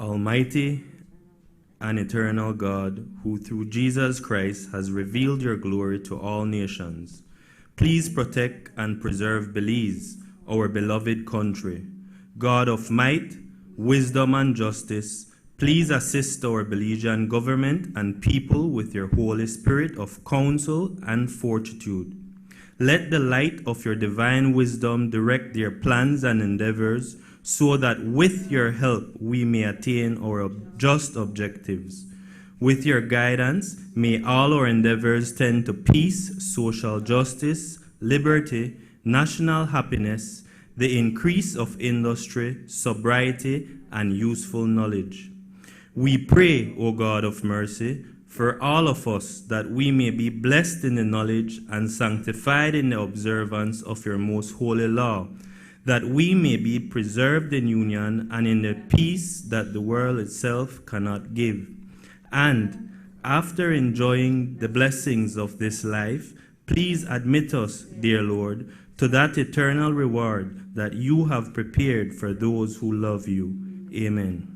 Almighty and eternal God, who through Jesus Christ has revealed your glory to all nations, please protect and preserve Belize, our beloved country. God of might, wisdom, and justice, please assist our Belizean government and people with your Holy Spirit of counsel and fortitude. Let the light of your divine wisdom direct their plans and endeavors, so that with your help we may attain our just objectives. With your guidance, may all our endeavors tend to peace, social justice, liberty, national happiness, the increase of industry, sobriety, and useful knowledge. We pray, O God of mercy, for all of us, that we may be blessed in the knowledge and sanctified in the observance of your most holy law, that we may be preserved in union and in the peace that the world itself cannot give. And after enjoying the blessings of this life, please admit us, dear Lord, to that eternal reward that you have prepared for those who love you. Amen.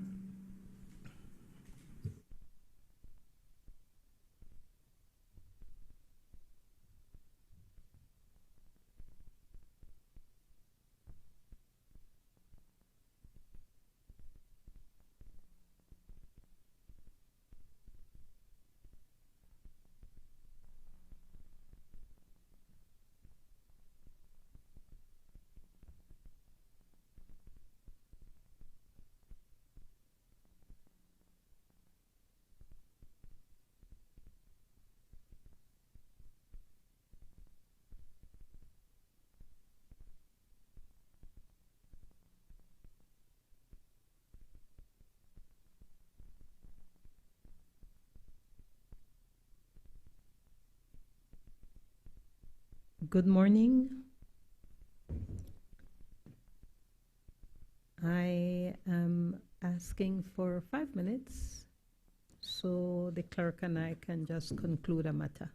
Good morning. I am asking for 5 minutes so the clerk and I can just conclude a matter.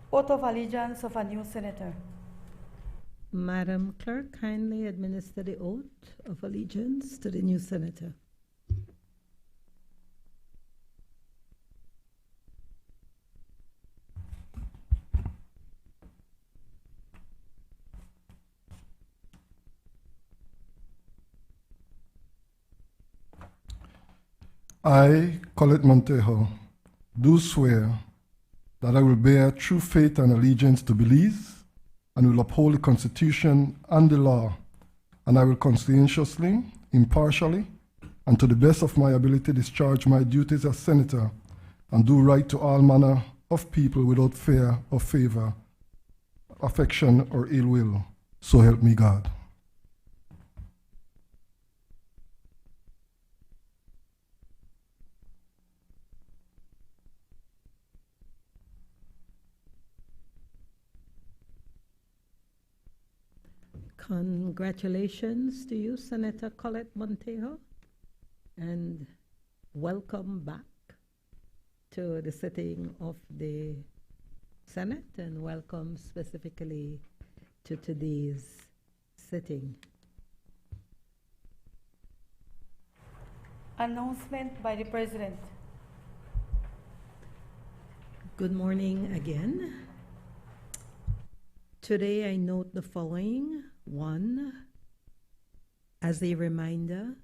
Oath of allegiance of a new senator. Madam Clerk, kindly administer the oath of allegiance to the new senator. I, Colette Montejo, do swear that I will bear true faith and allegiance to Belize and will uphold the Constitution and the law, and I will conscientiously, impartially, and to the best of my ability discharge my duties as senator and do right to all manner of people without fear or favor, affection, or ill will. So help me God. Congratulations to you, Senator Colette Montejo, and welcome back to the sitting of the Senate, and welcome specifically to today's sitting. Announcement by the President. Good morning again. Today I note the following. One, as a reminder,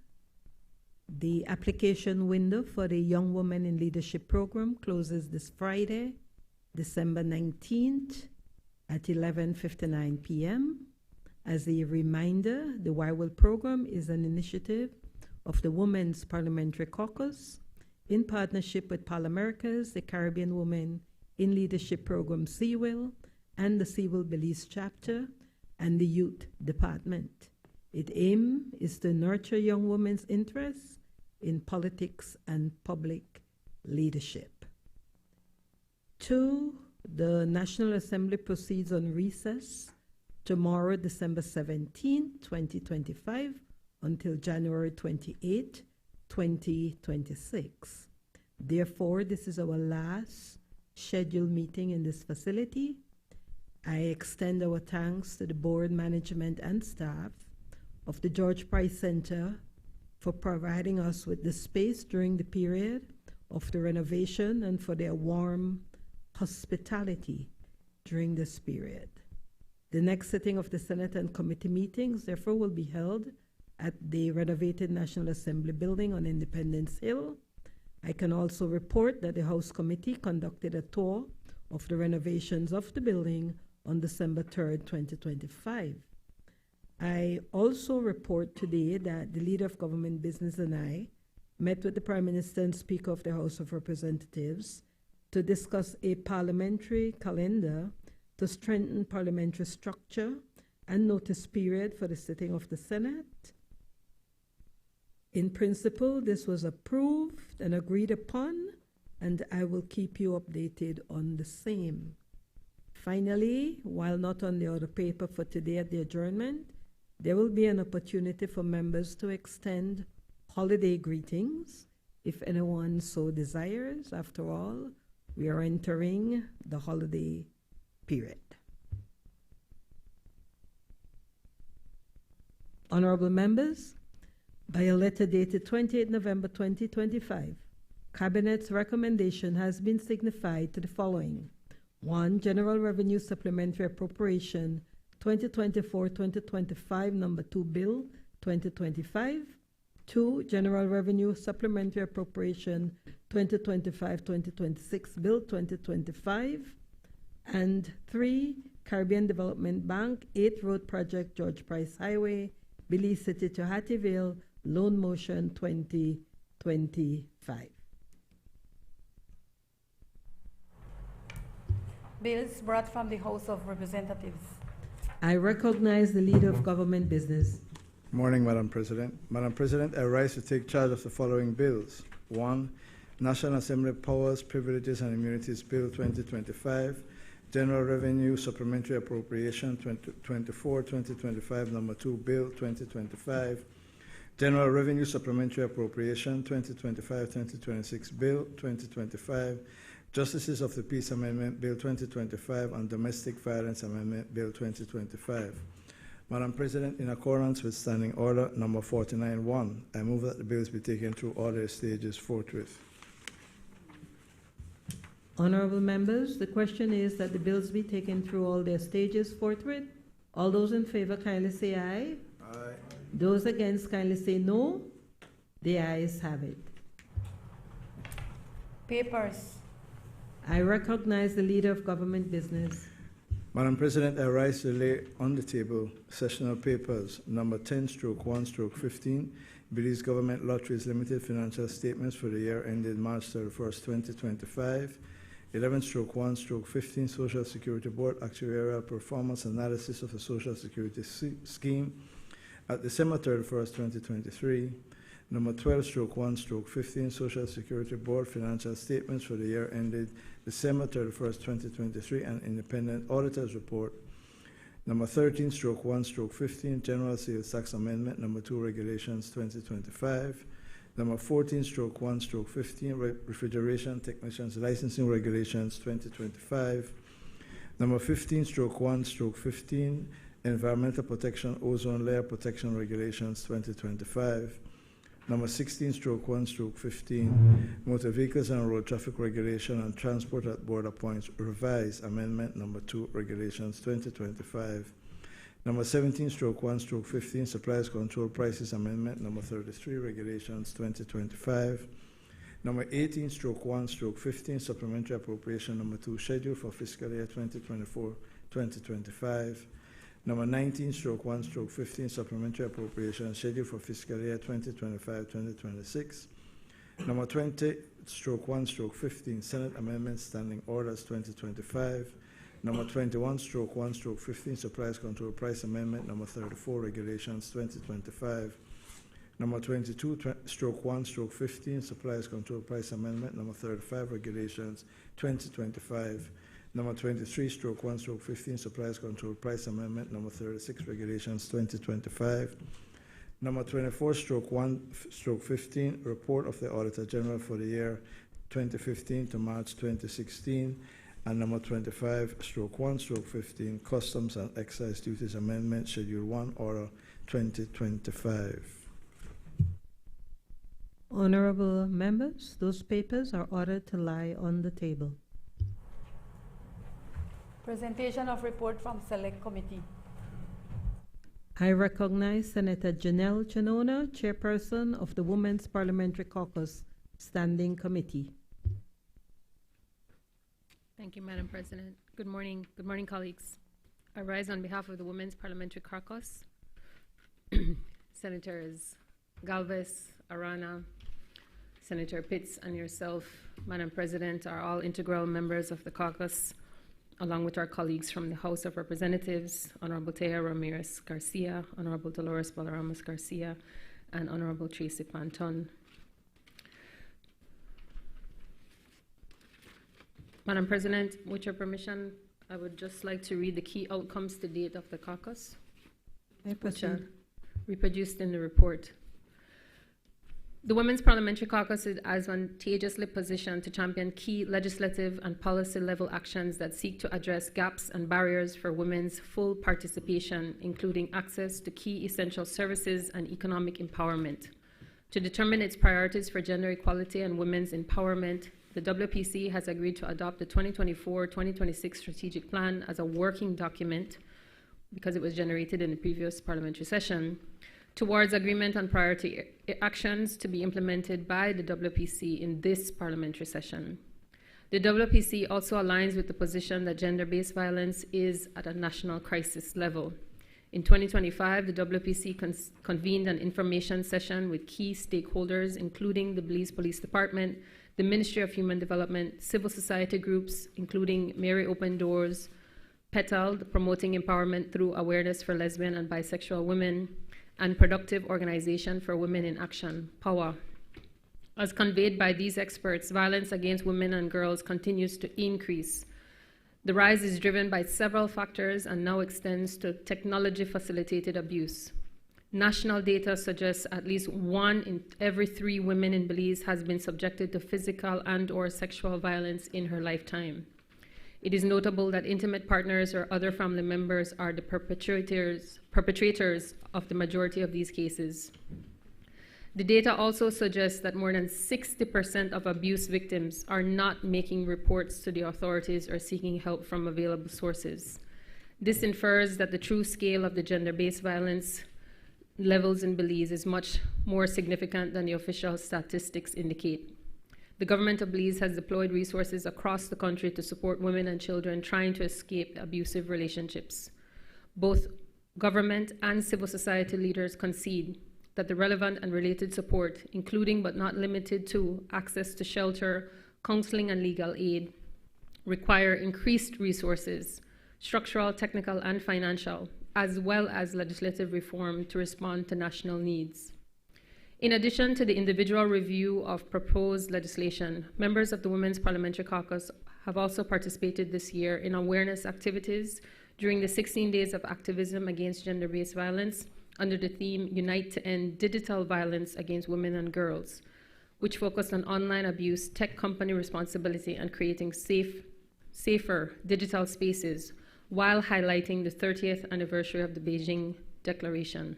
the application window for the Young Women in Leadership Program closes this Friday, December 19th at 11:59 p.m. As a reminder, the YWIL program is an initiative of the Women's Parliamentary Caucus in partnership with Parlaméricas, the Caribbean Women in Leadership Program CWIL, and the CWIL Belize chapter and the Youth Department. Its aim is to nurture young women's interests in politics and public leadership. 2, the National Assembly proceeds on recess tomorrow, December 17, 2025, until January 28, 2026. Therefore, this is our last scheduled meeting in this facility. I extend our thanks to the board, management, and staff of the George Price Center for providing us with the space during the period of the renovation and for their warm hospitality during this period. The next sitting of the Senate and committee meetings, therefore, will be held at the renovated National Assembly building on Independence Hill. I can also report that the House Committee conducted a tour of the renovations of the building on December 3rd, 2025. I also report today that the Leader of Government Business and I met with the Prime Minister and Speaker of the House of Representatives to discuss a parliamentary calendar to strengthen parliamentary structure and notice period for the sitting of the Senate. In principle, this was approved and agreed upon, and I will keep you updated on the same. Finally, while not on the order paper for today at the adjournment, there will be an opportunity for members to extend holiday greetings if anyone so desires. After all, we are entering the holiday period. Honorable members, by a letter dated 28 November 2025, Cabinet's recommendation has been signified to the following. 1. General Revenue Supplementary Appropriation 2024-2025, number 2 Bill 2025. 2. General Revenue Supplementary Appropriation 2025-2026 Bill 2025. And 3. Caribbean Development Bank 8th Road Project, George Price Highway, Belize City to Hattieville, Loan Motion 2025. Bills brought from the House of Representatives. I recognize the Leader of Government Business. Morning, Madam President. Madam President, I rise to take charge of the following bills. 1. National Assembly Powers, Privileges and Immunities Bill 2025, General Revenue Supplementary Appropriation 2024-2025, number 2 Bill 2025, General Revenue Supplementary Appropriation 2025-2026 Bill 2025, Justices of the Peace Amendment Bill 2025 and Domestic Violence Amendment Bill 2025. Madam President, in accordance with Standing Order number 49-1, I move that the bills be taken through all their stages forthwith. Honorable members, the question is that the bills be taken through all their stages forthwith. All those in favor kindly say aye. Aye. Those against kindly say no. The ayes have it. Papers. I recognize the Leader of Government Business. Madam President, I rise to lay on the table sessional papers number 10/1/15, Belize Government Lotteries Limited Financial Statements for the year ended March 31st, 2025, 11/1/15, Social Security Board Actuarial Performance Analysis of the Social Security Scheme at December 31st, 2023, number 12/1/15, Social Security Board Financial Statements for the year ended December 31st, 2023, and Independent Auditor's Report Number 13/1/15, General Sales Tax Amendment Number 2, Regulations 2025. Number 14/1/15, Refrigeration Technicians Licensing Regulations 2025. Number 15/1/15, Environmental Protection Ozone Layer Protection Regulations 2025. Number 16/1/15, Motor Vehicles and Road Traffic Regulation and Transport at Border Points Revised Amendment Number 2, Regulations 2025. Number 17/1/15, Supplies Control Prices Amendment Number 33, Regulations 2025. Number 18/1/15, Supplementary Appropriation Number 2, Schedule for Fiscal Year 2024-2025. Number 19/1/15, Supplementary Appropriation Schedule for Fiscal Year 2025-2026. Number 20/1/15, Senate Amendments Standing Orders 2025. Number 21/1/15, Supplies Control Price Amendment Number 34, Regulations 2025. Number 22/1/15, Supplies Control Price Amendment Number 35, Regulations 2025. Number 23/1/15, Supplies Control Price Amendment Number 36, Regulations 2025. Number 24/1/15, Report of the Auditor General for the year 2015 to March 2016. And number 25/1/15, Customs and Excise Duties Amendment, Schedule 1, Order 2025. Honorable members, those papers are ordered to lie on the table. Presentation of report from Select Committee. I recognize Senator Janelle Chanona, Chairperson of the Women's Parliamentary Caucus Standing Committee. Thank you, Madam President. Good morning, colleagues. I rise on behalf of the Women's Parliamentary Caucus. Senators Galvez, Arana, Senator Pitts, and yourself, Madam President, are all integral members of the caucus, along with our colleagues from the House of Representatives, Honorable Tea Ramirez Garcia, Honorable Dolores Balaramas Garcia, and Honorable Tracy Panton. Madam President, with your permission, I would just like to read the key outcomes to date of the caucus, which are reproduced in the report. The Women's Parliamentary Caucus is advantageously positioned to champion key legislative and policy level actions that seek to address gaps and barriers for women's full participation, including access to key essential services and economic empowerment. To determine its priorities for gender equality and women's empowerment, the WPC has agreed to adopt the 2024-2026 strategic plan as a working document, because it was generated in the previous parliamentary session, towards agreement on priority actions to be implemented by the WPC in this parliamentary session. The WPC also aligns with the position that gender-based violence is at a national crisis level. In 2025, the WPC convened an information session with key stakeholders, including the Belize Police Department, the Ministry of Human Development, civil society groups, including Mary Open Doors, PETAL, Promoting Empowerment Through Awareness for Lesbian and Bisexual Women, and Productive Organization for Women in Action, POWA. As conveyed by these experts, violence against women and girls continues to increase. The rise is driven by several factors and now extends to technology-facilitated abuse. National data suggests at least 1 in every 3 women in Belize has been subjected to physical and/or sexual violence in her lifetime. It is notable that intimate partners or other family members are the perpetrators of the majority of these cases. The data also suggests that more than 60% of abuse victims are not making reports to the authorities or seeking help from available sources. This infers that the true scale of the gender-based violence levels in Belize is much more significant than the official statistics indicate. The government of Belize has deployed resources across the country to support women and children trying to escape abusive relationships. Both government and civil society leaders concede that the relevant and related support, including but not limited to access to shelter, counseling, and legal aid, require increased resources, structural, technical, and financial, as well as legislative reform to respond to national needs. In addition to the individual review of proposed legislation, members of the Women's Parliamentary Caucus have also participated this year in awareness activities during the 16 days of activism against gender-based violence under the theme Unite to End Digital Violence Against Women and Girls, which focused on online abuse, tech company responsibility, and creating safer digital spaces while highlighting the 30th anniversary of the Beijing Declaration.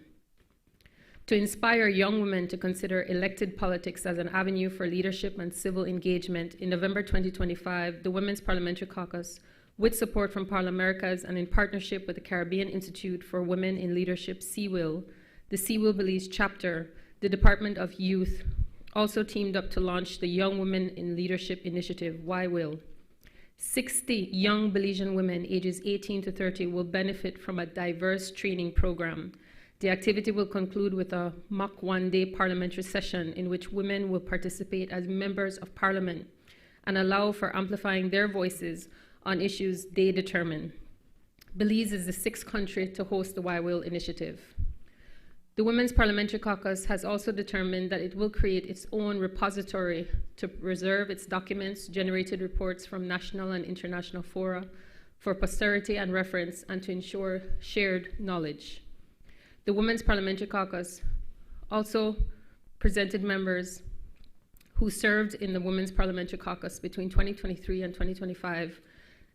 To inspire young women to consider elected politics as an avenue for leadership and civil engagement, in November 2025, the Women's Parliamentary Caucus, with support from Parlaméricas and in partnership with the Caribbean Institute for Women in Leadership, CWIL, the CWIL Belize chapter, the Department of Youth, also teamed up to launch the Young Women in Leadership Initiative, YWIL. 60 young Belizean women ages 18 to 30 will benefit from a diverse training program. The activity will conclude with a mock one-day parliamentary session in which women will participate as members of parliament and allow for amplifying their voices on issues they determine. Belize is the 6th country to host the YWIL initiative. The Women's Parliamentary Caucus has also determined that it will create its own repository to preserve its documents, generated reports from national and international fora for posterity and reference, and to ensure shared knowledge. The Women's Parliamentary Caucus also presented members who served in the Women's Parliamentary Caucus between 2023 and 2025,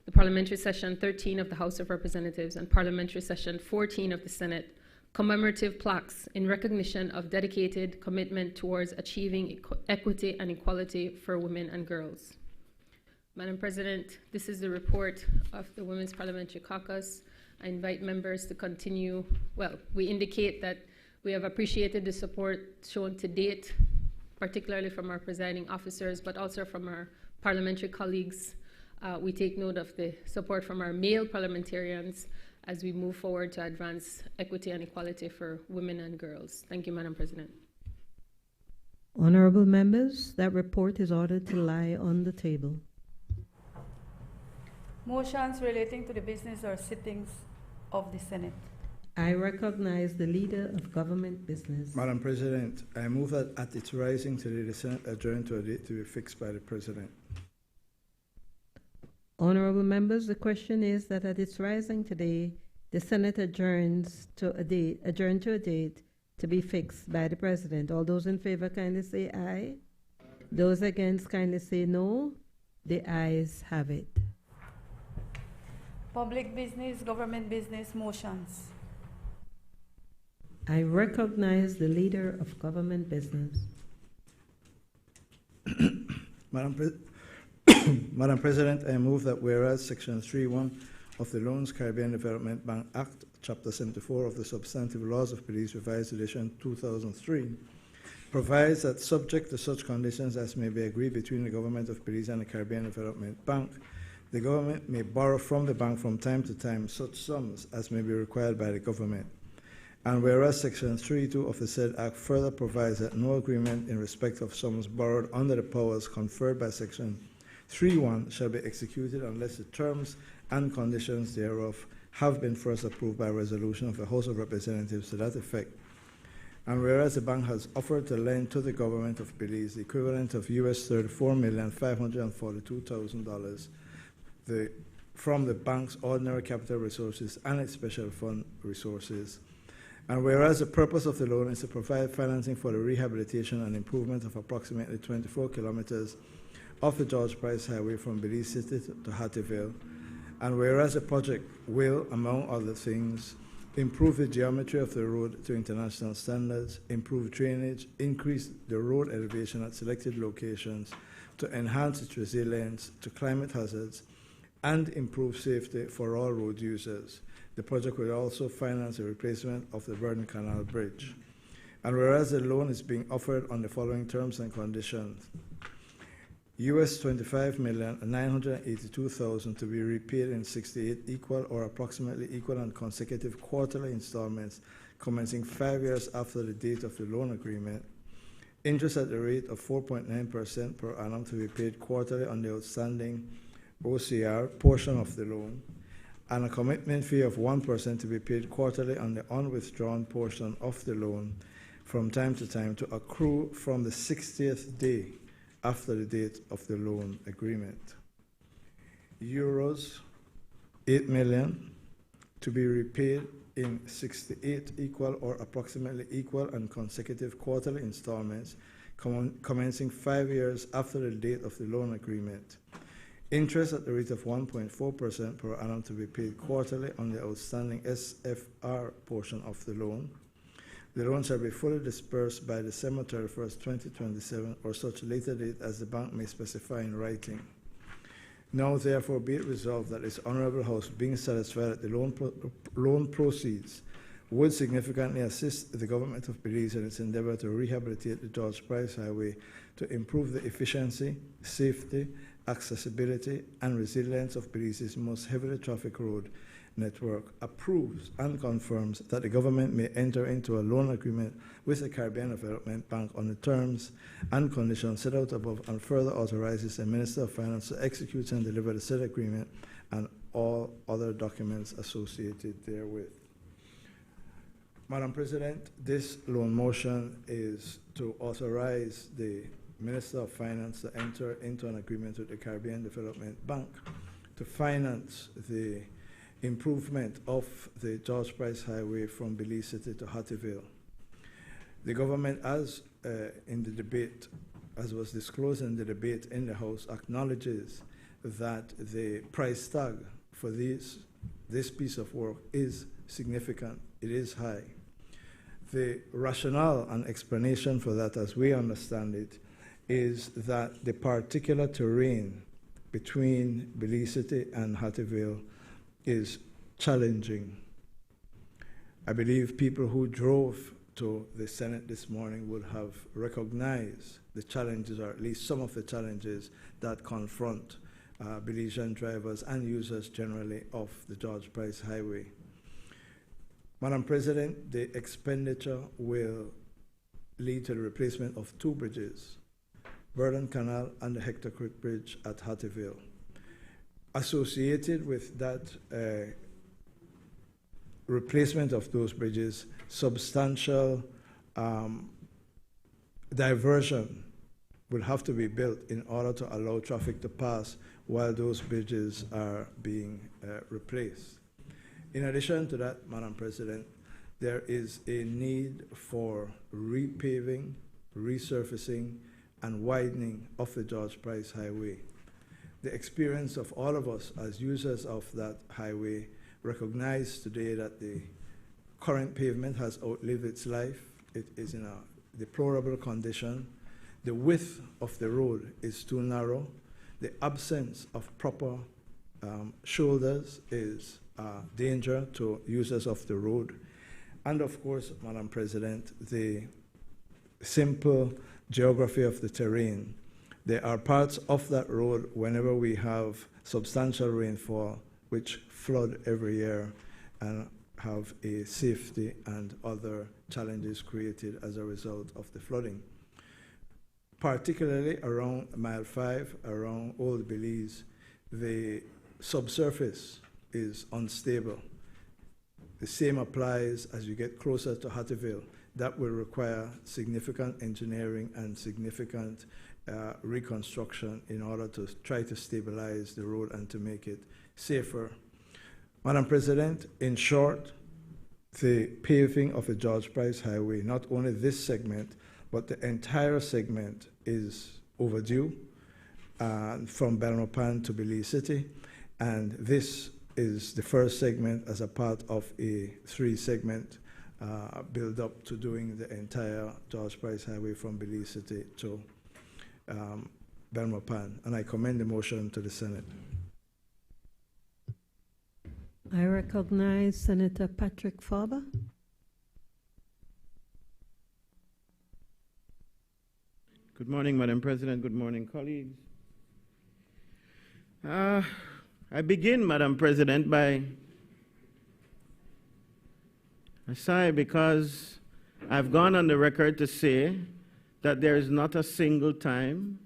the Parliamentary Session 13 of the House of Representatives and Parliamentary Session 14 of the Senate, commemorative plaques in recognition of dedicated commitment towards achieving equity and equality for women and girls. Madam President, this is the report of the Women's Parliamentary Caucus. I invite members to continue. Well, we indicate that we have appreciated the support shown to date, particularly from our presiding officers, but also from our parliamentary colleagues. We take note of the support from our male parliamentarians as we move forward to advance equity and equality for women and girls. Thank you, Madam President. Honorable members, that report is ordered to lie on the table. Motions relating to the business or sittings of the Senate. I recognize the leader of government business. Madam President, I move that at its rising today, the Senate adjourn to a date to be fixed by the President. Honorable members, the question is that at its rising today, the Senate adjourns to a date to be fixed by the President. All those in favor kindly say aye. Those against kindly say no. The ayes have it. Public business, government business, motions. I recognize the leader of government business. Madam President, I move that whereas Section 3.1 of the Loans Caribbean Development Bank Act, Chapter 74 of the Substantive Laws of Belize, Revised Edition 2003, provides that subject to such conditions as may be agreed between the Government of Belize and the Caribbean Development Bank, the government may borrow from the bank from time to time such sums as may be required by the government. And whereas Section 3.2 of the said Act further provides that no agreement in respect of sums borrowed under the powers conferred by Section 3.1 shall be executed unless the terms and conditions thereof have been first approved by resolution of the House of Representatives to that effect. And whereas the bank has offered to lend to the government of Belize the equivalent of US $34,542,000 from the bank's ordinary capital resources and its special fund resources. And whereas the purpose of the loan is to provide financing for the rehabilitation and improvement of approximately 24 kilometers of the George Price Highway from Belize City to Hattieville, and whereas the project will, among other things, improve the geometry of the road to international standards, improve drainage, increase the road elevation at selected locations to enhance its resilience to climate hazards, and improve safety for all road users. The project will also finance the replacement of the Burden Canal Bridge. And whereas the loan is being offered on the following terms and conditions: US $25,982,000 to be repaid in 68 equal or approximately equal and consecutive quarterly installments commencing 5 years after the date of the loan agreement. Interest at the rate of 4.9% per annum to be paid quarterly on the outstanding OCR portion of the loan, and a commitment fee of 1% to be paid quarterly on the unwithdrawn portion of the loan from time to time to accrue from the 60th day after the date of the loan agreement. Euros to be repaid in 68 equal or approximately equal and consecutive quarterly installments commencing 5 years after the date of the loan agreement. Interest at the rate of 1.4% per annum to be paid quarterly on the outstanding SFR portion of the loan. The loan shall be fully disbursed by December 31st, 2027, or such later date as the bank may specify in writing. Now, therefore, be it resolved that this Honorable House, being satisfied that the loan proceeds would significantly assist the government of Belize in its endeavor to rehabilitate the George Price Highway to improve the efficiency, safety, accessibility, and resilience of Belize's most heavily trafficked road network, approves and confirms that the government may enter into a loan agreement with the Caribbean Development Bank on the terms and conditions set out above, and further authorizes the Minister of Finance to execute and deliver the said agreement and all other documents associated therewith. Madam President, this loan motion is to authorize the Minister of Finance to enter into an agreement with the Caribbean Development Bank to finance the improvement of the George Price Highway from Belize City to Hattieville. The government, as in the debate, as was disclosed in the debate in the House, acknowledges that the price tag for this piece of work is significant. It is high. The rationale and explanation for that, as we understand it, is that the particular terrain between Belize City and Hattieville is challenging. I believe people who drove to the Senate this morning would have recognized the challenges, or at least some of the challenges, that confront Belizean drivers and users generally of the George Price Highway. Madam President, the expenditure will lead to the replacement of 2 bridges, Burden Canal and the Hector Creek Bridge at Hattieville. Associated with that replacement of those bridges, substantial diversion will have to be built in order to allow traffic to pass while those bridges are being replaced. In addition to that, Madam President, there is a need for repaving, resurfacing, and widening of the George Price Highway. The experience of all of us as users of that highway recognize today that the current pavement has outlived its life. It is in a deplorable condition. The width of the road is too narrow. The absence of proper shoulders is a danger to users of the road. And of course, Madam President, the simple geography of the terrain. There are parts of that road whenever we have substantial rainfall which flood every year and have a safety and other challenges created as a result of the flooding. Particularly around Mile 5, around Old Belize, the subsurface is unstable. The same applies as you get closer to Hattieville. That will require significant engineering and significant reconstruction in order to try to stabilize the road and to make it safer. Madam President, in short, the paving of the George Price Highway, not only this segment, but the entire segment is overdue from Belmopan to Belize City, and this is the first segment as a part of a 3-segment build up to doing the entire George Price Highway from Belize City to Belmopan, and I commend the motion to the Senate. I recognize Senator Patrick Farber. Good morning, Madam President. Good morning, colleagues. I begin, Madam President, by a sigh because I've gone on the record to say that there is not a single time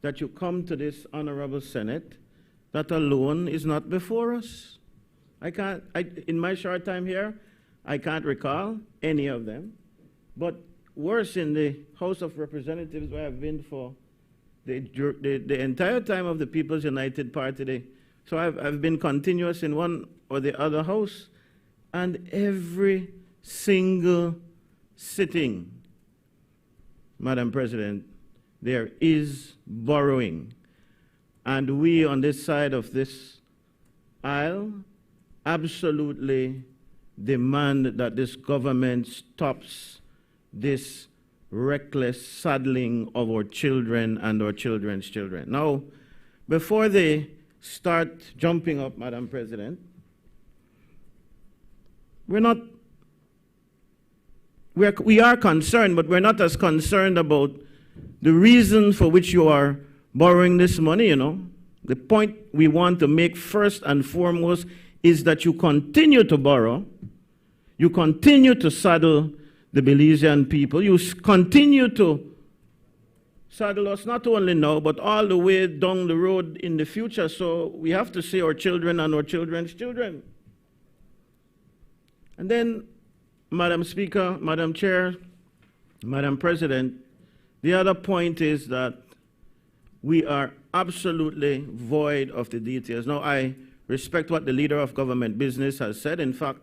that you come to this Honorable Senate that a loan is not before us. In my short time here, I can't recall any of them. But worse, in the House of Representatives, where I've been for the entire time of the People's United Party, so I've been continuous in one or the other house, And every single sitting, Madam President, there is borrowing. And we on this side of this aisle absolutely demand that this government stops this reckless saddling of our children and our children's children. Now, before they start jumping up, Madam President, we are concerned, but we're not as concerned about the reason for which you are borrowing this money, you know. The point we want to make first and foremost is that you continue to borrow, you continue to saddle the Belizean people, you continue to saddle us not only now, but all the way down the road in the future. So we have to see our children and our children's children. And then, Madam Speaker, Madam Chair, Madam President, the other point is that we are absolutely void of the details. Now, I respect what the Leader of Government Business has said. In fact,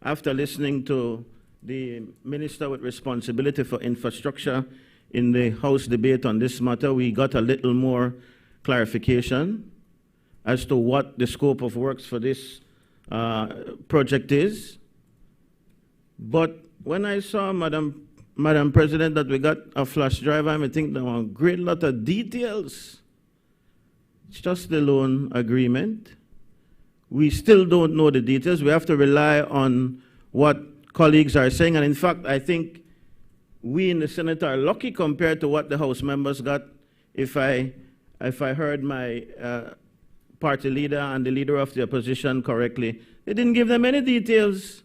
after listening to the Minister with responsibility for infrastructure in the House debate on this matter, we got a little more clarification as to what the scope of works for this project is. But when I saw, Madam President, that we got a flash drive, I think there were a great lot of details. It's just the loan agreement. We still don't know the details. We have to rely on what colleagues are saying. And in fact, I think we in the Senate are lucky compared to what the House members got. If I heard my party leader and the leader of the opposition correctly, they didn't give them any details.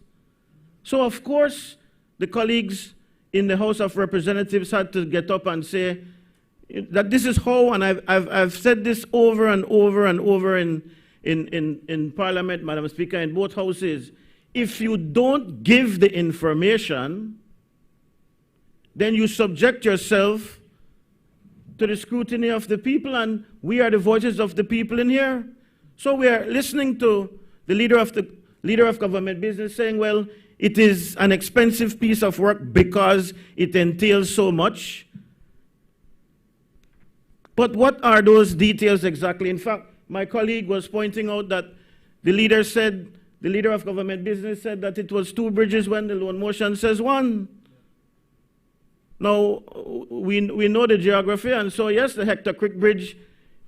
So, of course, the colleagues in the House of Representatives had to get up and say that this is how, and I've said this over and over and over in Parliament, Madam Speaker, in both houses. If you don't give the information, then you subject yourself to the scrutiny of the people, and we are the voices of the people in here. So we are listening to the Leader of Government Business saying, well, it is an expensive piece of work because it entails so much. But what are those details exactly? In fact, my colleague was pointing out that the Leader of Government Business said that it was 2 bridges when the loan motion says 1. Now, we know the geography, and so yes, the Hector Creek Bridge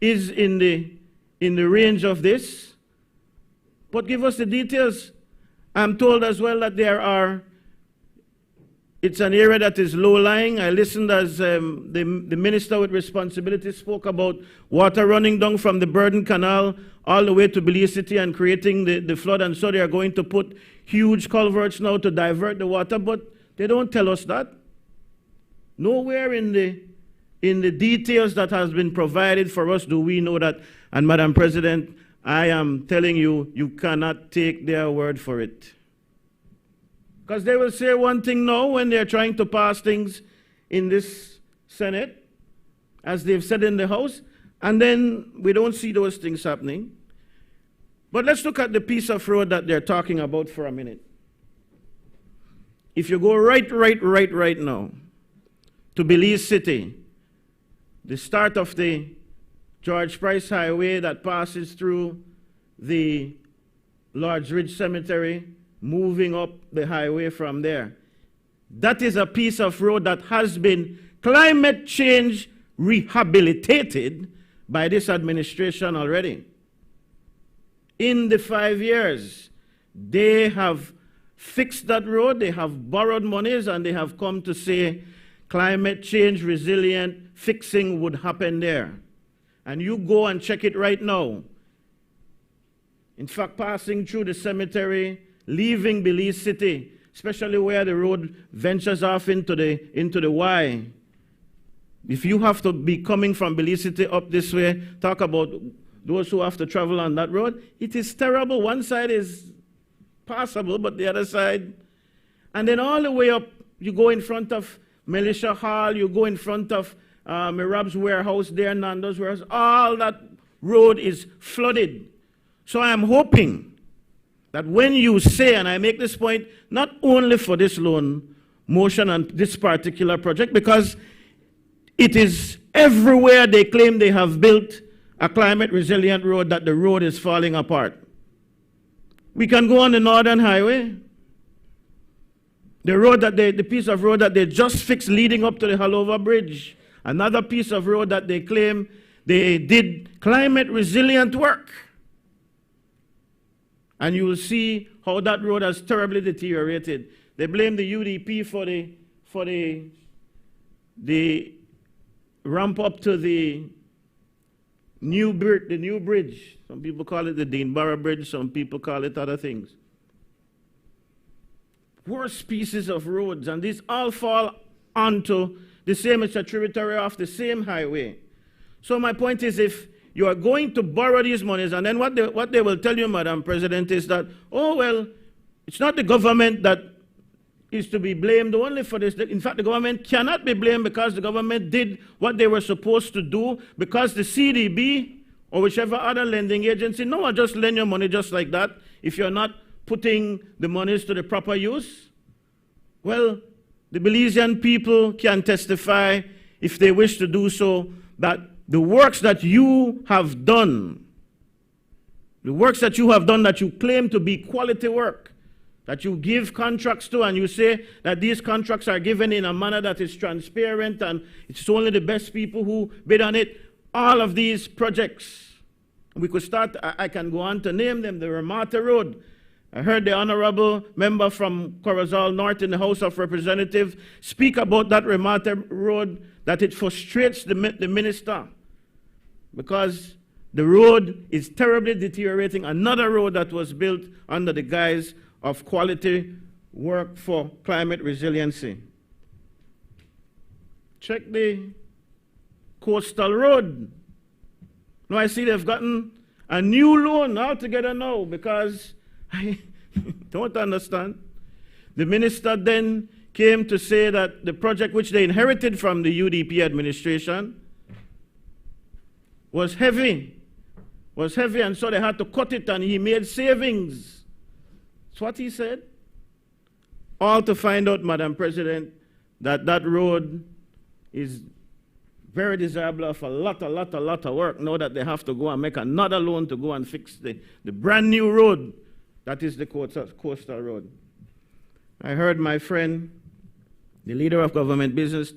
is in the range of this. But give us the details. I'm told as well that it's an area that is low-lying. I listened as the Minister with responsibility spoke about water running down from the Burden Canal all the way to Belize City and creating the flood, and so they are going to put huge culverts now to divert the water, but they don't tell us that. Nowhere in the details that has been provided for us do we know that. And Madam President, I am telling you, you cannot take their word for it. Because they will say one thing now when they're trying to pass things in this Senate, as they've said in the House, and then we don't see those things happening. But let's look at the piece of road that they're talking about for a minute. If you go right now to Belize City, the start of the George Price Highway that passes through the Lord's Ridge Cemetery, moving up the highway from there. That is a piece of road that has been climate change rehabilitated by this administration already. In the 5 years, they have fixed that road, they have borrowed monies, and they have come to say climate change resilient fixing would happen there. And you go and check it right now. In fact, passing through the cemetery, leaving Belize City, especially where the road ventures off into the Y. If you have to be coming from Belize City up this way, talk about those who have to travel on that road, it is terrible. One side is passable, but the other side. And then all the way up, you go in front of Militia Hall, you go in front of Mirab's warehouse there, Nando's warehouse, all that road is flooded. So I am hoping that when you say, and I make this point not only for this loan motion and this particular project, because it is everywhere they claim they have built a climate resilient road, that the road is falling apart. We can go on the Northern Highway. The piece of road that they just fixed leading up to the Halover Bridge. Another piece of road that they claim they did climate resilient work. And you will see how that road has terribly deteriorated. They blame the UDP for the ramp up to the new bridge. Some people call it the Deanborough Bridge, some people call it other things. Worst pieces of roads, and these all fall onto the same, it's a tributary of the same highway. So my point is, if you are going to borrow these monies, and then what they will tell you, Madam President, is that, oh, well, it's not the government that is to be blamed only for this. In fact, the government cannot be blamed because the government did what they were supposed to do, because the CDB or whichever other lending agency, no one just lend your money just like that if you're not putting the monies to the proper use. Well, the Belizean people can testify, if they wish to do so, that the works that you have done, that you claim to be quality work, that you give contracts to, and you say that these contracts are given in a manner that is transparent and it's only the best people who bid on it, all of these projects, we could start, I can go on to name them, the Ramata Road. I heard the honorable member from Corozal North in the House of Representatives speak about that Ramata Road, that it frustrates the minister because the road is terribly deteriorating. Another road that was built under the guise of quality work for climate resiliency. Check the coastal road. Now I see they've gotten a new loan altogether now, because I don't understand. The minister then came to say that the project which they inherited from the UDP administration was heavy, and so they had to cut it, and he made savings. That's what he said. All to find out, Madam President, that that road is very desirable of a lot of work, now that they have to go and make another loan to go and fix the brand new road that is the coastal road. I heard my friend, the leader of government business,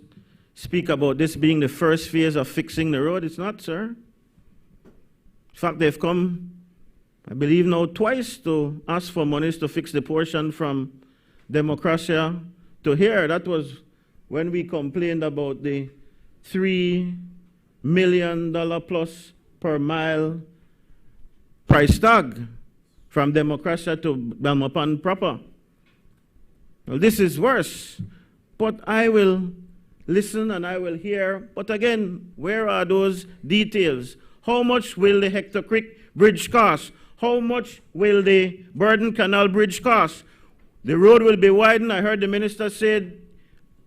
speak about this being the first phase of fixing the road. It's not, sir. In fact, they've come, I believe now, twice to ask for monies to fix the portion from Democracia to here. That was when we complained about the $3 million plus per mile price tag from Democracia to Belmopan proper. Well, this is worse, but I will listen and I will hear. But again, where are those details? How much will the Hector Creek Bridge cost? How much will the Burden Canal Bridge cost? The road will be widened. I heard the minister said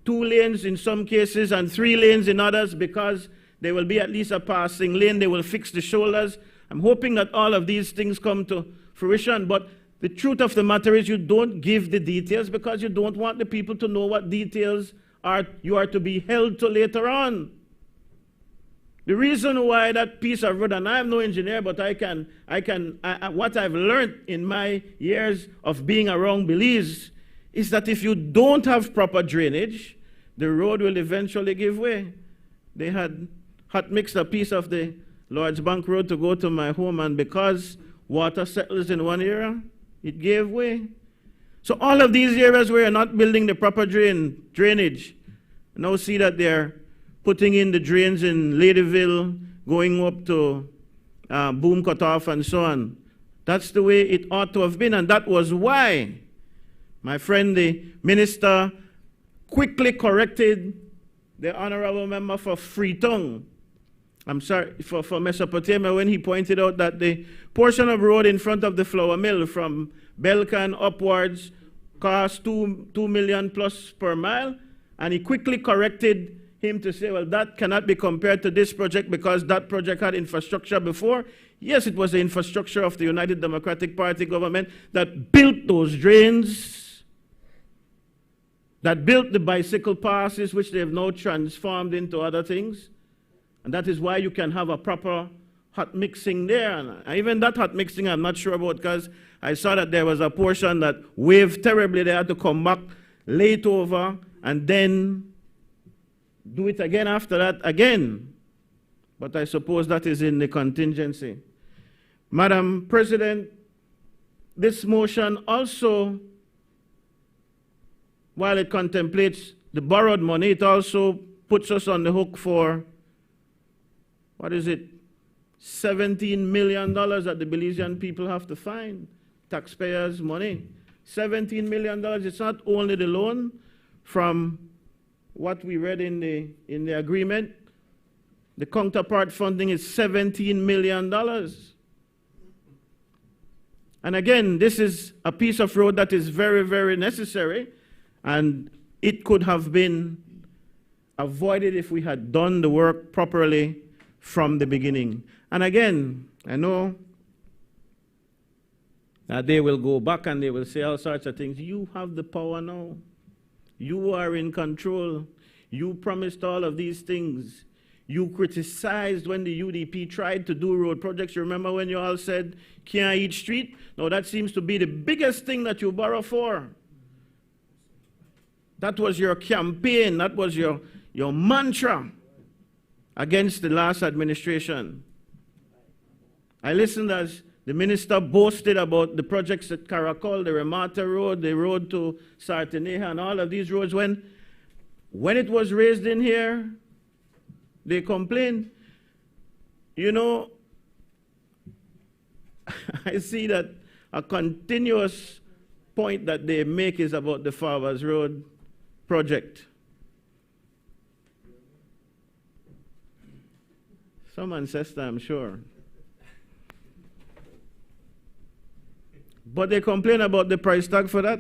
2 lanes in some cases and 3 lanes in others, because there will be at least a passing lane. They will fix the shoulders. I'm hoping that all of these things come to fruition, but the truth of the matter is you don't give the details because you don't want the people to know what details you are to be held to later on. The reason why that piece of road, and I'm no engineer, but what I've learned in my years of being around Belize is that if you don't have proper drainage, the road will eventually give way. They had hot mixed a piece of the Lord's Bank Road to go to my home, and because water settles in one area, it gave way. So all of these areas where you're not building the proper drainage, now see that they're putting in the drains in Ladyville, going up to Boom Cutoff and so on. That's the way it ought to have been, and that was why my friend, the minister, quickly corrected the honorable member for Freetown. I'm sorry, for Mesopotamia, when he pointed out that the portion of road in front of the flour mill from Belcan upwards cost $2 million plus per mile, and he quickly corrected him to say, well, that cannot be compared to this project because that project had infrastructure before. Yes, it was the infrastructure of the United Democratic Party government that built those drains, that built the bicycle passes, which they have now transformed into other things. And that is why you can have a proper hot mixing there. And even that hot mixing I'm not sure about, because I saw that there was a portion that waved terribly. They had to come back, lay it over, and then do it again after that again. But I suppose that is in the contingency. Madam President, this motion also, while it contemplates the borrowed money, it also puts us on the hook for, what is it, $17 million that the Belizean people have to find, taxpayers' money. $17 million. It's not only the loan from what we read in the agreement. The counterpart funding is $17 million. And again, this is a piece of road that is very, very necessary, and it could have been avoided if we had done the work properly from the beginning. And again, I know that they will go back and they will say all sorts of things. You have the power now. You are in control. You promised all of these things. You criticized when the UDP tried to do road projects. You remember when you all said, can't eat street? Now that seems to be the biggest thing that you borrow for. That was your campaign. That was your mantra against the last administration. I listened as the minister boasted about the projects at Caracol, the Remata Road, the road to Sarteneja, and all of these roads. When it was raised in here, they complained. You know, I see that a continuous point that they make is about the Farvers Road project. Some ancestor, I'm sure. But they complain about the price tag for that.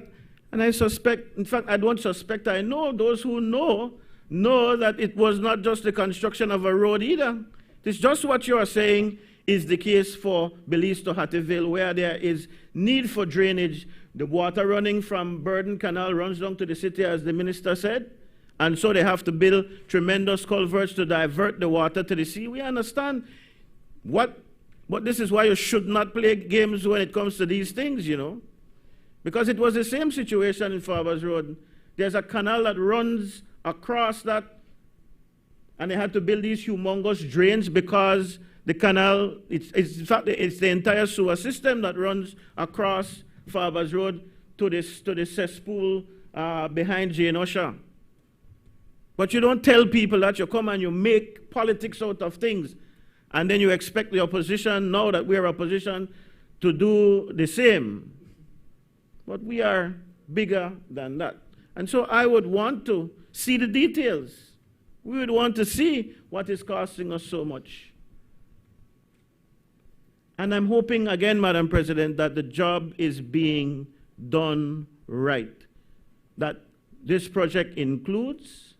And I suspect, in fact, I don't suspect, I know those who know that it was not just the construction of a road either. It's just what you are saying is the case for Belize to Hattieville, where there is need for drainage. The water running from Burden Canal runs down to the city, as the minister said. And so they have to build tremendous culverts to divert the water to the sea. We understand but this is why you should not play games when it comes to these things, you know. Because it was the same situation in Farvers Road. There's a canal that runs across that, and they had to build these humongous drains because the canal, in fact, it's the entire sewer system that runs across Farvers Road to the cesspool behind Jane Osha. But you don't tell people that. You come and you make politics out of things. And then you expect the opposition, now that we're opposition, to do the same. But we are bigger than that. And so I would want to see the details. We would want to see what is costing us so much. And I'm hoping, again, Madam President, that the job is being done right. That this project includes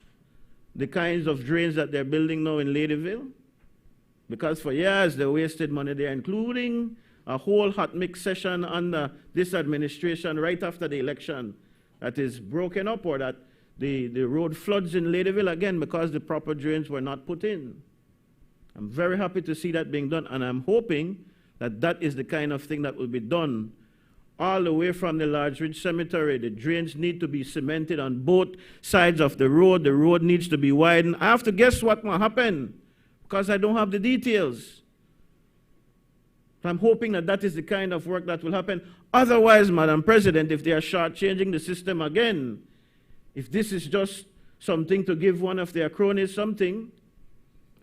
the kinds of drains that they're building now in Ladyville, because for years they wasted money there, including a whole hot mix session under this administration right after the election that is broken up, or that the road floods in Ladyville again because the proper drains were not put in. I'm very happy to see that being done, and I'm hoping that that is the kind of thing that will be done all the way from the Large Ridge Cemetery. The drains need to be cemented on both sides of the road. The road needs to be widened. I have to guess what will happen, because I don't have the details. I'm hoping that that is the kind of work that will happen. Otherwise, Madam President, if they are shortchanging the system again, if this is just something to give one of their cronies something,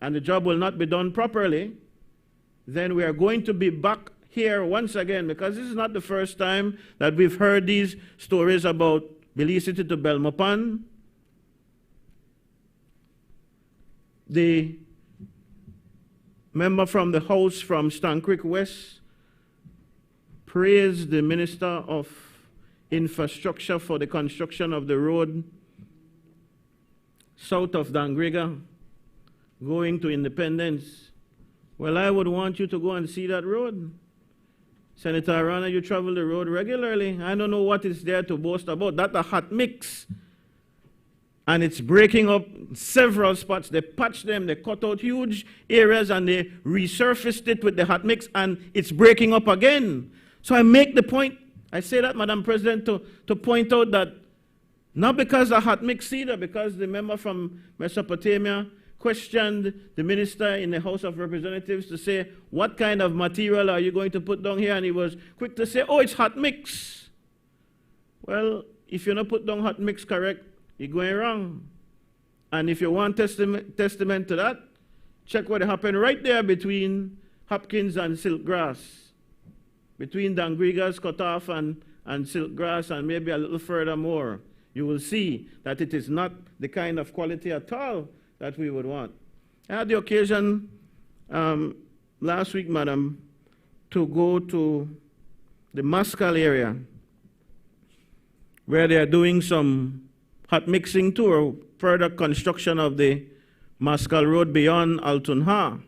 and the job will not be done properly, then we are going to be back here once again, because this is not the first time that we've heard these stories about Belize City to Belmopan. The member from the House from Stancrick West praised the Minister of Infrastructure for the construction of the road south of Dangriga, going to Independence. Well, I would want you to go and see that road. Senator Arana, you travel the road regularly. I don't know what is there to boast about. That's a hot mix. And it's breaking up several spots. They patched them, they cut out huge areas, and they resurfaced it with the hot mix, and it's breaking up again. So I make the point, I say that, Madam President, to point out that not because of hot mix either, because the member from Mesopotamia questioned the minister in the House of Representatives to say, what kind of material are you going to put down here? And he was quick to say, oh, it's hot mix. Well, if you don't put down hot mix correct, you're going wrong. And if you want testament to that, check what happened right there between Hopkins and Silkgrass, between Dangriga's cutoff and Silkgrass, and maybe a little further more. You will see that it is not the kind of quality at all that we would want. I had the occasion last week, Madam, to go to the Mascal area, where they are doing some hot mixing too, or further construction of the Mascal Road beyond Altunha.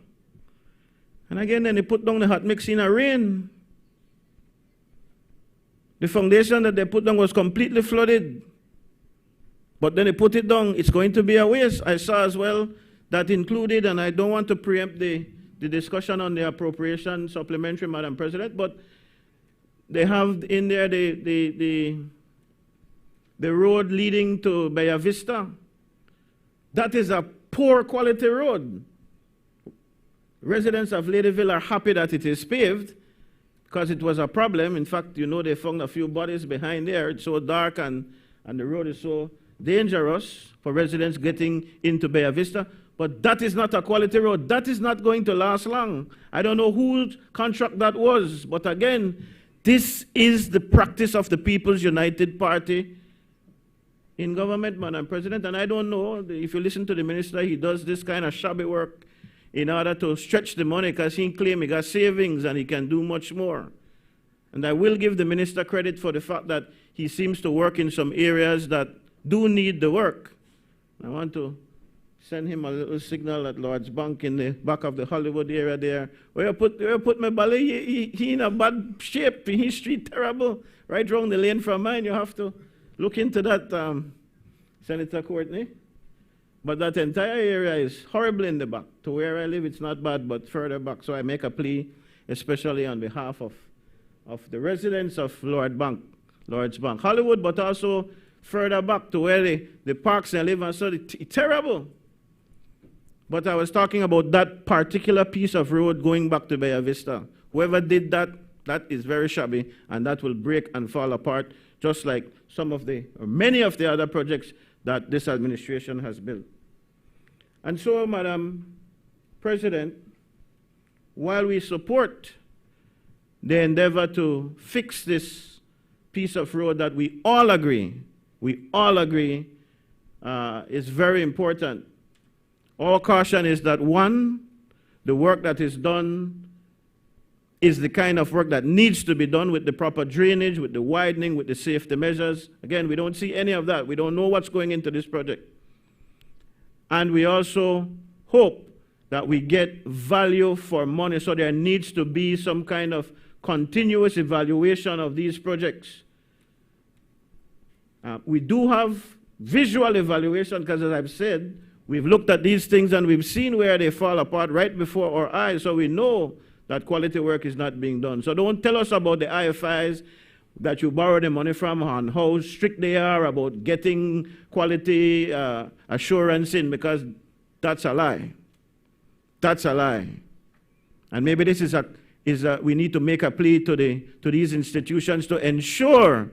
And again, then they put down the hot mix in a rain. The foundation that they put down was completely flooded. But then they put it down, it's going to be a waste. I saw as well that included, and I don't want to preempt the discussion on the appropriation supplementary, Madam President, but they have in there the road leading to Bella Vista. That is a poor quality road. Residents of Ladyville are happy that it is paved because it was a problem. In fact, you know, they found a few bodies behind there. It's so dark and the road is so dangerous for residents getting into Bella Vista. But that is not a quality road. That is not going to last long. I don't know whose contract that was. But again, this is the practice of the People's United Party in government, Madam President. And I don't know, if you listen to the minister, he does this kind of shabby work in order to stretch the money because he claims he got savings and he can do much more. And I will give the minister credit for the fact that he seems to work in some areas that do need the work. I want to send him a little signal at Lord's Bank in the back of the Hollywood area there. Where I put my belly, he in a bad shape, his street terrible. Right around the lane from mine, you have to look into that, Senator Courtney. But that entire area is horrible in the back. To where I live, it's not bad, but further back. So I make a plea, especially on behalf of the residents of Lord's Bank, Hollywood, but also further back to where the parks and live and so it's terrible. But I was talking about that particular piece of road going back to Bella Vista. Whoever did that, that is very shabby, and that will break and fall apart, just like some of or many of the other projects that this administration has built. And so, Madam President, while we support the endeavor to fix this piece of road that we all agree is very important, our caution is that, one, the work that is done is the kind of work that needs to be done with the proper drainage, with the widening, with the safety measures. Again, we don't see any of that. We don't know what's going into this project. And we also hope that we get value for money, so there needs to be some kind of continuous evaluation of these projects. We do have visual evaluation because, as I've said, we've looked at these things and we've seen where they fall apart right before our eyes, so we know that quality work is not being done. So don't tell us about the IFIs that you borrow the money from and how strict they are about getting quality assurance in, because that's a lie. That's a lie. And maybe this is we need to make a plea to these institutions to ensure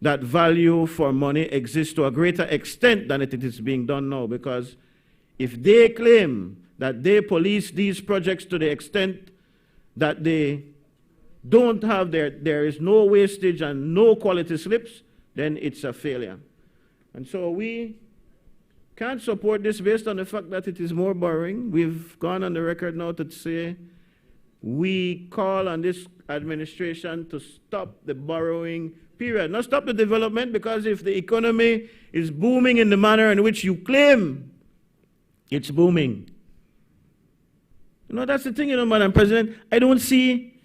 that value for money exists to a greater extent than it is being done now, because if they claim that they police these projects to the extent that they don't have there is no wastage and no quality slips, then it's a failure. And so we can't support this based on the fact that it is more borrowing. We've gone on the record now to say we call on this administration to stop the borrowing period. Not stop the development, because if the economy is booming in the manner in which you claim it's booming. You know, that's the thing, Madam President. I don't see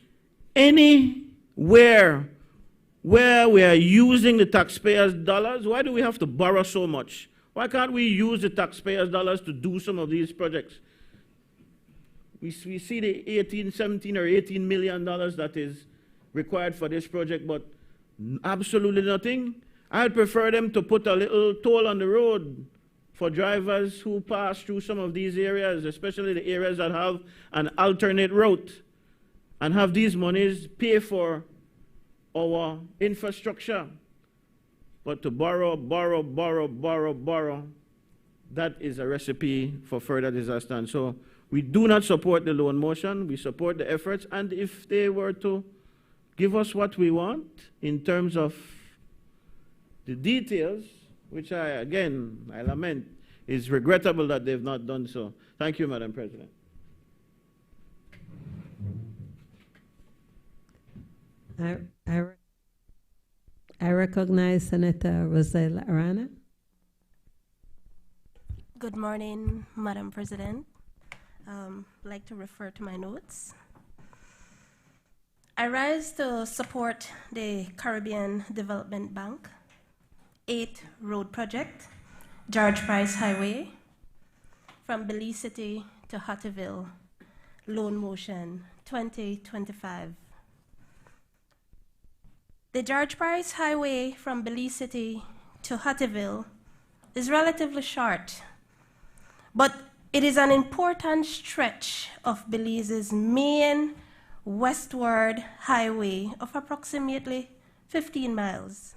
anywhere where we are using the taxpayers' dollars. Why do we have to borrow so much? Why can't we use the taxpayers' dollars to do some of these projects? We see the 17 or $18 million that is required for this project, but absolutely nothing. I'd prefer them to put a little toll on the road for drivers who pass through some of these areas, especially the areas that have an alternate route, and have these monies pay for our infrastructure. But to borrow, that is a recipe for further disaster. And so we do not support the loan motion. We support the efforts. And if they were to give us what we want in terms of the details, which I lament, is regrettable that they've not done so. Thank you, Madam President. I recognize Senator Roselle Arana. Good morning, Madam President. I'd like to refer to my notes. I rise to support the Caribbean Development Bank 8 road project, George Price Highway, from Belize City to Hattieville, loan motion 2025. The George Price Highway from Belize City to Hattieville is relatively short, but it is an important stretch of Belize's main westward highway of approximately 15 miles.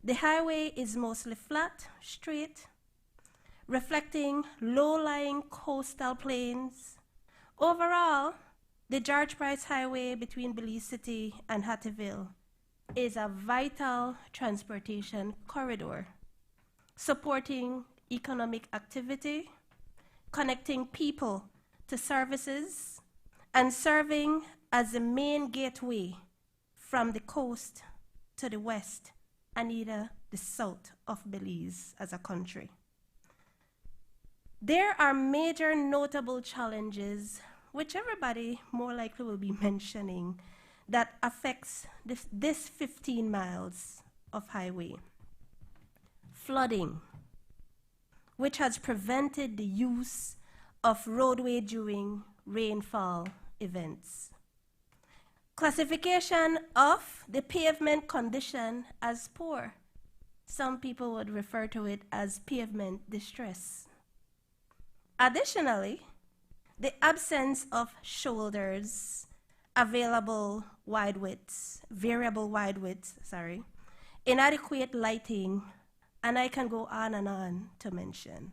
The highway is mostly flat, straight, reflecting low-lying coastal plains. Overall, the George Price Highway between Belize City and Hattieville is a vital transportation corridor, supporting economic activity, connecting people to services, and serving as the main gateway from the coast to the west and either the south of Belize as a country. There are major notable challenges, which everybody more likely will be mentioning, that affects this 15 miles of highway. Flooding, which has prevented the use of roadway during rainfall events. Classification of the pavement condition as poor. Some people would refer to it as pavement distress. Additionally, the absence of shoulders, variable wide widths, inadequate lighting, and I can go on to mention.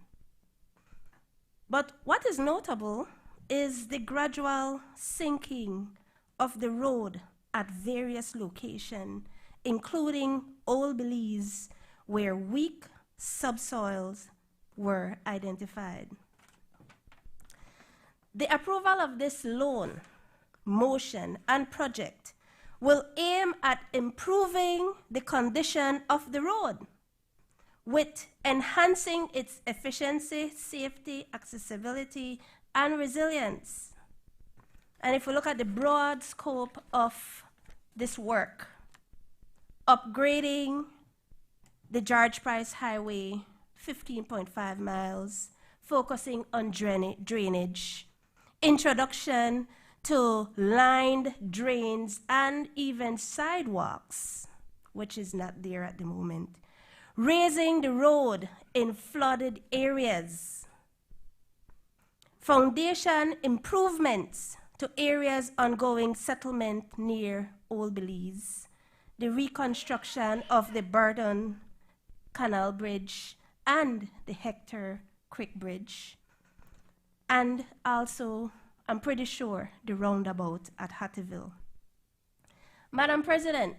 But what is notable is the gradual sinking of the road at various locations, including Old Belize, where weak subsoils were identified. The approval of this loan, motion, and project will aim at improving the condition of the road, with enhancing its efficiency, safety, accessibility, and resilience. And if we look at the broad scope of this work, upgrading the George Price Highway 15.5 miles, focusing on drainage, introduction to lined drains and even sidewalks, which is not there at the moment, raising the road in flooded areas, foundation improvements to areas ongoing settlement near Old Belize, the reconstruction of the Burton Canal Bridge and the Hector Creek Bridge, and also, I'm pretty sure, the roundabout at Hattieville. Madam President,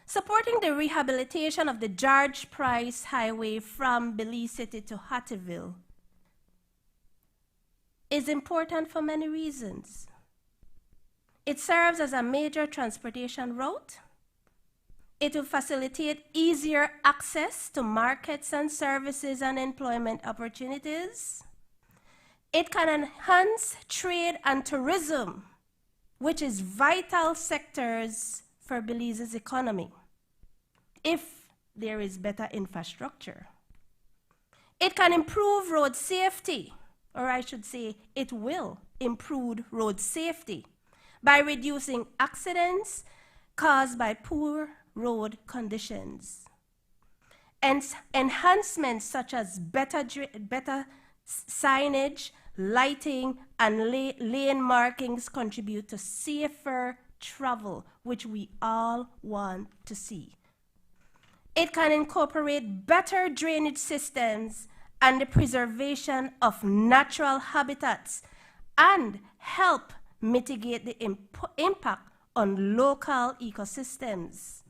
supporting the rehabilitation of the George Price Highway from Belize City to Hattieville is important for many reasons. It serves as a major transportation route. It will facilitate easier access to markets and services and employment opportunities. It can enhance trade and tourism, which is vital sectors for Belize's economy, if there is better infrastructure. It can improve road safety, or I should say, it will improve road safety by reducing accidents caused by poor road conditions. And enhancements such as better signage, lighting, and lane markings contribute to safer travel, which we all want to see. It can incorporate better drainage systems and the preservation of natural habitats and help mitigate the impact on local ecosystems.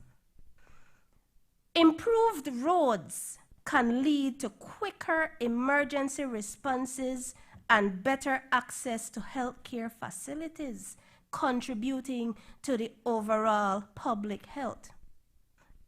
Improved roads can lead to quicker emergency responses and better access to healthcare facilities, contributing to the overall public health.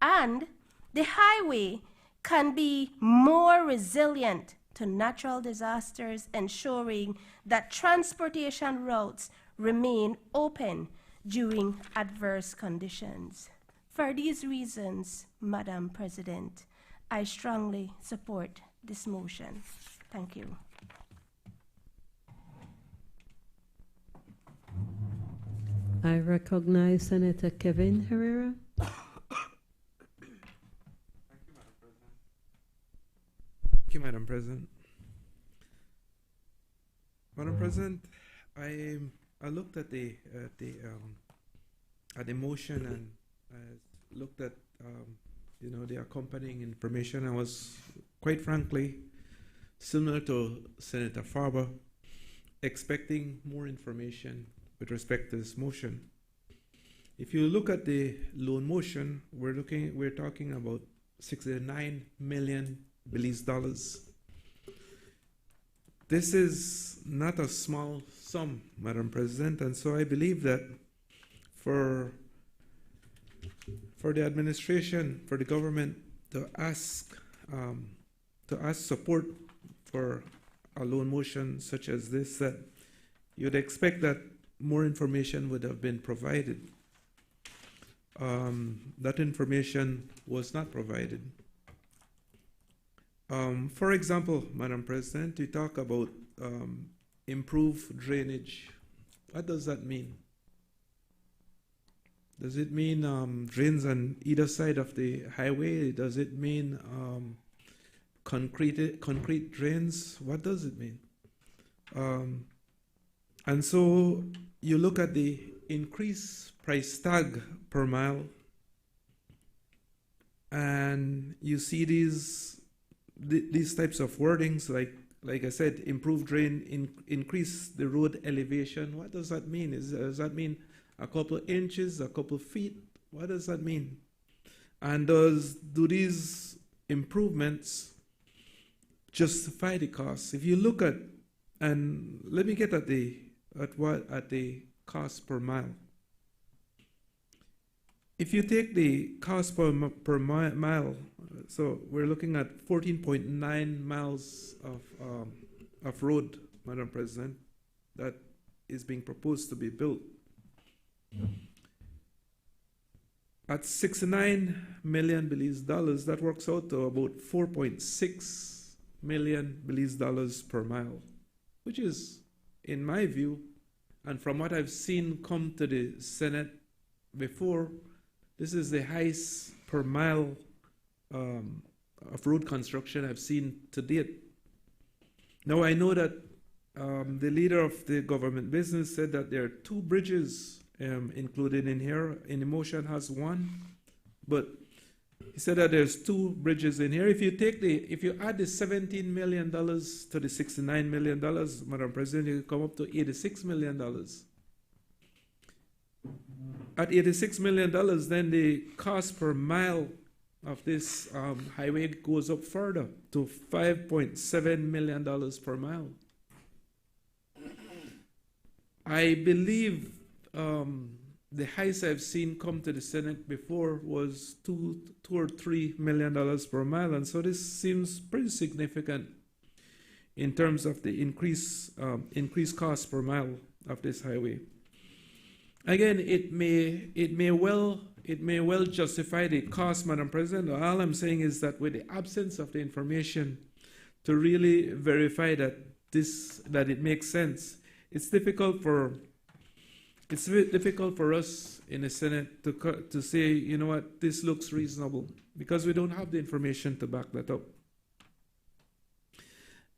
And the highway can be more resilient to natural disasters, ensuring that transportation routes remain open during adverse conditions. For these reasons, Madam President, I strongly support this motion. Thank you. I recognize Senator Kevin Herrera. Thank you, Madam President. Madam President, I looked at the motion and I looked at the accompanying information. I was, quite frankly, similar to Senator Farber, expecting more information with respect to this motion. If you look at the loan motion, we're talking about 69 million Belize dollars. This is not a small sum, Madam President, and so I believe that for the administration, for the government to ask support for a loan motion such as this, that you'd expect that more information would have been provided. That information was not provided. For example, Madam President, we talk about improved drainage. What does that mean? Does it mean drains on either side of the highway? Does it mean concrete drains? What does it mean? And so you look at the increased price tag per mile, and you see these types of wordings, like I said, improve drain, increase the road elevation. What does that mean? Does that mean a couple of inches, a couple of feet? What does that mean? And do these improvements justify the cost? If you look at, and let me get at the cost per mile. If you take the cost per mile, so we're looking at 14.9 miles of road, Madam President, that is being proposed to be built. At 69 million Belize dollars, that works out to about 4.6 million Belize dollars per mile, which is, in my view, and from what I've seen come to the Senate before, this is the highest per mile of road construction I've seen to date. Now, I know that the leader of the government business said that there are 2 bridges included in here. In the motion has 1, but he said that there's 2 bridges in here. If you add the $17 million to the $69 million, Madam President, you come up to $86 million. At $86 million, then the cost per mile of this highway goes up further to $5.7 million per mile. I believe the highest I've seen come to the Senate before was $2 or $3 million per mile, and so this seems pretty significant in terms of the increased cost per mile of this highway. Again, it may well justify the cost, Madam President. All I'm saying is that with the absence of the information to really verify that it makes sense, it's difficult for us in the Senate to say, you know what, this looks reasonable, because we don't have the information to back that up.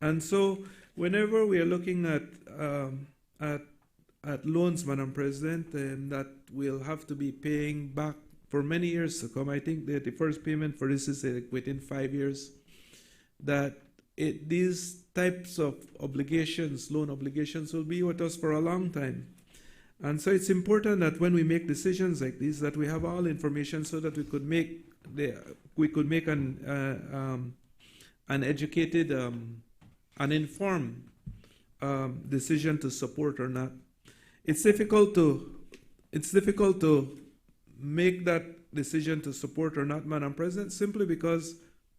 And so, whenever we are looking at loans, Madam President, that we'll have to be paying back for many years to come, I think that the first payment for this is within 5 years, that these types of obligations, loan obligations, will be with us for a long time. And so it's important that when we make decisions like this, that we have all information so that we could make an educated, an informed decision to support or not. It's difficult to make that decision to support or not, Madam President, simply because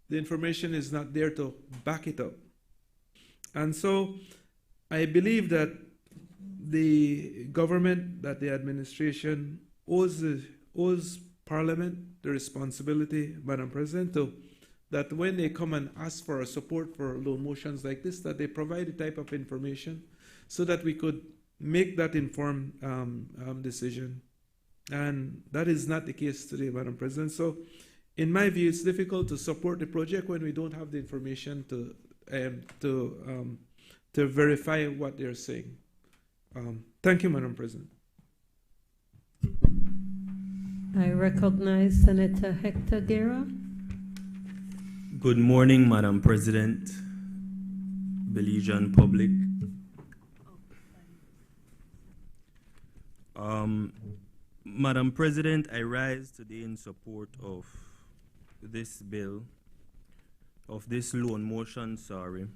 the information is not there to back it up. And so I believe that the government, that the administration owes Parliament the responsibility, Madam President, that when they come and ask for support for loan motions like this, that they provide the type of information so that we could make that informed decision. And that is not the case today, Madam President. So in my view, it's difficult to support the project when we don't have the information to verify what they're saying. Thank you, Madam President. I recognize Senator Hector Guerra. Good morning, Madam President, Belizean public. Madam President, I rise today in support of this bill, of this loan motion, sorry.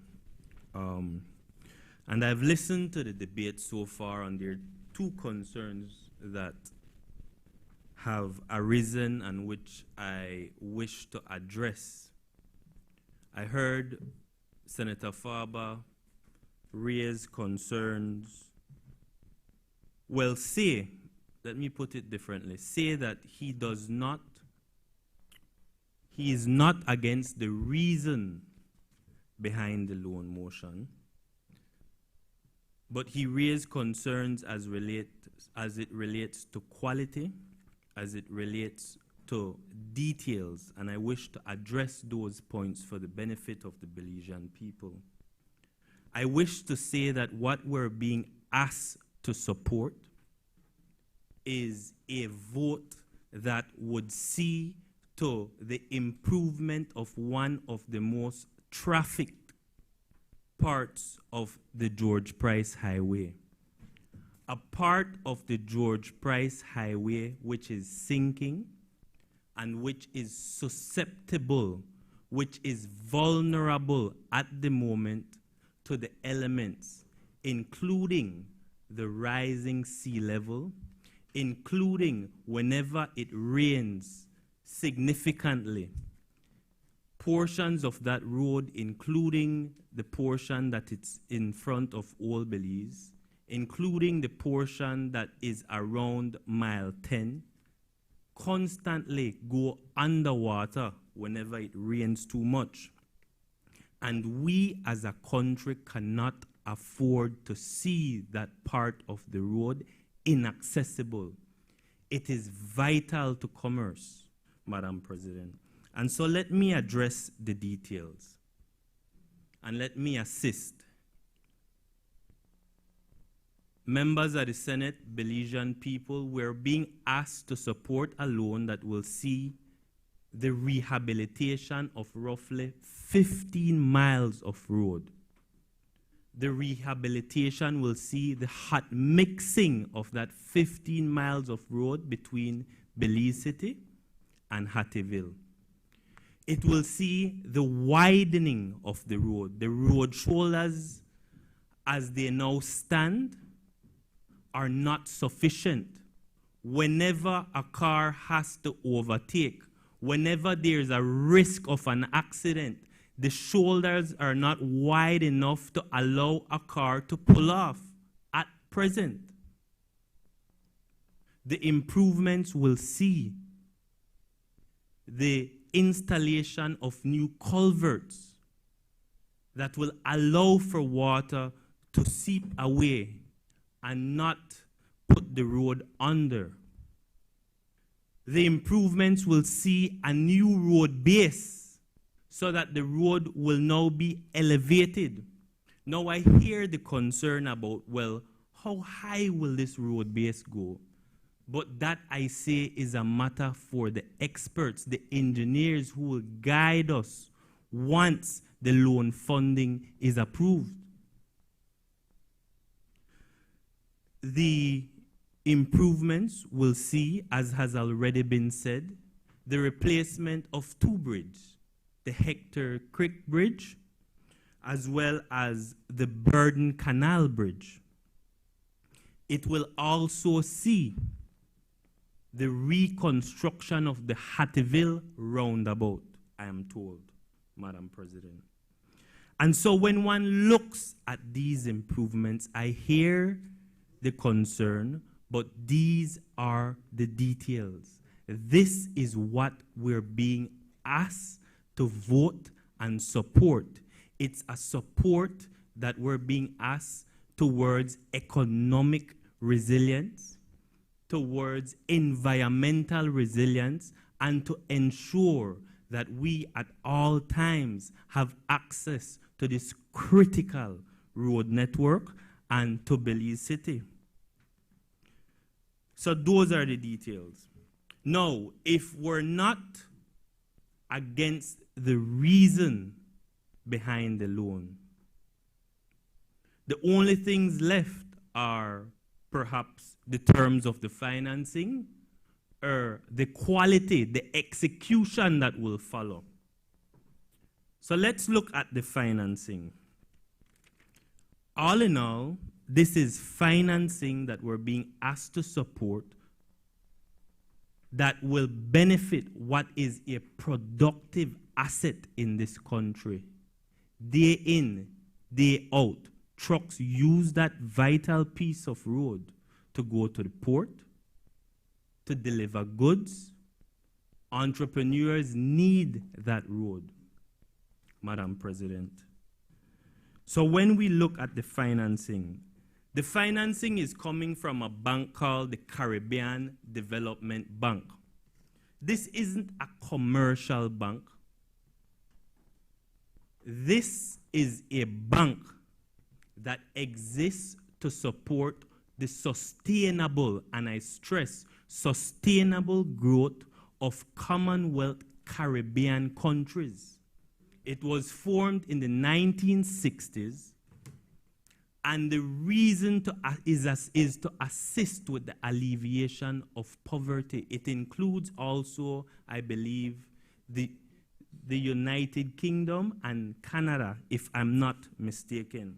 And I've listened to the debate so far, and there are two concerns that have arisen and which I wish to address. I heard Senator Farber raise concerns, well, let me put it differently, say that he is not against the reason behind the loan motion, but he raised concerns as it relates to quality, as it relates to details, and I wish to address those points for the benefit of the Belizean people. I wish to say that what we're being asked to support is a vote that would see to the improvement of one of the most trafficked parts of the George Price Highway. A part of the George Price Highway which is sinking and which is susceptible, which is vulnerable at the moment to the elements, including the rising sea level, including whenever it rains significantly. Portions of that road, including the portion that it's in front of Old Belize, including the portion that is around mile 10, constantly go underwater whenever it rains too much. And we as a country cannot afford to see that part of the road inaccessible. It is vital to commerce, Madam President. And so let me address the details and let me assist. Members of the Senate, Belizean people, we're being asked to support a loan that will see the rehabilitation of roughly 15 miles of road. The rehabilitation will see the hot mixing of that 15 miles of road between Belize City and Hattieville. It will see the widening of the road shoulders as they now stand are not sufficient. Whenever a car has to overtake, whenever there's a risk of an accident, the shoulders are not wide enough to allow a car to pull off at present. The improvements will see the installation of new culverts that will allow for water to seep away and not put the road under. The improvements will see a new road base so that the road will now be elevated. Now I hear the concern about, well, how high will this road base go? But that, I say, is a matter for the experts, the engineers who will guide us once the loan funding is approved. The improvements will see, as has already been said, the replacement of two bridges, the Hector Creek Bridge, as well as the Burden Canal Bridge. It will also see the reconstruction of the Hattieville roundabout, I am told, Madam President. And so when one looks at these improvements, I hear the concern, but these are the details. This is what we're being asked to vote and support. It's a support that we're being asked towards economic resilience, towards environmental resilience, and to ensure that we at all times have access to this critical road network and to Belize City. So those are the details. Now, if we're not against the reason behind the loan, the only things left are perhaps the terms of the financing or the quality, the execution that will follow. So let's look at the financing. All in all, this is financing that we're being asked to support that will benefit what is a productive asset in this country. Day in, day out, trucks use that vital piece of road to go to the port, to deliver goods. Entrepreneurs need that road, Madam President. So when we look at the financing is coming from a bank called the Caribbean Development Bank. This isn't a commercial bank. This is a bank that exists to support the sustainable, and I stress, sustainable growth of Commonwealth Caribbean countries. It was formed in the 1960s, and the reason is to assist with the alleviation of poverty. It includes also, I believe, the United Kingdom and Canada, if I'm not mistaken.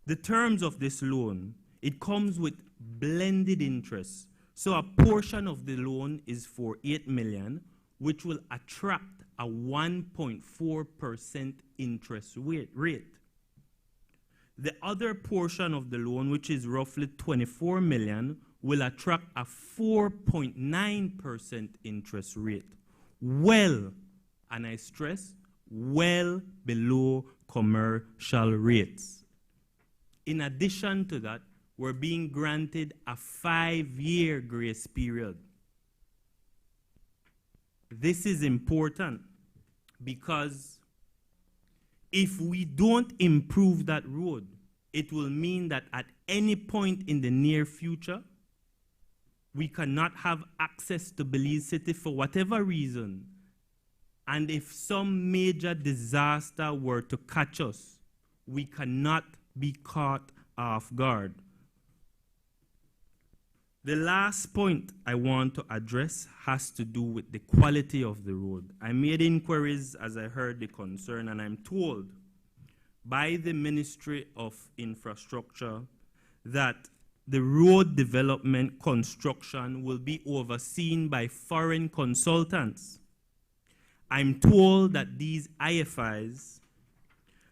The terms of this loan, it comes with blended interest. So a portion of the loan is for 8 million, which will attract a 1.4% interest rate. The other portion of the loan, which is roughly 24 million, will attract a 4.9% interest rate. Well, and I stress, well below commercial rates. In addition to that, we're being granted a 5-year grace period. This is important because if we don't improve that road, it will mean that at any point in the near future, we cannot have access to Belize City for whatever reason. And if some major disaster were to catch us, we cannot be caught off guard. The last point I want to address has to do with the quality of the road. I made inquiries as I heard the concern, and I'm told by the Ministry of Infrastructure that the road development construction will be overseen by foreign consultants. I'm told that these IFIs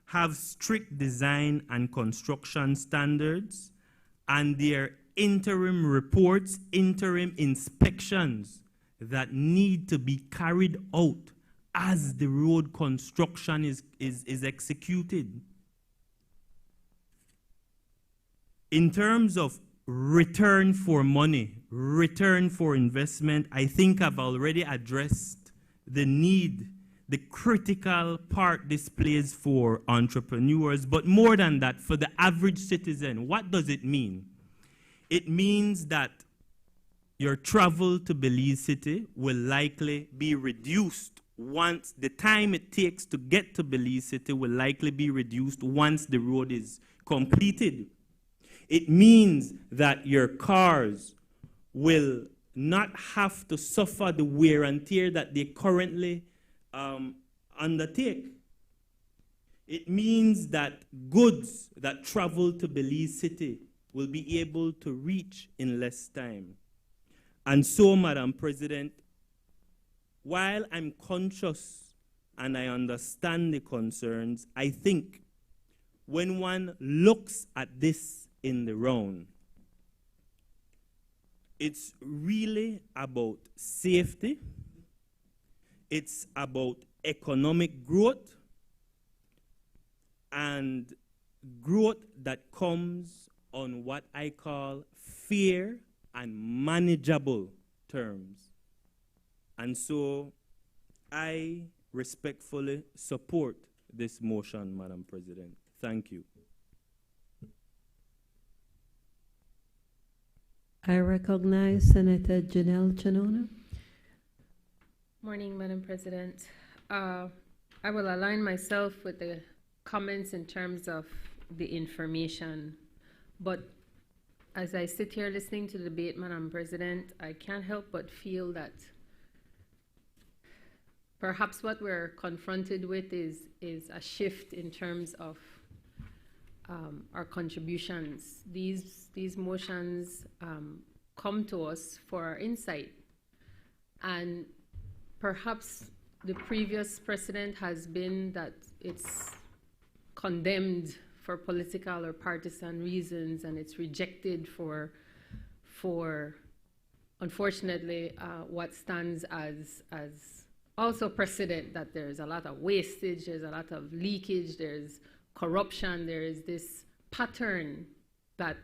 have strict design and construction standards, and their interim reports, interim inspections that need to be carried out as the road construction is executed. In terms of return for money, return for investment, I think I've already addressed the need, the critical part this plays for entrepreneurs, but more than that, for the average citizen. What does it mean? It means that your travel to Belize City will likely be reduced once the time it takes to get to Belize City will likely be reduced once the road is completed. It means that your cars will not have to suffer the wear and tear that they currently undertake. It means that goods that travel to Belize City will be able to reach in less time. And so, Madam President, while I'm conscious and I understand the concerns, I think when one looks at this in the round, it's really about safety, it's about economic growth, and growth that comes on what I call fair and manageable terms. And so I respectfully support this motion, Madam President. Thank you. I recognize Senator Janelle Chanona. Morning, Madam President. I will align myself with the comments in terms of the information, but as I sit here listening to the debate, Madam President, I can't help but feel that perhaps what we're confronted with is a shift in terms of our contributions. These motions come to us for our insight, and perhaps the previous precedent has been that it's condemned for political or partisan reasons, and it's rejected for unfortunately, what stands as also precedent, that there's a lot of wastage, there's a lot of leakage, there's corruption, there is this pattern that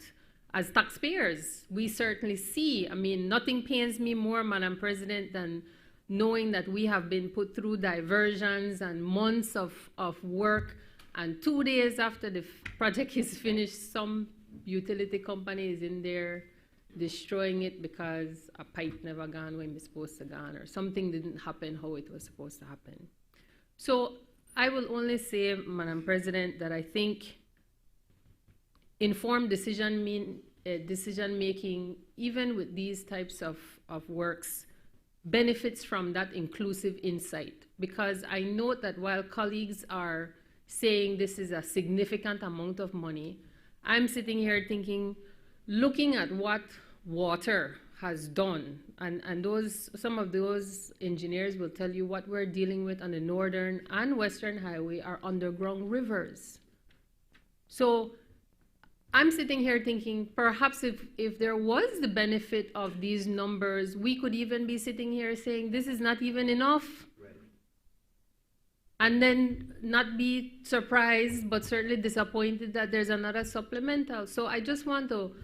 as taxpayers we certainly see. I mean, nothing pains me more, Madam President, than knowing that we have been put through diversions and months of work, and 2 days after the project is finished, some utility company is in there destroying it because a pipe never gone when it's supposed to gone, or something didn't happen how it was supposed to happen. So I will only say, Madam President, that I think informed decision making, even with these types of works, benefits from that inclusive insight. Because I note that while colleagues are saying this is a significant amount of money, I'm sitting here thinking, looking at what water has done, and some of those engineers will tell you what we're dealing with on the Northern and Western Highway are underground rivers. So I'm sitting here thinking, perhaps if there was the benefit of these numbers, we could even be sitting here saying this is not even enough. Right. And then not be surprised, but certainly disappointed that there's another supplemental. So I just want to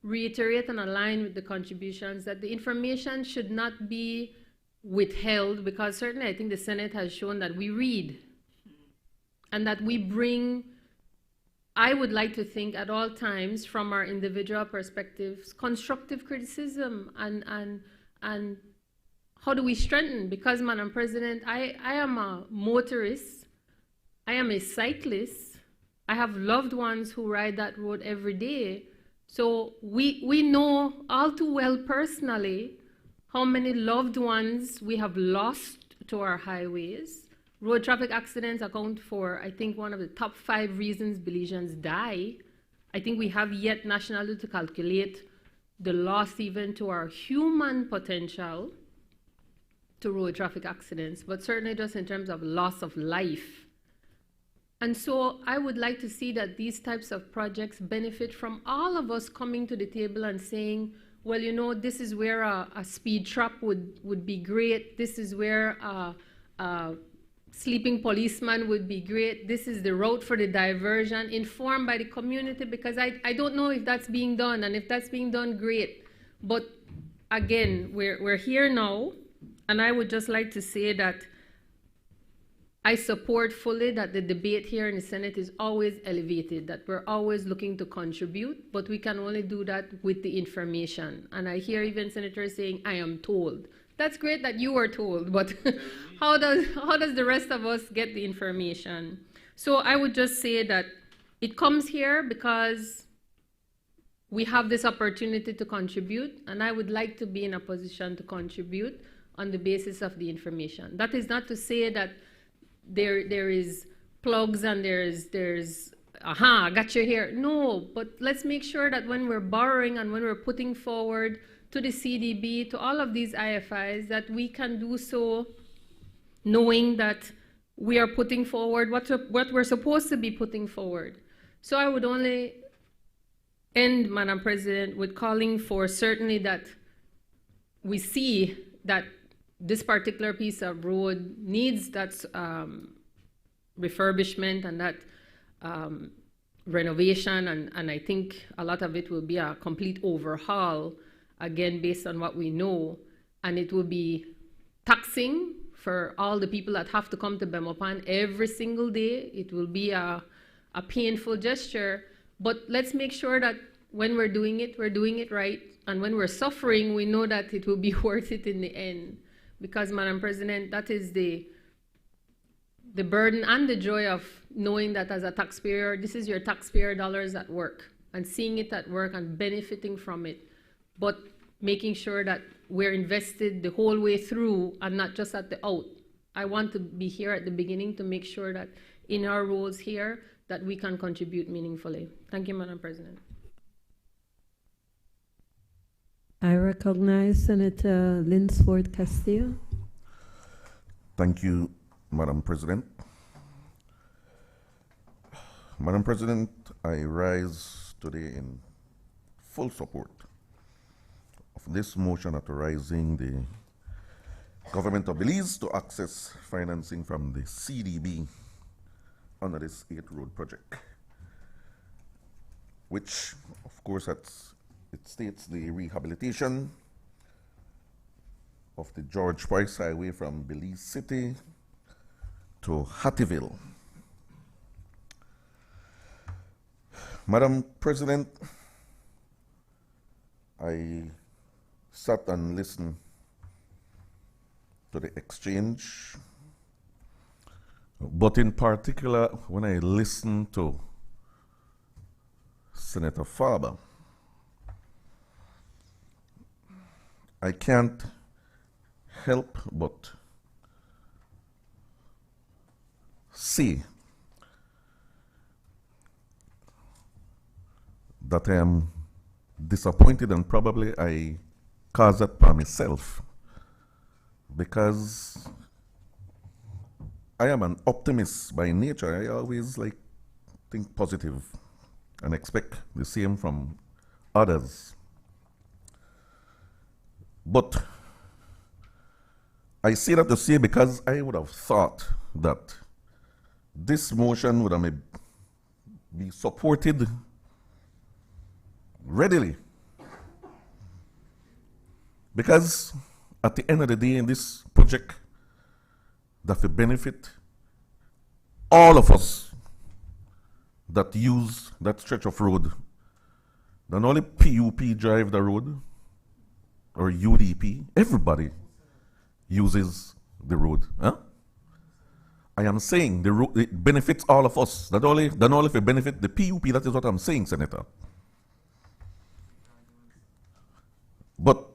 reiterate and align with the contributions that the information should not be withheld, because certainly I think the Senate has shown that we read and that we bring, I would like to think at all times from our individual perspectives, constructive criticism and how do we strengthen? Because, Madam President, I am a motorist, I am a cyclist, I have loved ones who ride that road every day. So we know all too well personally how many loved ones we have lost to our highways. Road traffic accidents account for, I think, one of the top 5 reasons Belizeans die I think we have yet nationally to calculate the loss even to our human potential to road traffic accidents, but certainly just in terms of loss of life. And so I would like to see that these types of projects benefit from all of us coming to the table and saying, well, you know, this is where a speed trap would be great. This is where a sleeping policeman would be great. This is the route for the diversion, informed by the community, because I don't know if that's being done, and if that's being done, great. But again, we're here now, and I would just like to say that I support fully that the debate here in the Senate is always elevated, that we're always looking to contribute, but we can only do that with the information. And I hear even senators saying, I am told. That's great that you were told, but how does the rest of us get the information? So I would just say that it comes here because we have this opportunity to contribute, and I would like to be in a position to contribute on the basis of the information. That is not to say that there is plugs and there's aha, I got you here. No, but let's make sure that when we're borrowing and when we're putting forward to the CDB, to all of these IFIs, that we can do so knowing that we are putting forward what we're supposed to be putting forward. So I would only end, Madam President, with calling for certainly that we see that this particular piece of road needs that refurbishment and that renovation, and I think a lot of it will be a complete overhaul, again, based on what we know, and it will be taxing for all the people that have to come to Bemopan every single day. It will be a painful gesture, but let's make sure that when we're doing it right, and when we're suffering, we know that it will be worth it in the end. Because, Madam President, that is the burden and the joy of knowing that as a taxpayer, this is your taxpayer dollars at work, and seeing it at work and benefiting from it, but making sure that we're invested the whole way through and not just at the out. I want to be here at the beginning to make sure that in our roles here that we can contribute meaningfully. Thank you, Madam President. I recognize Senator Linsford Castillo. Thank you, Madam President. Madam President, I rise today in full support of this motion authorizing the government of Belize to access financing from the CDB under this 8 road project, which, of course, it states the rehabilitation of the George Price Highway from Belize City to Hattieville. Madam President, I sat and listened to the exchange, but in particular, when I listened to Senator Farber, I can't help but see that I am disappointed, and probably I caused that by myself, because I am an optimist by nature. I always think positive and expect the same from others. But I say that to say because I would have thought that this motion would have be supported readily. Because at the end of the day, in this project, that will benefit all of us that use that stretch of road. Not only PUP drive the road, or UDP, everybody uses the road. Huh? I am saying the road, it benefits all of us. Not only if it benefits the PUP, that is what I'm saying, Senator. But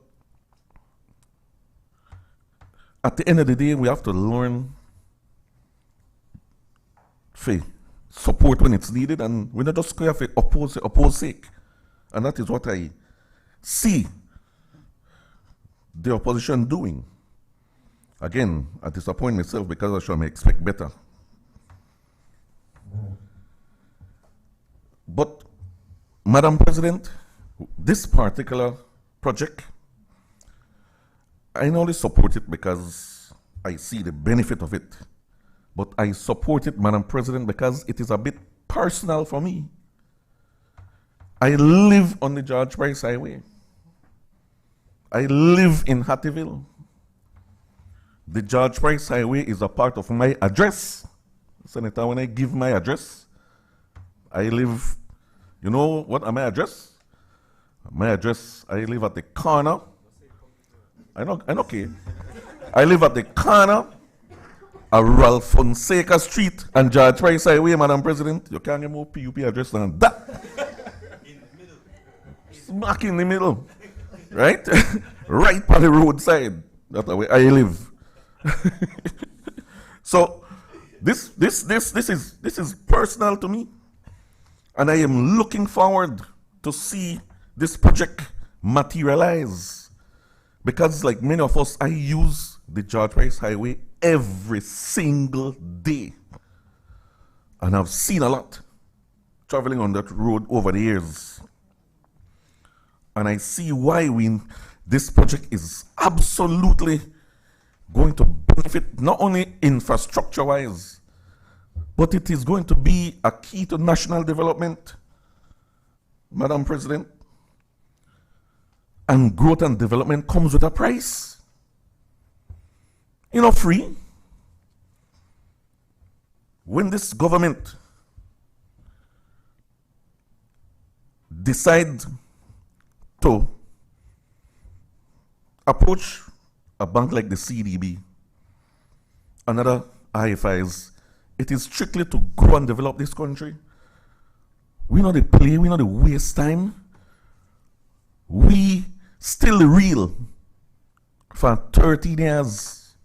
at the end of the day, we have to learn support when it's needed, and we're not just going to oppose sake. And that is what I see the opposition doing. Again, I disappoint myself because I should expect better. But, Madam President, this particular project, I only support it because I see the benefit of it. But I support it, Madam President, because it is a bit personal for me. I live on the George Price Highway. I live in Hattieville. The George Price Highway is a part of my address. Senator, when I give my address, I live, you know what my address? My address, I live at the corner. I know, okay. I live at the corner of Ralph Fonseca Street and George Price Highway, Madam President. You can't get more PUP address than that. In the middle. Smack in the middle. Right? Right by the roadside. That's the way I live. So this is personal to me. And I am looking forward to see this project materialize. Because like many of us, I use the George Price Highway every single day. And I've seen a lot traveling on that road over the years. And I see why this project is absolutely going to benefit not only infrastructure-wise, but it is going to be a key to national development, Madam President. And growth and development comes with a price. You know, free. When this government decides to approach a bank like the CDB, another IFIs, it is strictly to grow and develop this country. We know the play, we know the waste time. We still reel for 13 years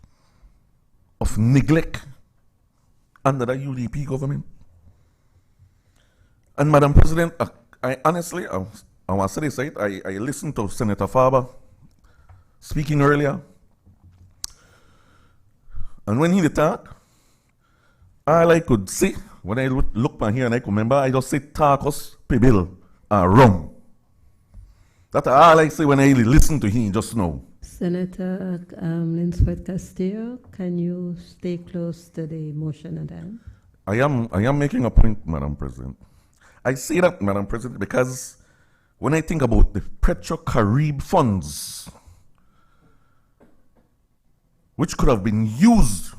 of neglect under the UDP government. And Madam President, I honestly, I want to say this, right? I listened to Senator Faber speaking earlier. And when he talk, all I could say, when I look by here and I could remember, I just say tacos, pibil, and rum. That's all I say when I listen to him just now. Senator Linsford Castillo, can you stay close to the motion at hand? I am making a point, Madam President. I say that, Madam President, because when I think about the Petro-Carib funds, which could have been used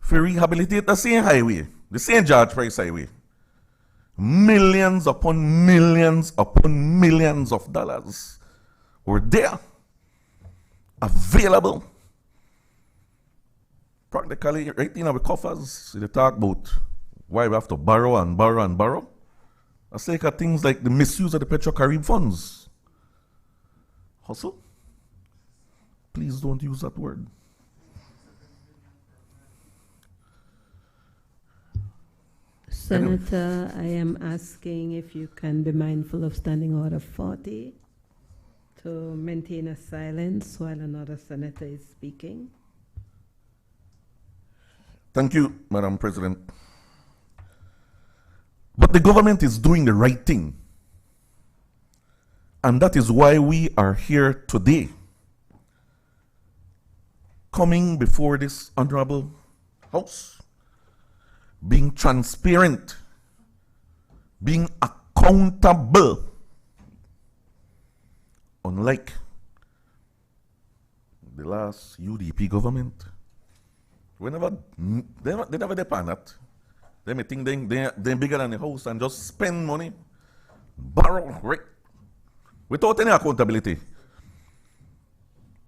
for rehabilitate the same highway, the same George Price Highway, millions upon millions upon millions of dollars were there, available, practically right in our coffers. They talk about why we have to borrow and borrow and borrow. I say things like the misuse of the Petro-Carib funds. Hustle? Please don't use that word. Senator, I am asking if you can be mindful of Standing Order 40 to maintain a silence while another senator is speaking. Thank you, Madam President. But the government is doing the right thing. And that is why we are here today, coming before this honorable House, being transparent, being accountable. Unlike the last UDP government, they never depend that. They may think they're bigger than the house and just spend money, borrow, right, without any accountability.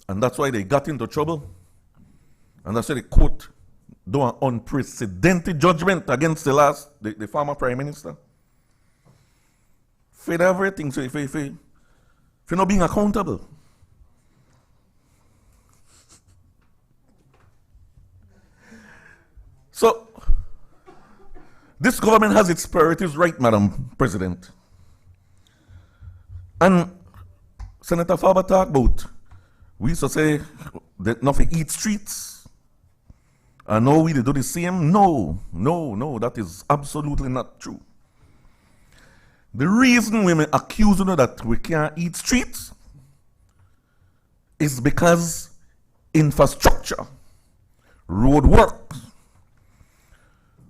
And that's why they got into trouble. And that's why the court do an unprecedented judgment against the former Prime Minister. For everything, so if you're not being accountable. So, This government has its priorities right, Madam President. And Senator Faber talked about, we used to say that nothing eat streets. And now we do the same. No, that is absolutely not true. The reason women accuse you that we can't eat streets is because infrastructure, road work,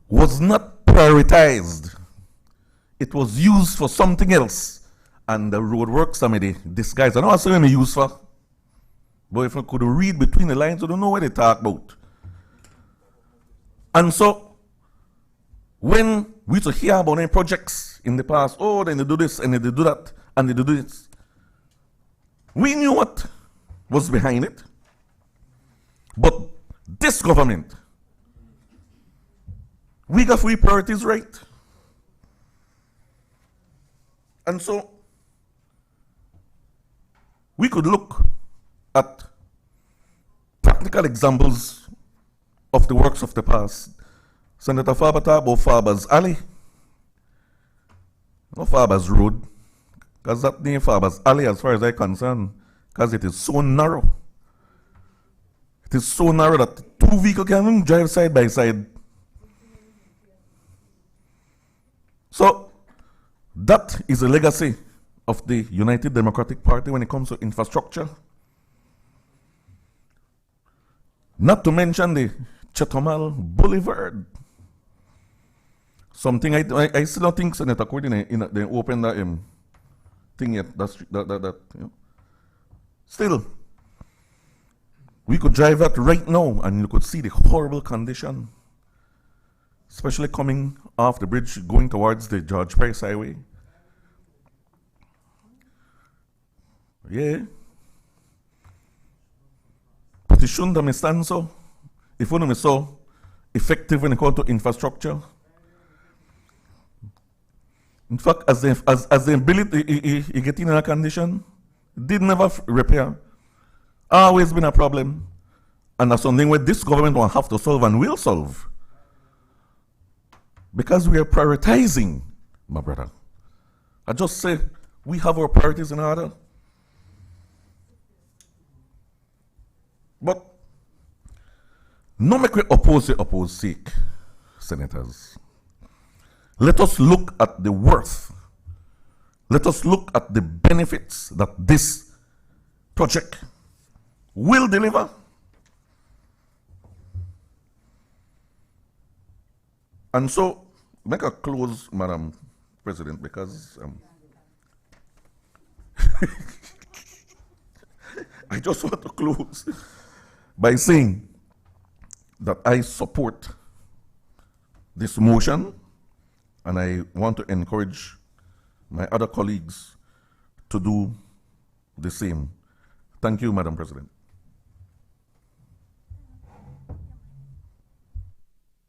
was not prioritized. It was used for something else. And the road work somebody disguised. I know what I'm used for. But if I could read between the lines, I don't know what they talk about. And so, when we used to hear about any projects in the past, oh, then they do this, and they do that, and they do this, we knew what was behind it. But this government, we got three priorities right. And so, we could look at practical examples of the works of the past. Senator Faber talked about Faber's Alley, not Faber's Road, because that name Faber's Alley, as far as I'm concerned, because it is so narrow. It is so narrow that two vehicles can't even drive side by side. So, that is a legacy of the United Democratic Party when it comes to infrastructure. Not to mention the Chetomal Boulevard. Something I still don't think Senator Cordin they opened that thing yet. That you know. Still, we could drive that right now and you could see the horrible condition, especially coming off the bridge going towards the George Price Highway. Yeah. But it shouldn't have stand so. If only so effective when it comes to infrastructure. In fact, as the ability he get in a condition, did never repair. Always been a problem. And that's something where this government will have to solve and will solve. Because we are prioritizing, my brother. I just say we have our priorities in order. But no make we oppose sake, senators. Let us look at the worth. Let us look at the benefits that this project will deliver. And so, make a close, Madam President, because I just want to close by saying that I support this motion and I want to encourage my other colleagues to do the same. Thank you, Madam President.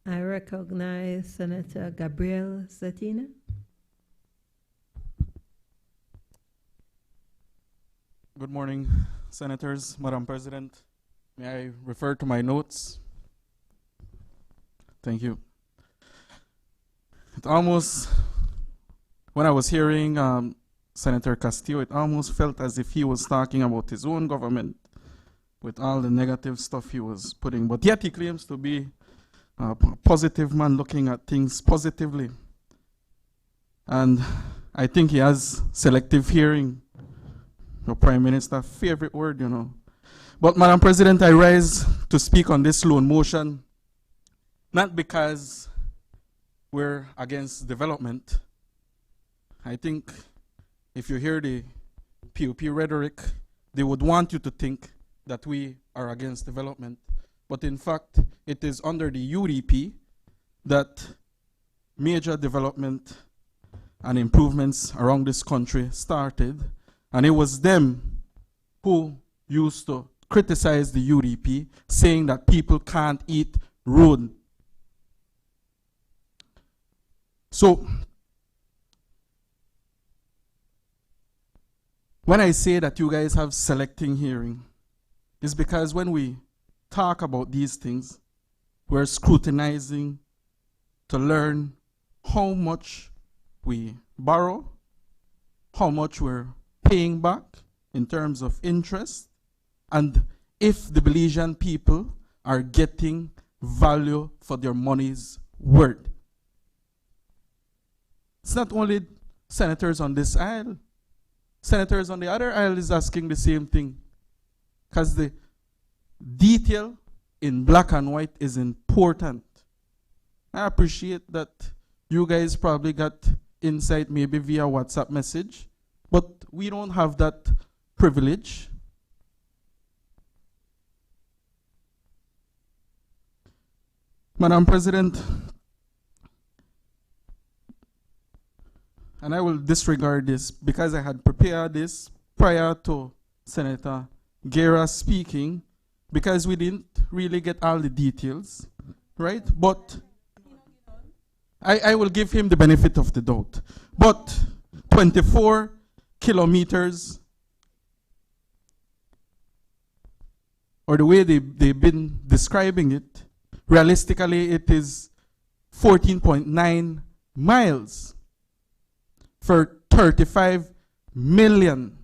I recognize Senator Gabriel Zetina. Good morning, Senators, Madam President. May I refer to my notes? Thank you. It almost, when I was hearing Senator Castillo, it almost felt as if he was talking about his own government with all the negative stuff he was putting. But yet he claims to be a positive man looking at things positively. And I think he has selective hearing. Your Prime Minister, favorite word, you know. But Madam President, I rise to speak on this loan motion, not because we're against development. I think if you hear the PUP rhetoric, they would want you to think that we are against development. But in fact, it is under the UDP that major development and improvements around this country started. And it was them who used to criticize the UDP, saying that people can't eat road. So, when I say that you guys have selecting hearing, it's because when we talk about these things, we're scrutinizing to learn how much we borrow, how much we're paying back in terms of interest, and if the Belizean people are getting value for their money's worth. It's not only senators on this aisle. Senators on the other aisle is asking the same thing. Because the detail in black and white is important. I appreciate that you guys probably got insight maybe via WhatsApp message, but we don't have that privilege. Madam President, and I will disregard this because I had prepared this prior to Senator Guerra speaking, because we didn't really get all the details, right? But I will give him the benefit of the doubt. But 24 kilometers, or the way they've been describing it, realistically it is 14.9 miles for 35 million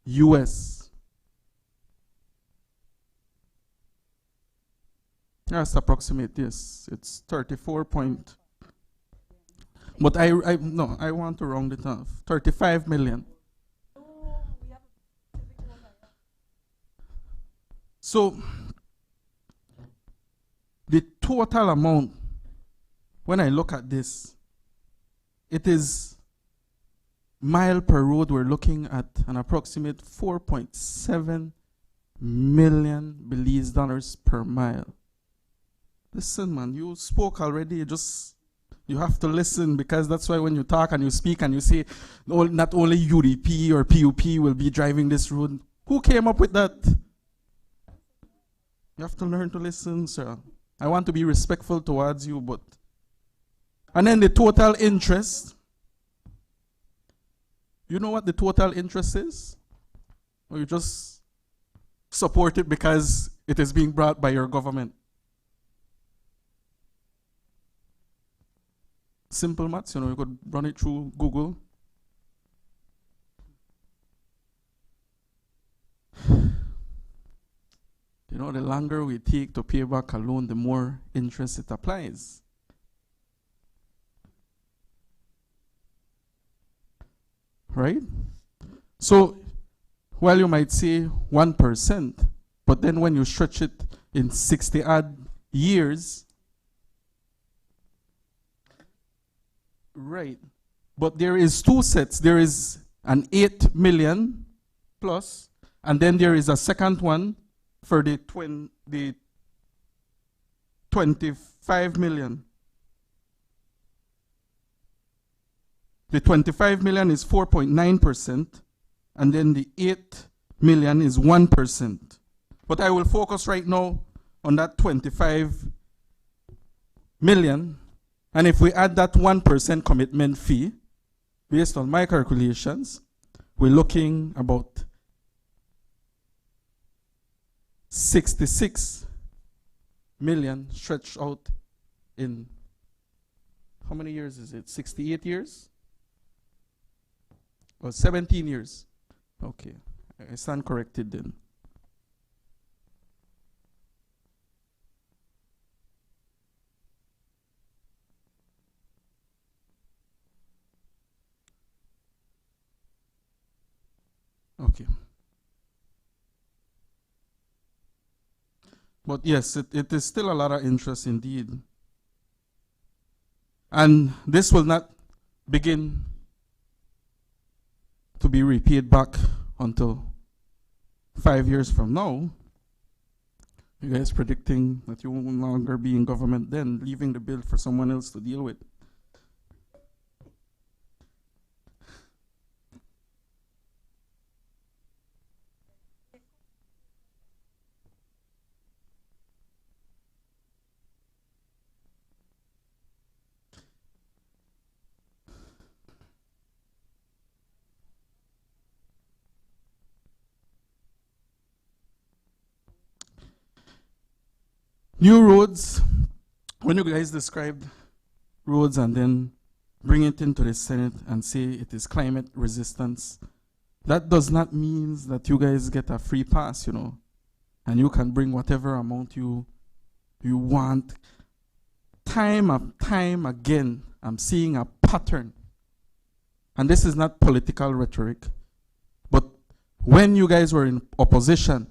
US. Let's approximate this. It's 34 point. But I want to round it off. 35 million. So the total amount, when I look at this, it is mile per road, we're looking at an approximate 4.7 million Belize dollars per mile. Listen, man, you spoke already, you have to listen, because that's why when you talk and you speak and you say, not only UDP or PUP will be driving this road. Who came up with that? You have to learn to listen, sir. I want to be respectful towards you, but... And then the total interest. You know what the total interest is? Or you just support it because it is being brought by your government? Simple maths, you could run it through Google. The longer we take to pay back a loan, the more interest it applies. Right? So, while you might say 1%, but then when you stretch it in 60 odd years, right. But there is two sets. There is an 8 million plus, and then there is a second one for the 25 million. The 25 million is 4.9%, and then the 8 million is 1%. But I will focus right now on that 25 million, and if we add that 1% commitment fee, based on my calculations, we're looking about 66 million stretched out in, how many years is it? 68 years? Or 17 years? Okay, I stand corrected then. Okay. But yes, it is still a lot of interest indeed. And this will not begin to be repaid back until 5 years from now. You guys predicting that you will no longer be in government then, leaving the bill for someone else to deal with. New roads, when you guys described roads and then bring it into the Senate and say it is climate resistance. That does not mean that you guys get a free pass, and you can bring whatever amount you want. Time and time again, I'm seeing a pattern. And this is not political rhetoric, but when you guys were in opposition,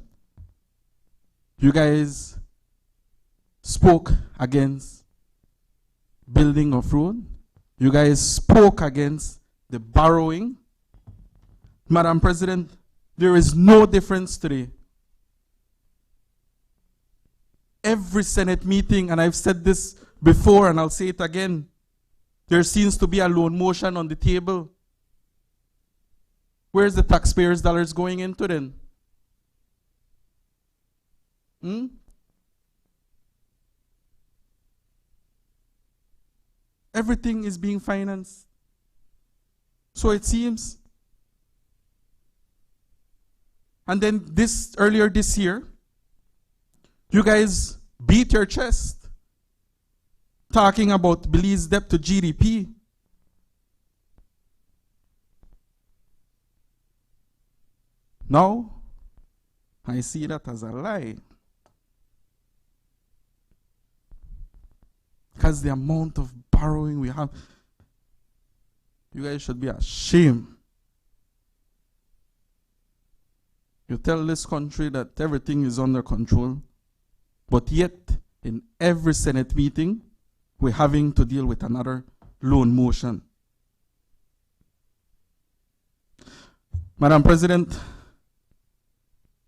you guys spoke against building of road. You guys spoke against the borrowing. Madam President, there is no difference today. Every Senate meeting, and I've said this before and I'll say it again, there seems to be a loan motion on the table. Where's the taxpayers' dollars going into then? Everything is being financed. So it seems. And then earlier this year, you guys beat your chest talking about Belize debt to GDP. Now, I see that as a lie. Because the amount of borrowing we have, you guys should be ashamed. You tell this country that everything is under control, but yet in every Senate meeting, we're having to deal with another loan motion. Madam President,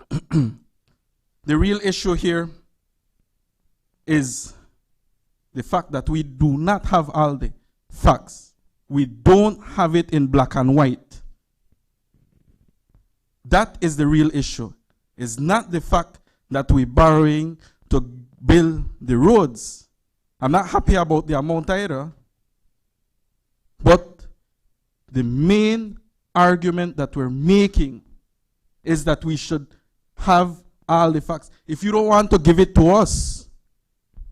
the real issue here is the fact that we do not have all the facts. We don't have it in black and white. That is the real issue. It's not the fact that we're borrowing to build the roads. I'm not happy about the amount either. But the main argument that we're making is that we should have all the facts. If you don't want to give it to us,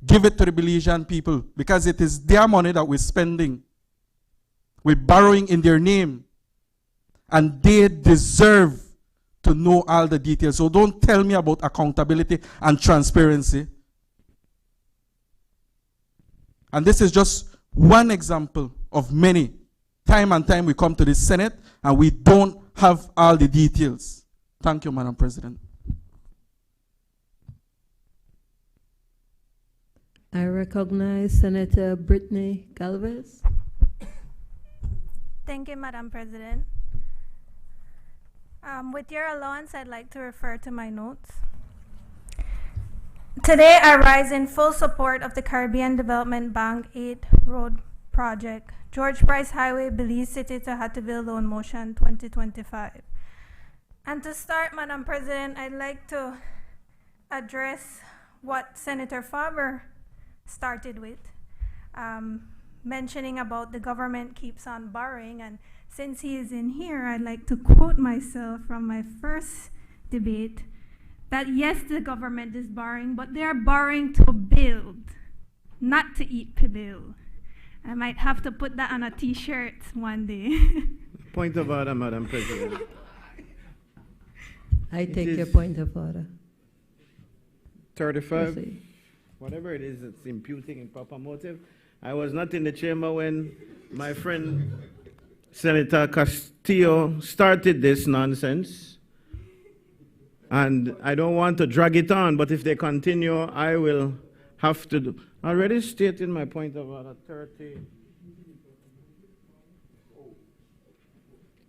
give it to the Belizean people, because it is their money that we're spending. We're borrowing in their name, and they deserve to know all the details. So don't tell me about accountability and transparency. And this is just one example of many. Time and time we come to the Senate and we don't have all the details. Thank you, Madam President. I recognize Senator Brittany Galvez. Thank you, Madam President. With your allowance, I'd like to refer to my notes. Today, I rise in full support of the Caribbean Development Bank 8 Road Project, George Price Highway, Belize City to Hattieville Loan Motion 2025. And to start, Madam President, I'd like to address what Senator Faber started with, mentioning about the government keeps on borrowing. And since he is in here, I'd like to quote myself from my first debate, that yes, the government is borrowing, but they're borrowing to build, not to eat pibil. I might have to put that on a t-shirt one day. Point of order, Madam President. I take your point of order. 35, Proceed. whatever it is that's imputing improper motive. I was not in the chamber when my friend Senator Castillo started this nonsense. And I don't want to drag it on, but if they continue, I will have to do. Already stated my point of order, 30.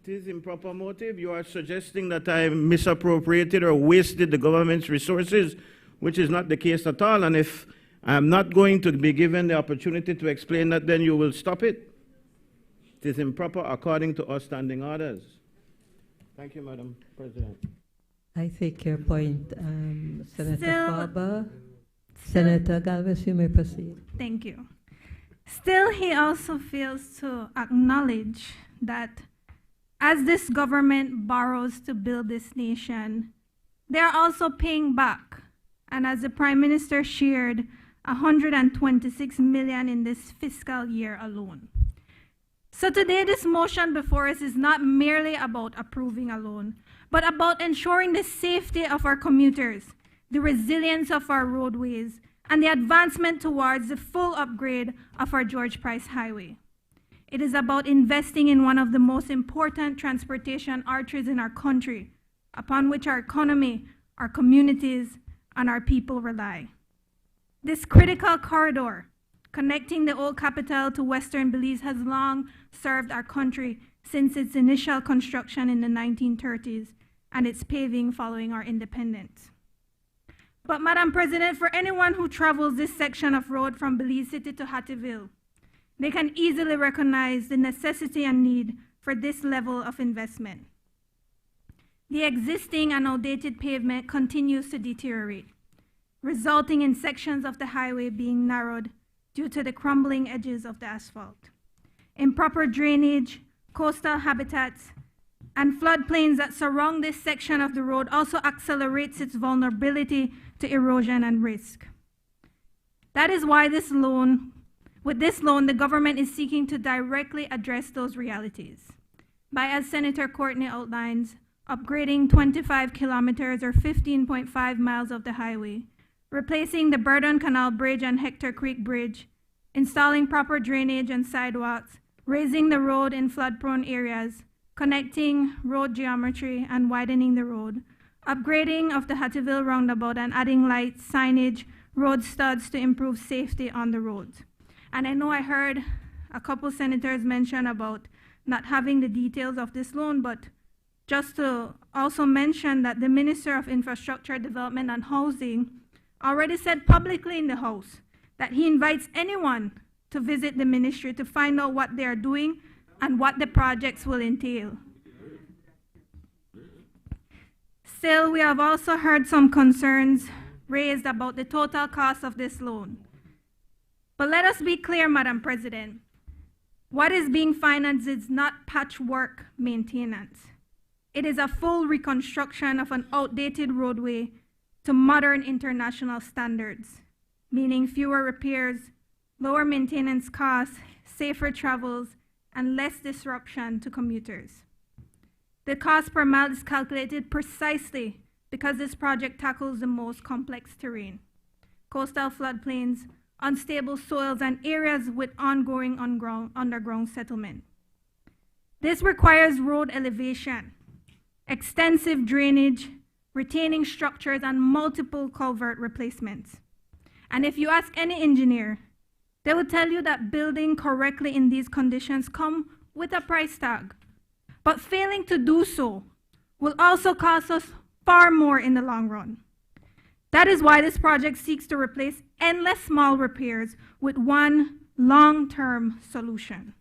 It is improper motive. You are suggesting that I misappropriated or wasted the government's resources, which is not the case at all. And if I'm not going to be given the opportunity to explain that, then you will stop it. It is improper according to our standing orders. Thank you, Madam President. I take your point, Senator Faber. Senator Galvez, you may proceed. Thank you. Still, he also fails to acknowledge that as this government borrows to build this nation, they are also paying back. And as the Prime Minister shared, $126 million in this fiscal year alone. So today, this motion before us is not merely about approving alone, but about ensuring the safety of our commuters, the resilience of our roadways, and the advancement towards the full upgrade of our George Price Highway. It is about investing in one of the most important transportation arteries in our country, upon which our economy, our communities, and our people rely. This critical corridor connecting the old capital to western Belize has long served our country since its initial construction in the 1930s and its paving following our independence. But Madam President, for anyone who travels this section of road from Belize City to Hattieville, they can easily recognize the necessity and need for this level of investment. The existing and outdated pavement continues to deteriorate, resulting in sections of the highway being narrowed due to the crumbling edges of the asphalt. Improper drainage, coastal habitats, and floodplains that surround this section of the road also accelerates its vulnerability to erosion and risk. That is why with this loan, the government is seeking to directly address those realities by, as Senator Courtney outlines, upgrading 25 kilometers or 15.5 miles of the highway, replacing the Burdon Canal Bridge and Hector Creek Bridge, installing proper drainage and sidewalks, raising the road in flood-prone areas, connecting road geometry and widening the road, upgrading of the Hattieville roundabout and adding lights, signage, road studs to improve safety on the roads. And I know I heard a couple senators mention about not having the details of this loan, but just to also mention that the Minister of Infrastructure Development and Housing already said publicly in the House that he invites anyone to visit the ministry to find out what they are doing and what the projects will entail. Still, we have also heard some concerns raised about the total cost of this loan. But let us be clear, Madam President, what is being financed is not patchwork maintenance. It is a full reconstruction of an outdated roadway to modern international standards, meaning fewer repairs, lower maintenance costs, safer travels, and less disruption to commuters. The cost per mile is calculated precisely because this project tackles the most complex terrain: coastal floodplains, unstable soils, and areas with ongoing underground settlement. This requires road elevation, extensive drainage, retaining structures, and multiple culvert replacements. And if you ask any engineer, they will tell you that building correctly in these conditions come with a price tag. But failing to do so will also cost us far more in the long run. That is why this project seeks to replace endless small repairs with one long-term solution.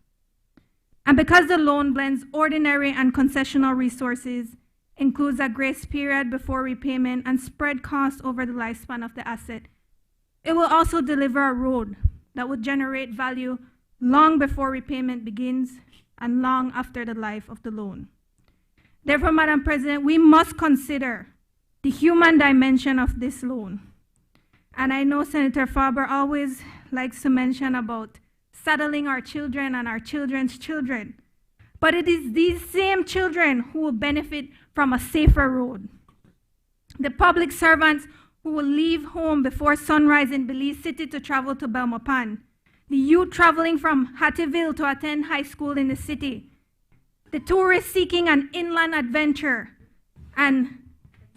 And because the loan blends ordinary and concessional resources, includes a grace period before repayment, and spread costs over the lifespan of the asset, it will also deliver a road that would generate value long before repayment begins and long after the life of the loan. Therefore, Madam President, we must consider the human dimension of this loan. And I know Senator Faber always likes to mention about saddling our children and our children's children. But it is these same children who will benefit from a safer road. The public servants who will leave home before sunrise in Belize City to travel to Belmopan. The youth traveling from Hattieville to attend high school in the city. The tourists seeking an inland adventure. And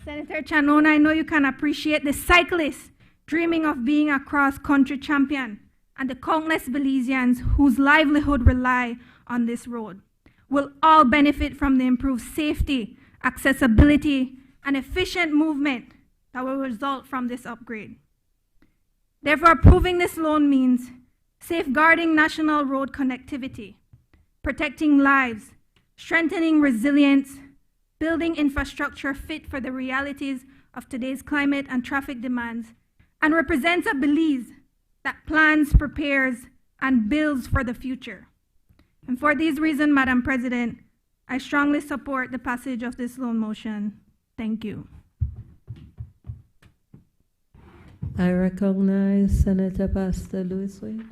Senator Chanona, I know you can appreciate the cyclists dreaming of being a cross-country champion, and the countless Belizeans whose livelihood rely on this road will all benefit from the improved safety, accessibility, and efficient movement that will result from this upgrade. Therefore, approving this loan means safeguarding national road connectivity, protecting lives, strengthening resilience, building infrastructure fit for the realities of today's climate and traffic demands, and represents a Belize that plans, prepares, and builds for the future. And for these reasons, Madam President, I strongly support the passage of this loan motion. Thank you. I recognize Senator Pastor Louis Wade.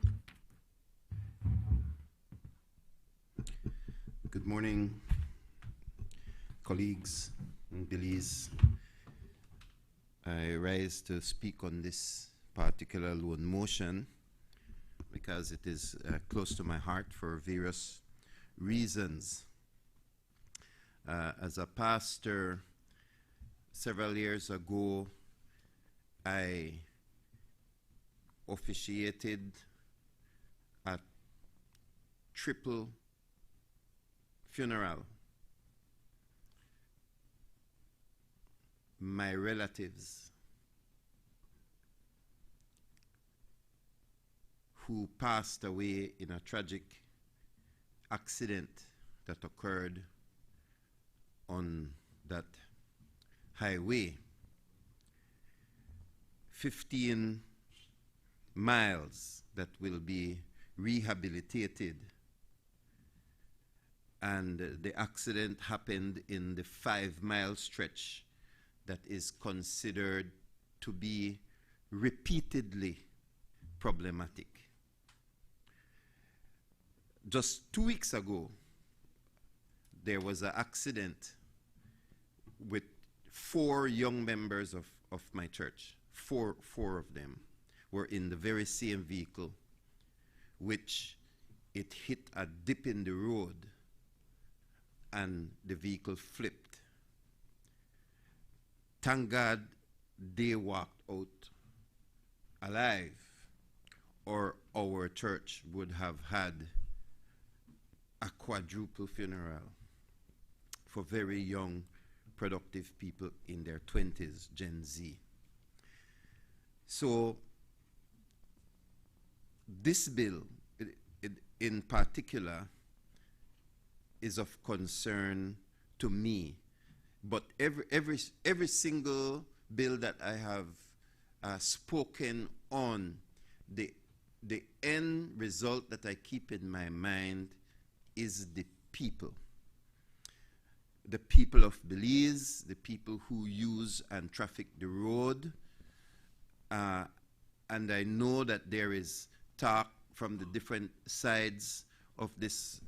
Good morning, colleagues in Belize. I rise to speak on this particular loan motion because it is close to my heart for various reasons. As a pastor, several years ago, I officiated a triple funeral. My relatives who passed away in a tragic accident that occurred on that highway. 15 miles that will be rehabilitated, and the accident happened in the 5-mile stretch that is considered to be repeatedly problematic. Just 2 weeks ago, there was an accident with 4 young members of my church. Four of them were in the very same vehicle, which it hit a dip in the road and the vehicle flipped. Thank God they walked out alive, or our church would have had a quadruple funeral for very young, productive people in their 20s, Gen Z. So this bill, in particular, is of concern to me. But every single bill that I have spoken on, the end result that I keep in my mind is the people. The people of Belize, the people who use and traffic the road. And I know that there is talk from the different sides of this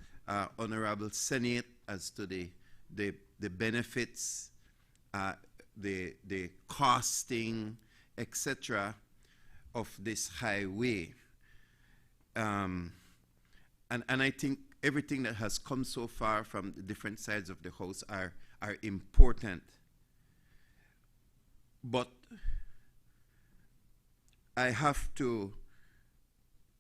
Honorable Senate as to the benefits, the costing, etc. of this highway. And I think everything that has come so far from the different sides of the House are important. But I have to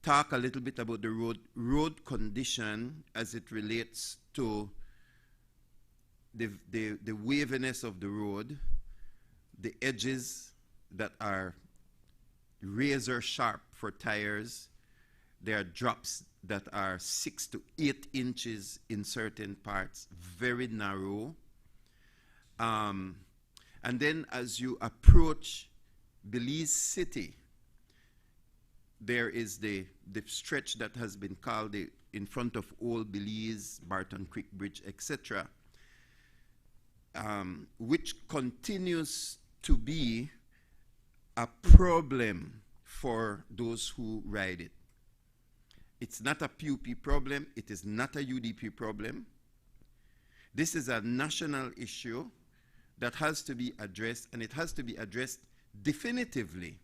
talk a little bit about the road condition as it relates to the waviness of the road, the edges that are razor sharp for tires. There are drops that are 6 to 8 inches in certain parts, very narrow. And then as you approach Belize City, there is the stretch that has been called in front of Old Belize, Barton Creek Bridge, etc., which continues to be a problem for those who ride it. It's not a PUP problem. It is not a UDP problem. This is a national issue that has to be addressed, and it has to be addressed definitively,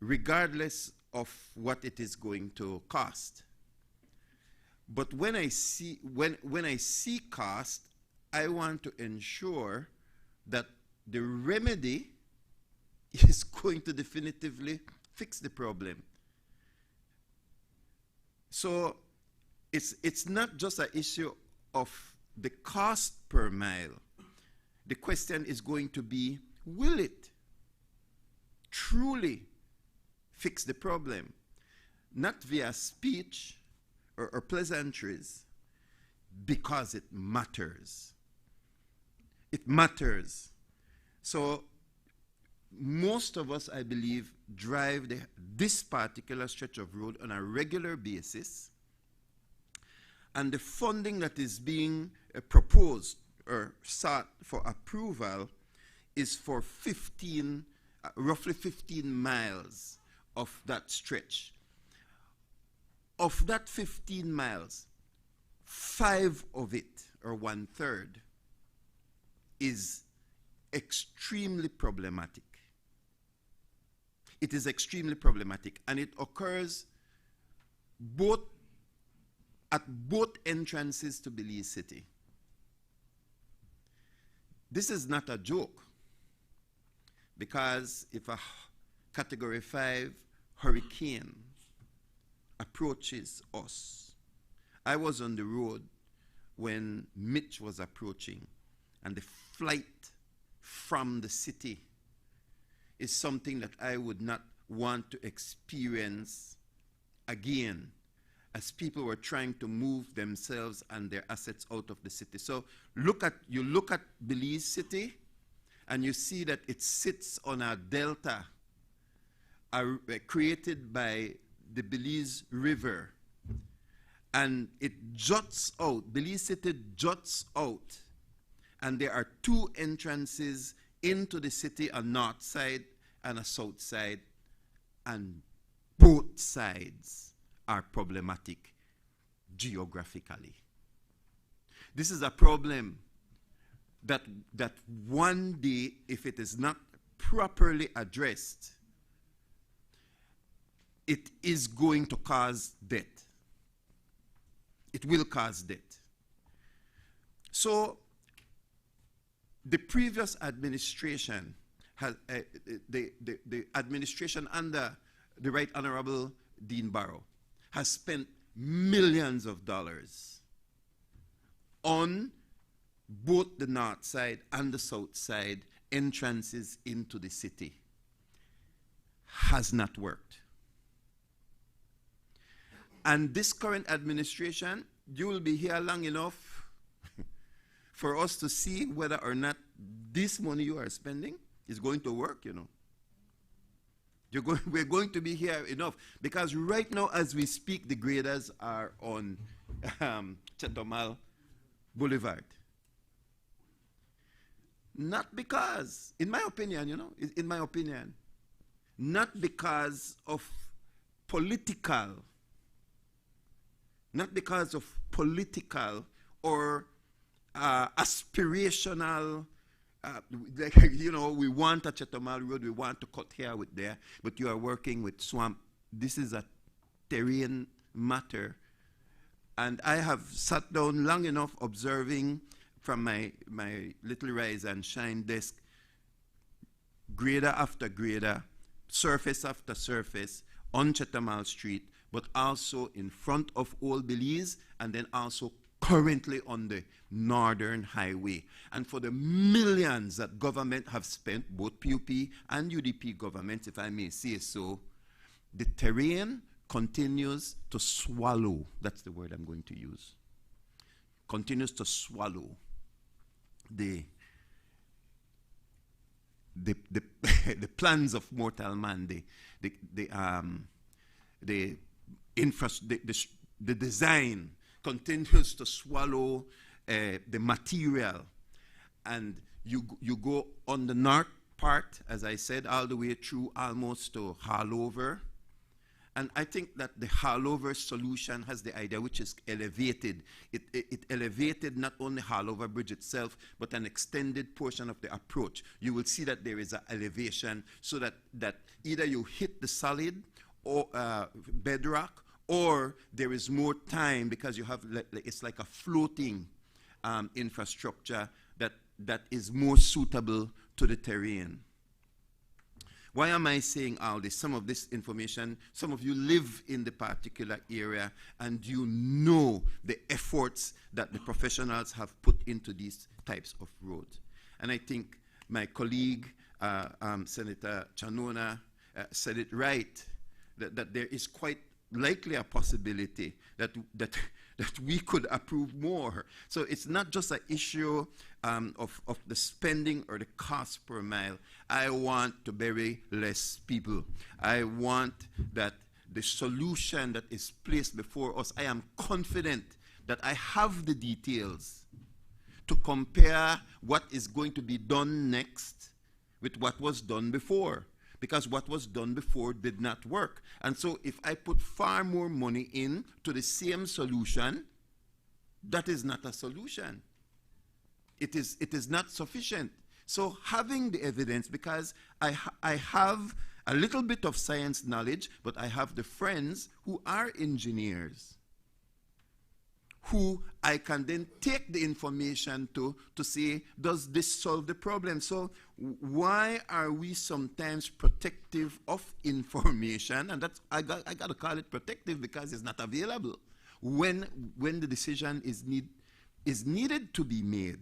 regardless of what it is going to cost. But when I see cost, I want to ensure that the remedy is going to definitively fix the problem. So it's not just an issue of the cost per mile. The question is going to be, will it truly fix the problem? Not via speech or pleasantries, because it matters. It matters. So most of us, I believe, drive this particular stretch of road on a regular basis, and the funding that is being proposed or sought for approval is for 15 roughly 15 miles of that stretch. Of that 15 miles, 5 of it, or 1/3, is extremely problematic. It is extremely problematic, and it occurs at both entrances to Belize City. This is not a joke, because if a Category 5 hurricane approaches us, I was on the road when Mitch was approaching, and the flight from the city is something that I would not want to experience again, as people were trying to move themselves and their assets out of the city. So you look at Belize City, and you see that it sits on a delta created by the Belize River, and it juts out. Belize City juts out, and there are 2 entrances into the city, a north side and a south side, and both sides are problematic geographically. This is a problem that one day, if it is not properly addressed, it is going to cause death. It will cause death. So the previous administration has the administration under the Right Honorable Dean Barrow has spent millions of dollars on both the north side and the south side entrances into the city. Has not worked. And this current administration, you will be here long enough for us to see whether or not this money you are spending is going to work, you know. We're going to be here enough, because right now as we speak, the graders are on Chetomal Boulevard. Not because, in my opinion, you know, in my opinion, not because of political, or aspirational, like, you know, we want a Chetomal Road, we want to cut here with there, but you are working with swamp. This is a terrain matter. And I have sat down long enough observing from my little rise and shine desk, grader after grader, surface after surface, on Chetomal Street, but also in front of Old Belize, and then also currently on the Northern Highway. And for the millions that government have spent, both PUP and UDP governments, if I may say so, the terrain continues to swallow. That's the word I'm going to use. Continues to swallow the plans of mortal man, the design continues to swallow the material, and you go on the north part, as I said, all the way through almost to Harlover. And I think that the Harlover solution has the idea, which is elevated. It elevated not only Harlover Bridge itself, but an extended portion of the approach. You will see that there is an elevation, so that either you hit the solid or bedrock, or there is more time, because you have, it's like a floating infrastructure that is more suitable to the terrain. Why am I saying all this? Some of this information, some of you live in the particular area, and you know the efforts that the professionals have put into these types of roads. And I think my colleague, Senator Chanona, said it right, that there is quite likely a possibility that we could approve more. So it's not just an issue of the spending or the cost per mile. I want to bury less people. I want that the solution that is placed before us, I am confident that I have the details to compare what is going to be done next with what was done before. because what was done before did not work. And so if I put far more money in to the same solution, that is not a solution. It is not sufficient. So having the evidence, because I have a little bit of science knowledge, but I have the friends who are engineers, who I can then take the information to say, does this solve the problem? So why are we sometimes protective of information? And that's, I got to call it protective because it's not available when the decision is needed to be made.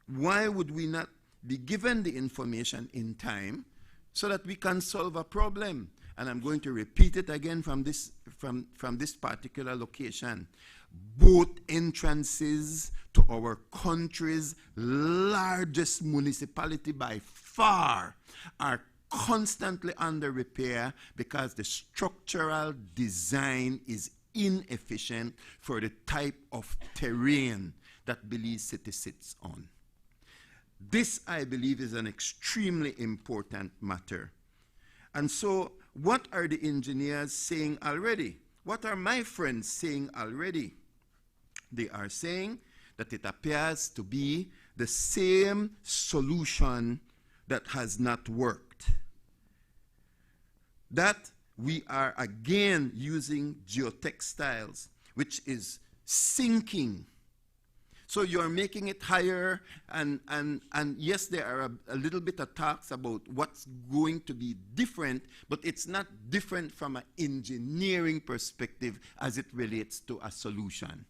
Why would we not be given the information in time so that we can solve a problem? And I'm going to repeat it again from this particular location. Both entrances to our country's largest municipality by far are constantly under repair because the structural design is inefficient for the type of terrain that Belize City sits on. This, I believe, is an extremely important matter. And so, what are the engineers saying already? What are my friends saying already? They are saying that it appears to be the same solution that has not worked. That we are again using geotextiles, which is sinking. So you're making it higher, and yes, there are a little bit of talks about what's going to be different, but it's not different from an engineering perspective as it relates to a solution.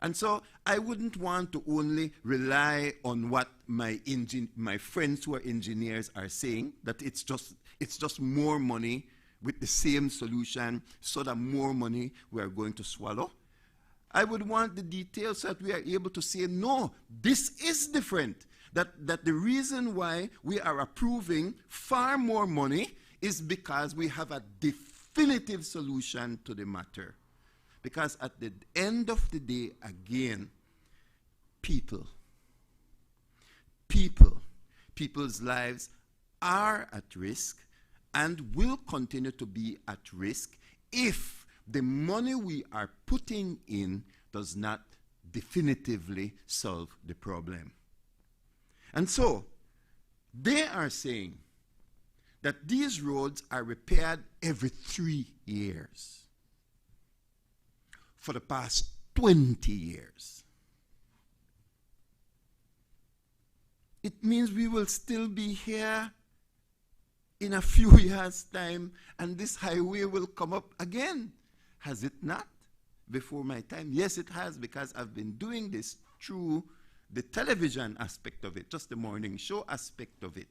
And so I wouldn't want to only rely on what my friends who are engineers are saying, that it's just more money with the same solution, so that more money we are going to swallow. I would want the details so that we are able to say, no, this is different. That the reason why we are approving far more money is because we have a definitive solution to the matter. Because at the end of the day, again, people's lives are at risk and will continue to be at risk if the money we are putting in does not definitively solve the problem. And so, they are saying that these roads are repaired every 3 years for the past 20 years. It means we will still be here in a few years' time, and this highway will come up again. Has it not before my time? Yes, it has, because I've been doing this through the television aspect of it, just the morning show aspect of it.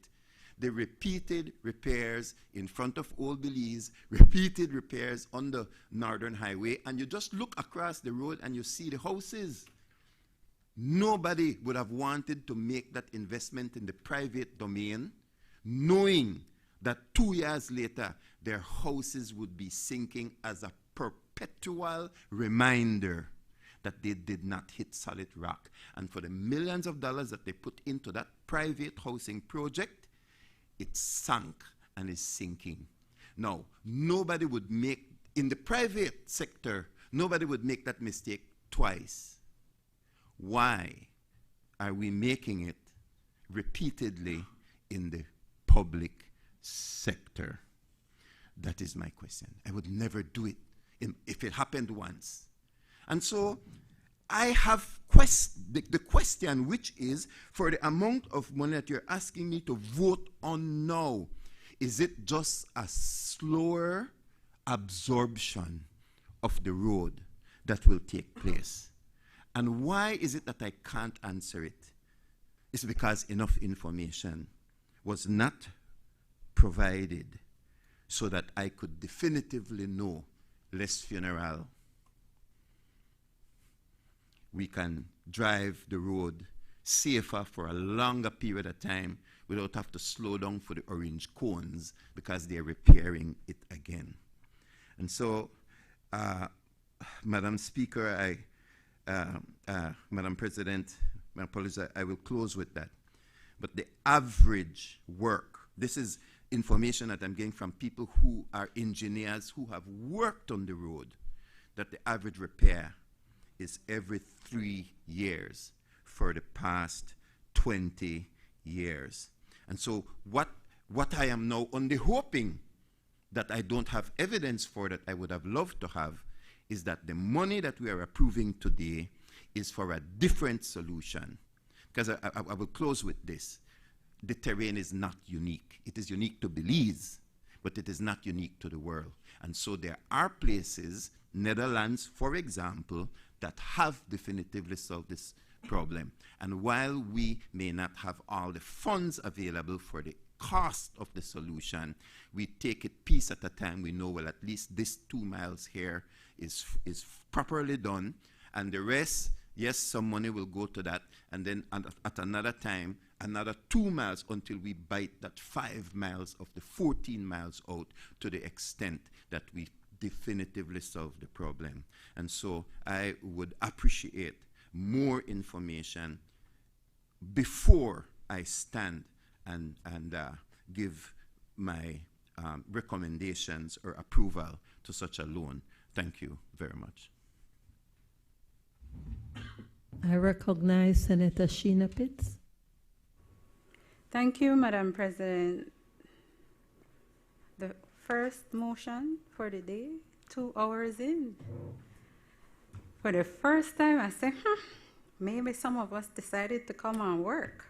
The repeated repairs in front of Old Belize, repeated repairs on the Northern Highway, and you just look across the road and you see the houses. Nobody would have wanted to make that investment in the private domain, knowing that 2 years later, their houses would be sinking as a perpetual reminder that they did not hit solid rock. And for the millions of dollars that they put into that private housing project, it sank and is sinking. Now, nobody would make, in the private sector, nobody would make that mistake twice. Why are we making it repeatedly in the public sector? That is my question. I would never do it if it happened once. And so I have the question, which is, for the amount of money that you're asking me to vote on now, is it just a slower absorption of the road that will take place? And why is it that I can't answer it? It's because enough information was not provided so that I could definitively know, less funeral, we can drive the road safer for a longer period of time without having to slow down for the orange cones because they're repairing it again. And so, Madam Speaker, Madam President, my apologies, I will close with that. But the average work, this is information that I'm getting from people who are engineers who have worked on the road, that the average repair is every 3 years for the past 20 years. And so what I am now only hoping that I don't have evidence for, that I would have loved to have, is that the money that we are approving today is for a different solution. Because I will close with this. The terrain is not unique. It is unique to Belize, but it is not unique to the world. And so there are places, Netherlands, for example, that have definitively solved this problem. And while we may not have all the funds available for the cost of the solution, we take it piece at a time. We know, well, at least this 2 miles here is properly done, and the rest, yes, some money will go to that, and then at another time, another 2 miles until we bite that 5 miles of the 14 miles out, to the extent that we definitively solve the problem. And so I would appreciate more information before I stand and give my recommendations or approval to such a loan. Thank you very much. I recognize Senator Sheena Pitts. Thank you, Madam President. The first motion for the day, 2 hours in. For the first time, I said, maybe some of us decided to come and work.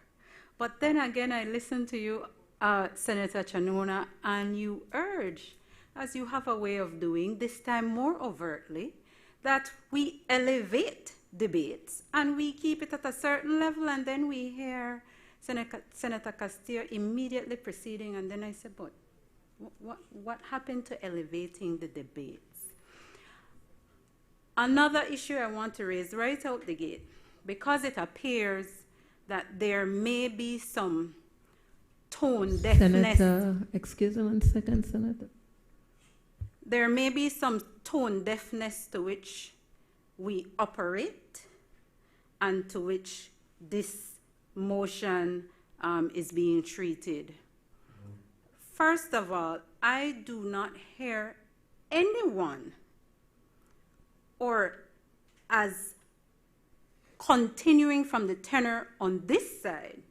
But then again, I listened to you, Senator Chanona, and you urge, as you have a way of doing, this time more overtly, that we elevate debates and we keep it at a certain level, and then we hear Senator Castillo immediately proceeding, and then I said, but what happened to elevating the debates? Another issue I want to raise right out the gate, because it appears that there may be some tone deafness. Senator, excuse me 1 second, Senator. There may be some tone deafness to which we operate and to which this motion is being treated. First of all, I do not hear anyone, or as continuing from the tenor on this side,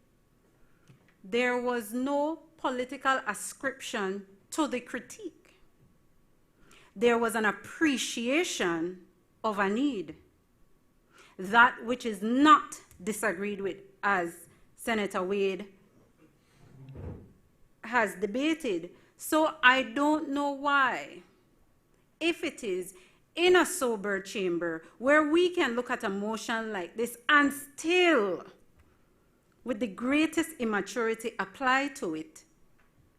there was no political ascription to the critique. There was an appreciation of a need, that which is not disagreed with, as Senator Wade has debated. So I don't know why, if it is in a sober chamber where we can look at a motion like this and still, with the greatest immaturity, apply to it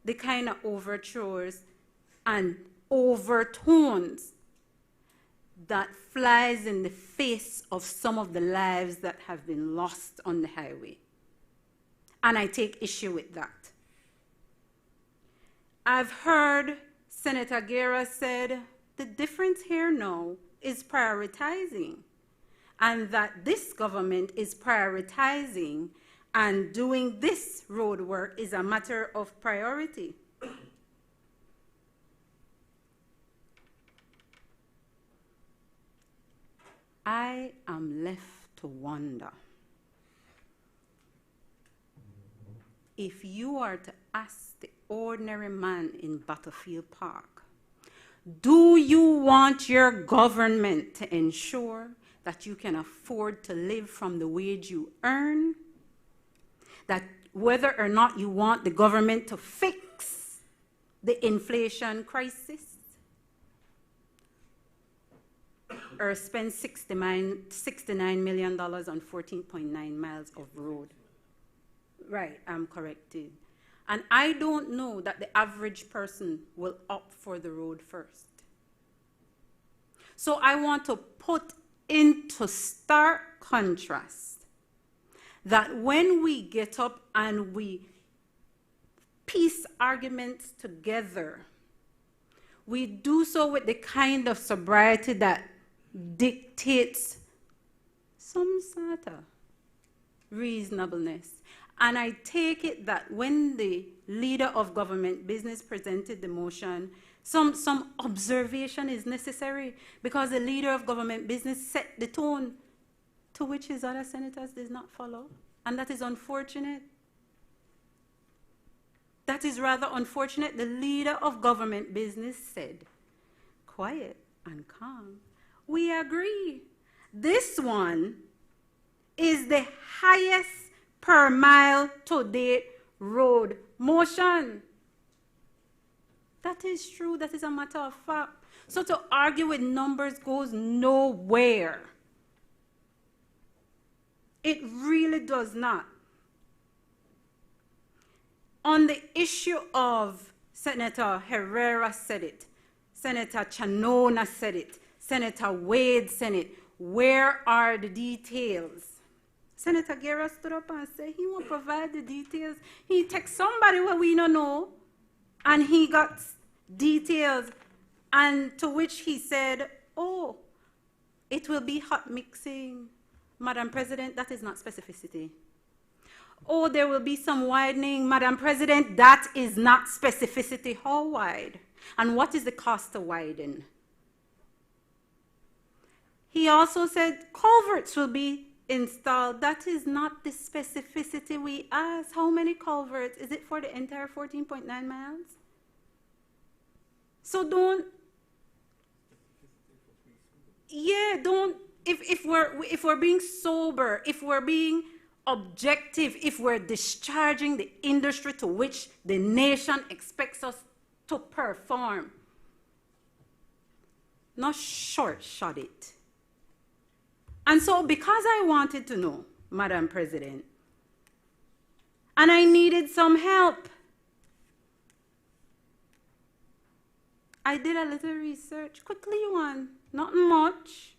the kind of overtures and overtones that flies in the face of some of the lives that have been lost on the highway. And I take issue with that. I've heard Senator Guerra said the difference here now is prioritizing, and that this government is prioritizing, and doing this road work is a matter of priority. I am left to wonder, if you are to ask the ordinary man in Battlefield Park, do you want your government to ensure that you can afford to live from the wage you earn? That whether or not you want the government to fix the inflation crisis, or spend $69 million on 14.9 miles of road. Right, I'm corrected. And I don't know that the average person will opt for the road first. So I want to put into stark contrast that when we get up and we piece arguments together, we do so with the kind of sobriety that dictates some sort of reasonableness. And I take it that when the leader of government business presented the motion, some observation is necessary, because the leader of government business set the tone, to which his other senators did not follow. And that is unfortunate. That is rather unfortunate. The leader of government business said, quiet and calm, we agree. This one is the highest per mile to date road motion. That is true. That is a matter of fact. So to argue with numbers goes nowhere. It really does not. On the issue of Senator Herrera said it, Senator Chanona said it, Senator Wade said it, where are the details? Senator Guerra stood up and said he won't provide the details. He takes somebody where we don't know, and he got details, and to which he said, oh, it will be hot mixing. Madam President, that is not specificity. Oh, there will be some widening. Madam President, that is not specificity. How wide? And what is the cost to widen? He also said culverts will be installed. That is not the specificity we asked. How many culverts? Is it for the entire 14.9 miles? So don't, yeah, don't, if we're being sober, if we're being objective, if we're discharging the industry to which the nation expects us to perform, not short-shot it. And so because I wanted to know, Madam President, and I needed some help, I did a little research, quickly one, not much,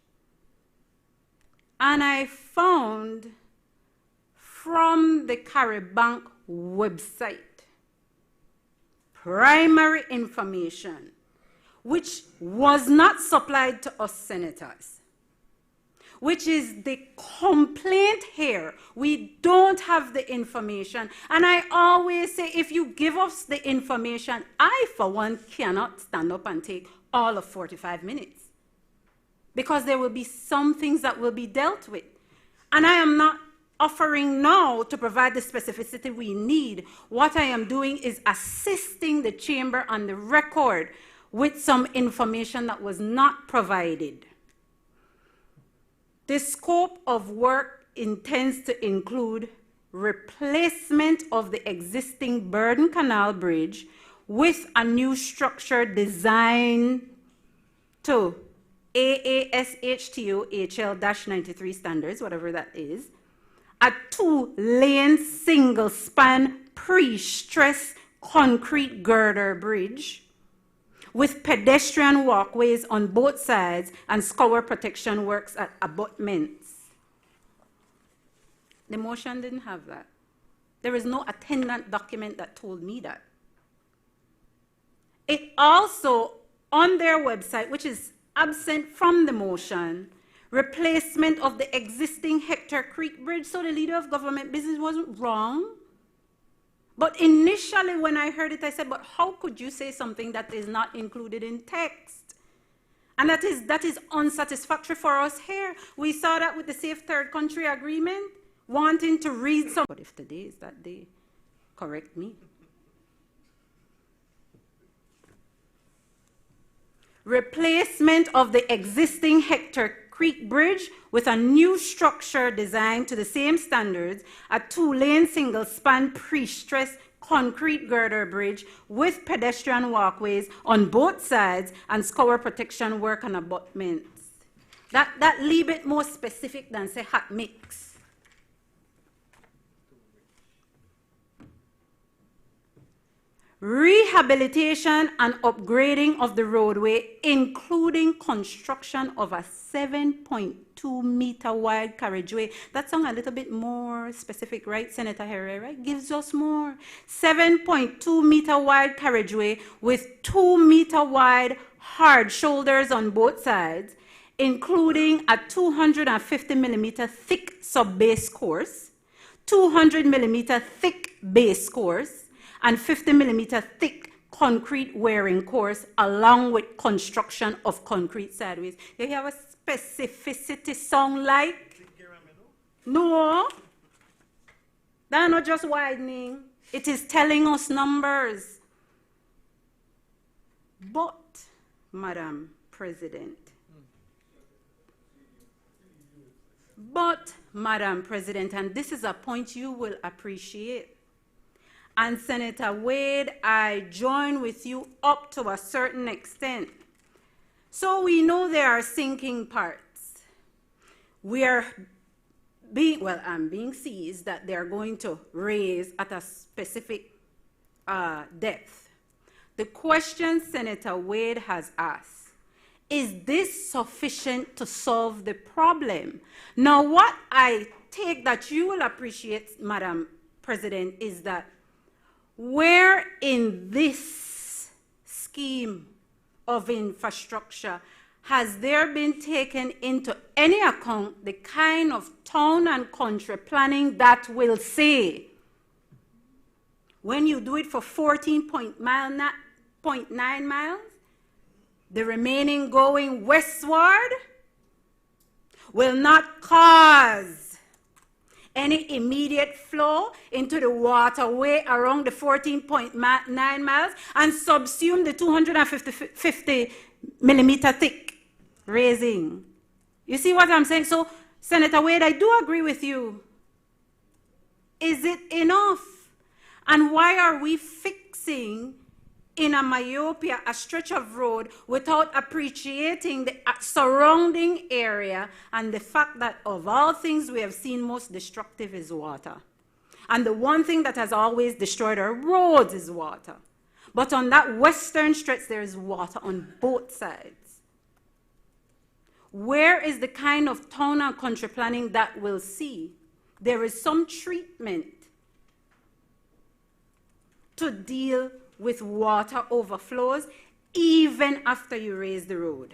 and I found from the CariBank website primary information which was not supplied to us senators, which is the complaint here. We don't have the information. And I always say, if you give us the information, I, for one, cannot stand up and take all of 45 minutes. Because there will be some things that will be dealt with. And I am not offering now to provide the specificity we need. What I am doing is assisting the chamber on the record with some information that was not provided. The scope of work intends to include replacement of the existing Burden Canal Bridge with a new structure designed to AASHTO HL-93 standards, whatever that is, a 2-lane single-span pre-stressed concrete girder bridge with pedestrian walkways on both sides and scour protection works at abutments. The motion didn't have that. There is no attendant document that told me that. It also, on their website, which is absent from the motion, replacement of the existing Hector Creek Bridge. So the leader of government business wasn't wrong. But initially when I heard it, I said, but how could you say something that is not included in text? And that is unsatisfactory for us here. We saw that with the Safe Third Country Agreement, wanting to read some. But if today is that day, correct me. Replacement of the existing Hector Creek Bridge with a new structure designed to the same standards, a 2-lane single-span pre-stressed concrete girder bridge with pedestrian walkways on both sides and scour protection work on abutments. That leave it more specific than say hot mix. Rehabilitation and upgrading of the roadway, including construction of a 7.2 meter wide carriageway. That sounds a little bit more specific, right, Senator Herrera? Gives us more. 7.2 meter wide carriageway with 2 meter wide hard shoulders on both sides, including a 250 millimeter thick sub-base course, 200 millimeter thick base course, and 50 millimeter thick concrete wearing course, along with construction of concrete sideways. You hear what specificity sound like? No. That's not just widening. It is telling us numbers. But, Madam President, and this is a point you will appreciate, and Senator Wade, I join with you up to a certain extent. So we know there are sinking parts. I'm being seized that they're going to raise at a specific depth. The question Senator Wade has asked, is this sufficient to solve the problem? Now, what I take that you will appreciate, Madam President, is that where in this scheme of infrastructure has there been taken into any account the kind of town and country planning that will say, when you do it for 14.9 miles, the remaining going westward will not cause any immediate flow into the waterway around the 14.9 miles and subsume the 250 millimeter thick raising. You see what I'm saying? So, Senator Wade, I do agree with you. Is it enough? And why are we fixing in a myopia a stretch of road without appreciating the surrounding area and the fact that of all things we have seen most destructive is water? And the one thing that has always destroyed our roads is water. But on that western stretch, there is water on both sides. Where is the kind of town and country planning that will see there is some treatment to deal with water overflows even after you raise the road?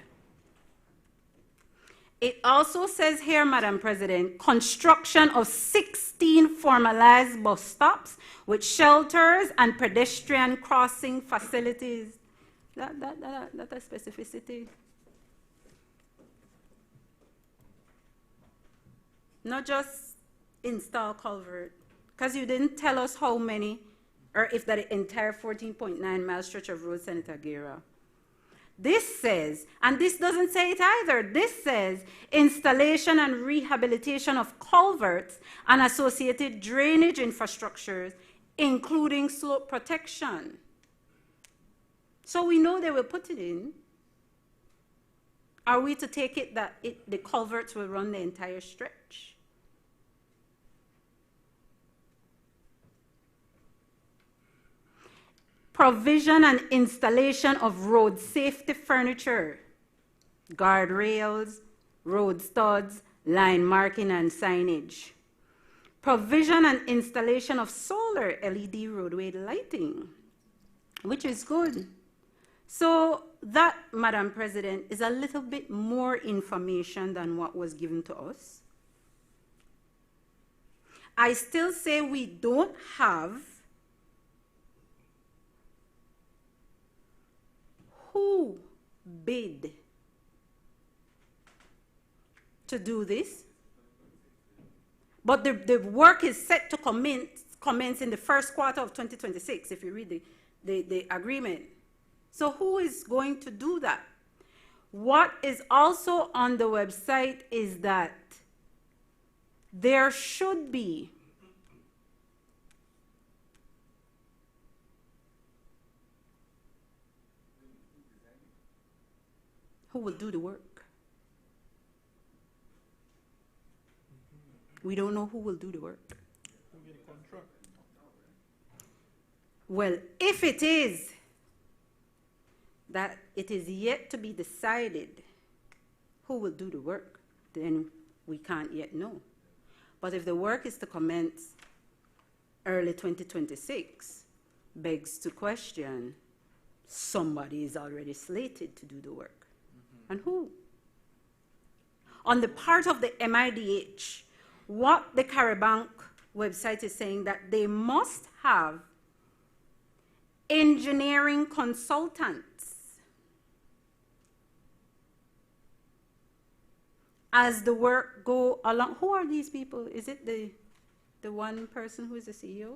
It also says here, Madam President, construction of 16 formalized bus stops with shelters and pedestrian crossing facilities. That a specificity. Not just install culvert, because you didn't tell us how many, or if that entire 14.9 mile stretch of road, Senator Guerra. This says, and this doesn't say it either, this says installation and rehabilitation of culverts and associated drainage infrastructures, including slope protection. So we know they will put it in. Are we to take it that the culverts will run the entire stretch? Provision and installation of road safety furniture, guardrails, road studs, line marking and signage. Provision and installation of solar LED roadway lighting, which is good. So that, Madam President, is a little bit more information than what was given to us. I still say we don't have who bid to do this, but the work is set to commence in the first quarter of 2026, if you read the agreement. So who is going to do that? What is also on the website is that there should be who will do the work. We don't know who will do the work. Well, if it is that it is yet to be decided who will do the work, then we can't yet know. But if the work is to commence early 2026, begs to question, somebody is already slated to do the work. And who? On the part of the MIDH, what the Carabank website is saying that they must have engineering consultants as the work go along. Who are these people? Is it the one person who is the CEO?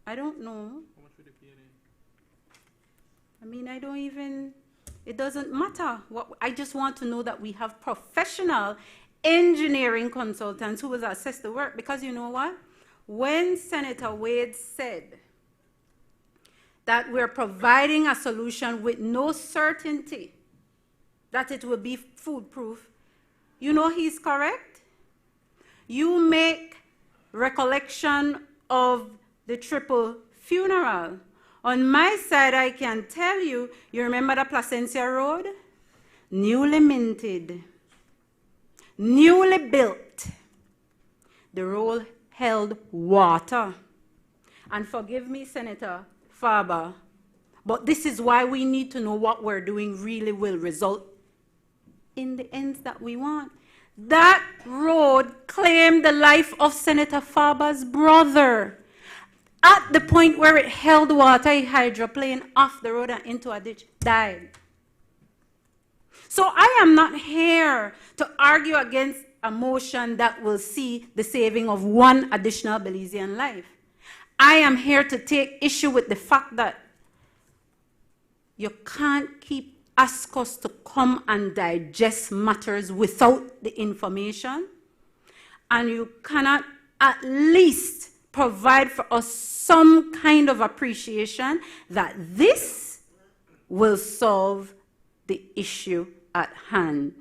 I don't know. How much would they pay then? I mean, I don't even, it doesn't matter. I just want to know that we have professional engineering consultants who will assess the work. Because you know what? When Senator Wade said that we're providing a solution with no certainty that it will be foolproof, you know he's correct. You make recollection of the triple funeral. On my side, I can tell you, you remember the Placencia Road? Newly minted, newly built. The road held water. And forgive me, Senator Faber, but this is why we need to know what we're doing really will result in the ends that we want. That road claimed the life of Senator Faber's brother. At the point where it held water, a hydroplane off the road and into a ditch died. So I am not here to argue against a motion that will see the saving of one additional Belizean life. I am here to take issue with the fact that you can't keep asking us to come and digest matters without the information, and you cannot at least provide for us some kind of appreciation that this will solve the issue at hand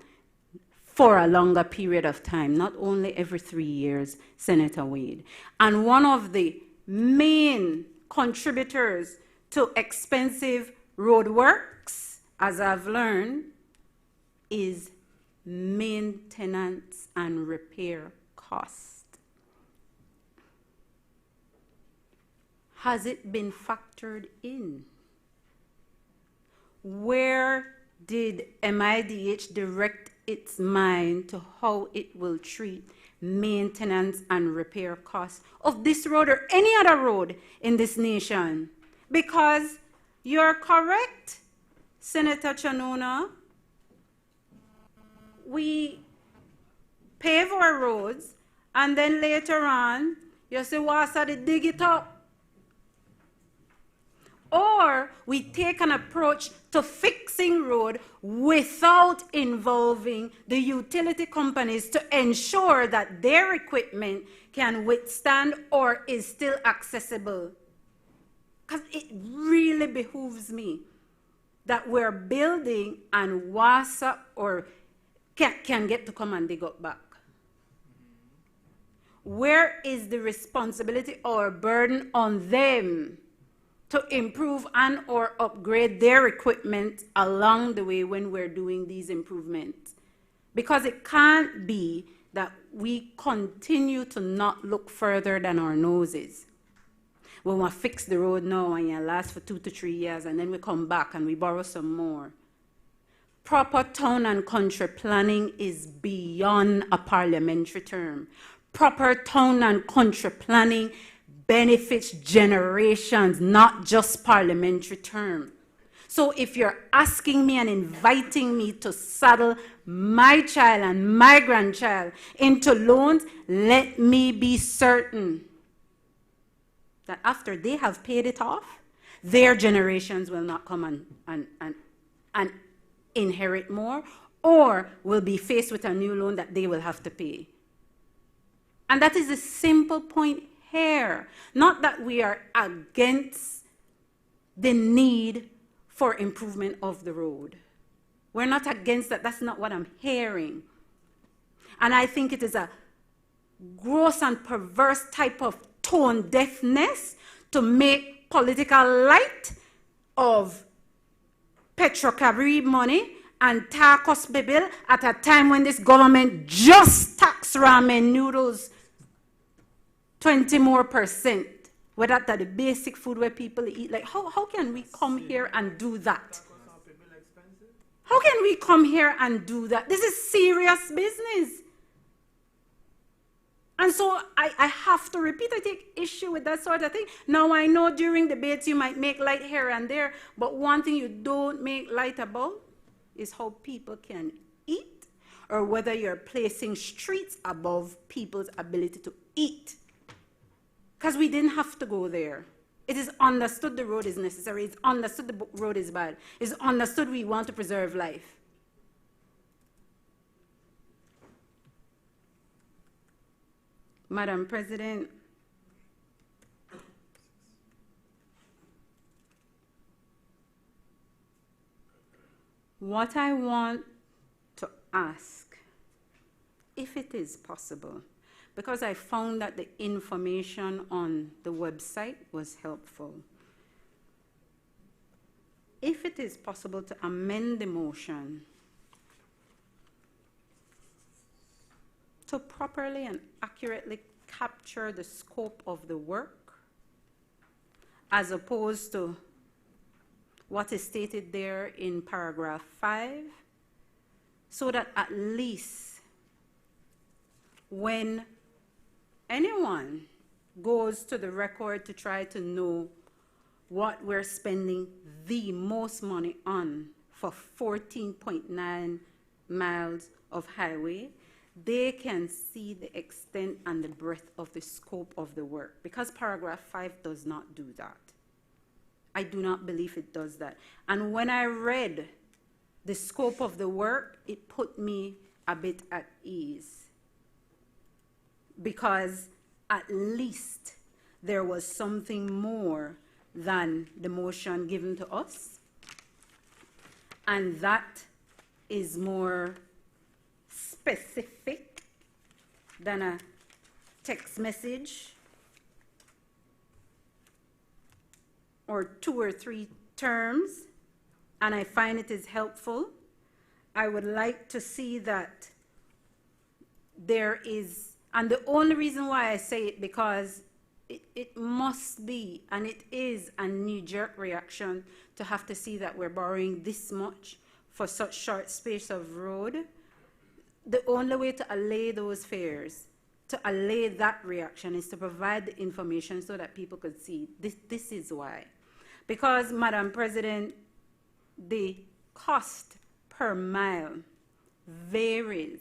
for a longer period of time, not only every 3 years, Senator Wade. And one of the main contributors to expensive road works, as I've learned, is maintenance and repair costs. Has it been factored in? Where did MIDH direct its mind to how it will treat maintenance and repair costs of this road or any other road in this nation? Because you're correct, Senator Chanona, we pave our roads and then later on you say, what's they dig it up? Or we take an approach to fixing road without involving the utility companies to ensure that their equipment can withstand or is still accessible. Because it really behooves me that we're building and WASA or can get to come and dig up back. Where is the responsibility or burden on them to improve and or upgrade their equipment along the way when we're doing these improvements? Because it can't be that we continue to not look further than our noses. We want to fix the road now and it lasts for 2 to 3 years and then we come back and we borrow some more. Proper town and country planning is beyond a parliamentary term. Proper town and country planning benefits generations, not just parliamentary term. So if you're asking me and inviting me to saddle my child and my grandchild into loans, let me be certain that after they have paid it off, their generations will not come and inherit more or will be faced with a new loan that they will have to pay. And that is a simple point here. Not that we are against the need for improvement of the road. We're not against that. That's not what I'm hearing. And I think it is a gross and perverse type of tone deafness to make political light of Petrocabri money and Tarkos bill at a time when this government just tax ramen noodles 20% more. Whether that's the basic food where people eat. Like, how can we come here and do that? How can we come here and do that? This is serious business. And so I have to repeat, I take issue with that sort of thing. Now, I know during debates you might make light here and there, but one thing you don't make light about is how people can eat, or whether you're placing streets above people's ability to eat. Because we didn't have to go there. It is understood the road is necessary. It's understood the road is bad. It's understood we want to preserve life. Madam President, what I want to ask, if it is possible, because I found that the information on the website was helpful. If it is possible to amend the motion to properly and accurately capture the scope of the work, as opposed to what is stated there in paragraph 5, so that at least when anyone goes to the record to try to know what we're spending the most money on for 14.9 miles of highway, they can see the extent and the breadth of the scope of the work, because paragraph 5 does not do that. I do not believe it does that. And when I read the scope of the work, it put me a bit at ease, because at least there was something more than the motion given to us, and that is more specific than a text message or 2 or 3 terms, and I find it is helpful. I would like to see that there is, and the only reason why I say it, because it must be, and it is, a knee-jerk reaction to have to see that we're borrowing this much for such short space of road. The only way to allay those fears, to allay that reaction, is to provide the information so that people could see this is why. Because, Madam President, the cost per mile varies.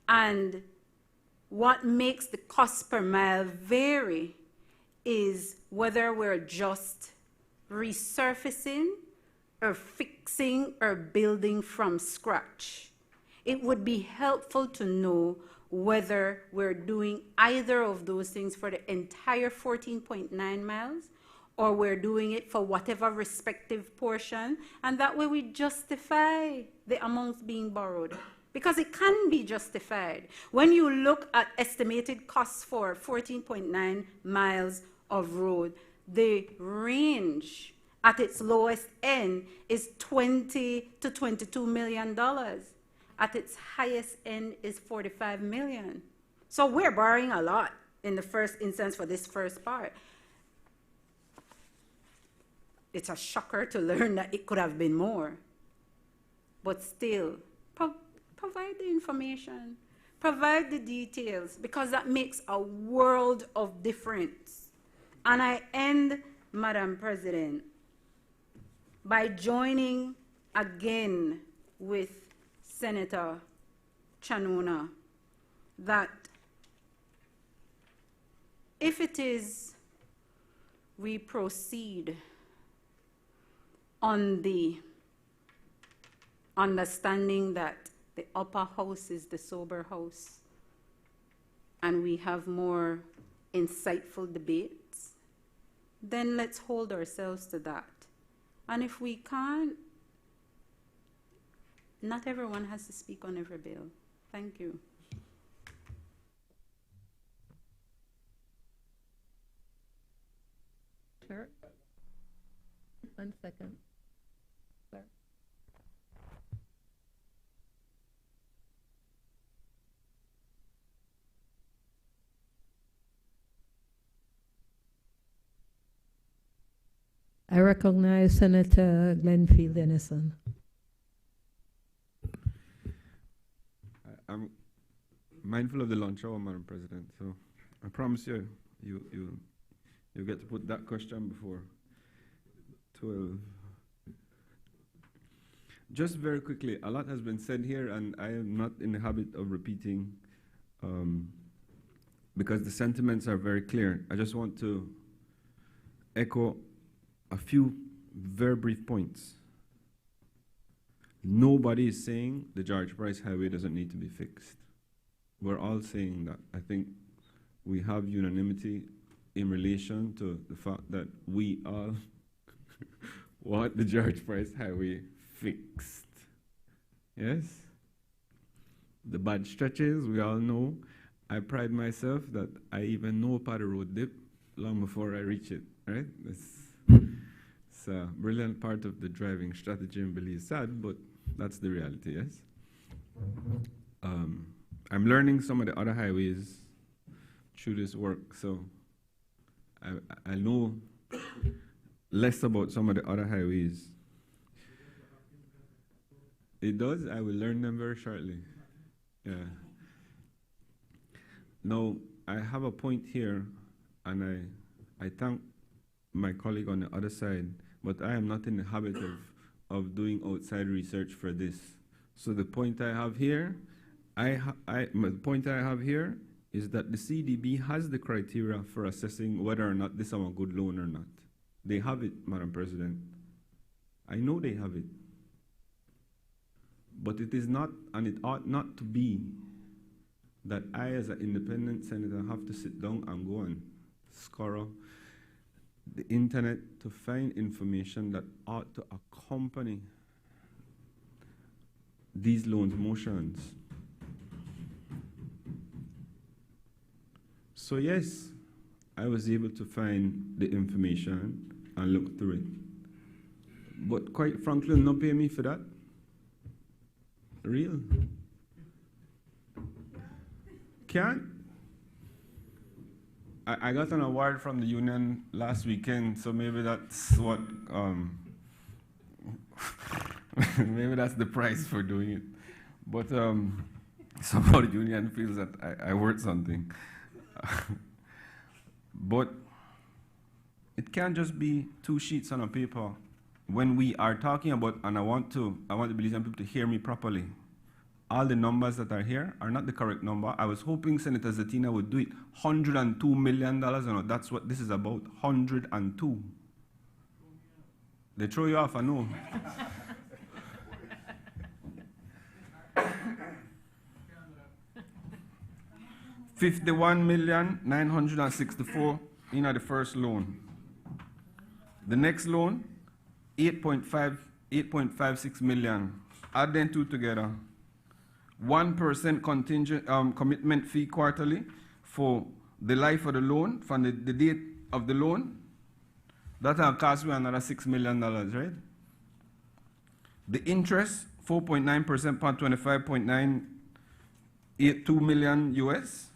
And what makes the cost per mile vary is whether we're just resurfacing or fixing or building from scratch. It would be helpful to know whether we're doing either of those things for the entire 14.9 miles, or we're doing it for whatever respective portion, and that way we justify the amounts being borrowed. Because it can be justified. When you look at estimated costs for 14.9 miles of road, the range at its lowest end is $20 to $22 million. At its highest end is $45 million. So we're borrowing a lot in the first instance for this first part. It's a shocker to learn that it could have been more. But still, provide the information, provide the details, because that makes a world of difference. And I end, Madam President, by joining again with Senator Chanona that if it is we proceed on the understanding that the upper house is the sober house, and we have more insightful debates, then let's hold ourselves to that. And if we can't, not everyone has to speak on every bill. Thank you. Clerk? 1 second. Clerk? I recognize Senator Glenfield Dennison. mindful of the lunch hour, Madam President. So I promise you, you get to put that question before 12. Just very quickly, a lot has been said here, and I am not in the habit of repeating because the sentiments are very clear. I just want to echo a few very brief points. Nobody is saying the George Price Highway doesn't need to be fixed. We're all saying that. I think we have unanimity in relation to the fact that we all want the George Price Highway fixed. Yes? The bad stretches, we all know. I pride myself that I even know part of road dip long before I reach it, right? It's a brilliant part of the driving strategy in Belize. Sad, but that's the reality, yes? I'm learning some of the other highways through this work, so I know less about some of the other highways. It does? I will learn them very shortly. Yeah. Now, I have a point here, and I thank my colleague on the other side, but I am not in the habit of doing outside research for this. So the point I have here, the point I have here is that the CDB has the criteria for assessing whether or not this is a good loan or not. They have it, Madam President. I know they have it. But it is not, and it ought not to be, that I, as an independent senator, have to sit down and go and scour the internet to find information that ought to accompany these loans motions. So yes, I was able to find the information and look through it. But quite frankly, no pay me for that. Real. Can't. I got an award from the union last weekend, so maybe that's what, maybe that's the price for doing it. But somehow the union feels that I worth something. But it can't just be 2 sheets on a paper. When we are talking about, and I want the Belizean people to hear me properly, all the numbers that are here are not the correct number. I was hoping Senator Zatina would do it. $102 million, and that's what this is about, 102. They throw you off, I know. $51,964 in the first loan. The next loan, 8.56 million. Add them two together. 1% contingent commitment fee quarterly for the life of the loan, from the date of the loan. That will cost you another $6 million, right? The interest, 4.9% per 25.982 million US.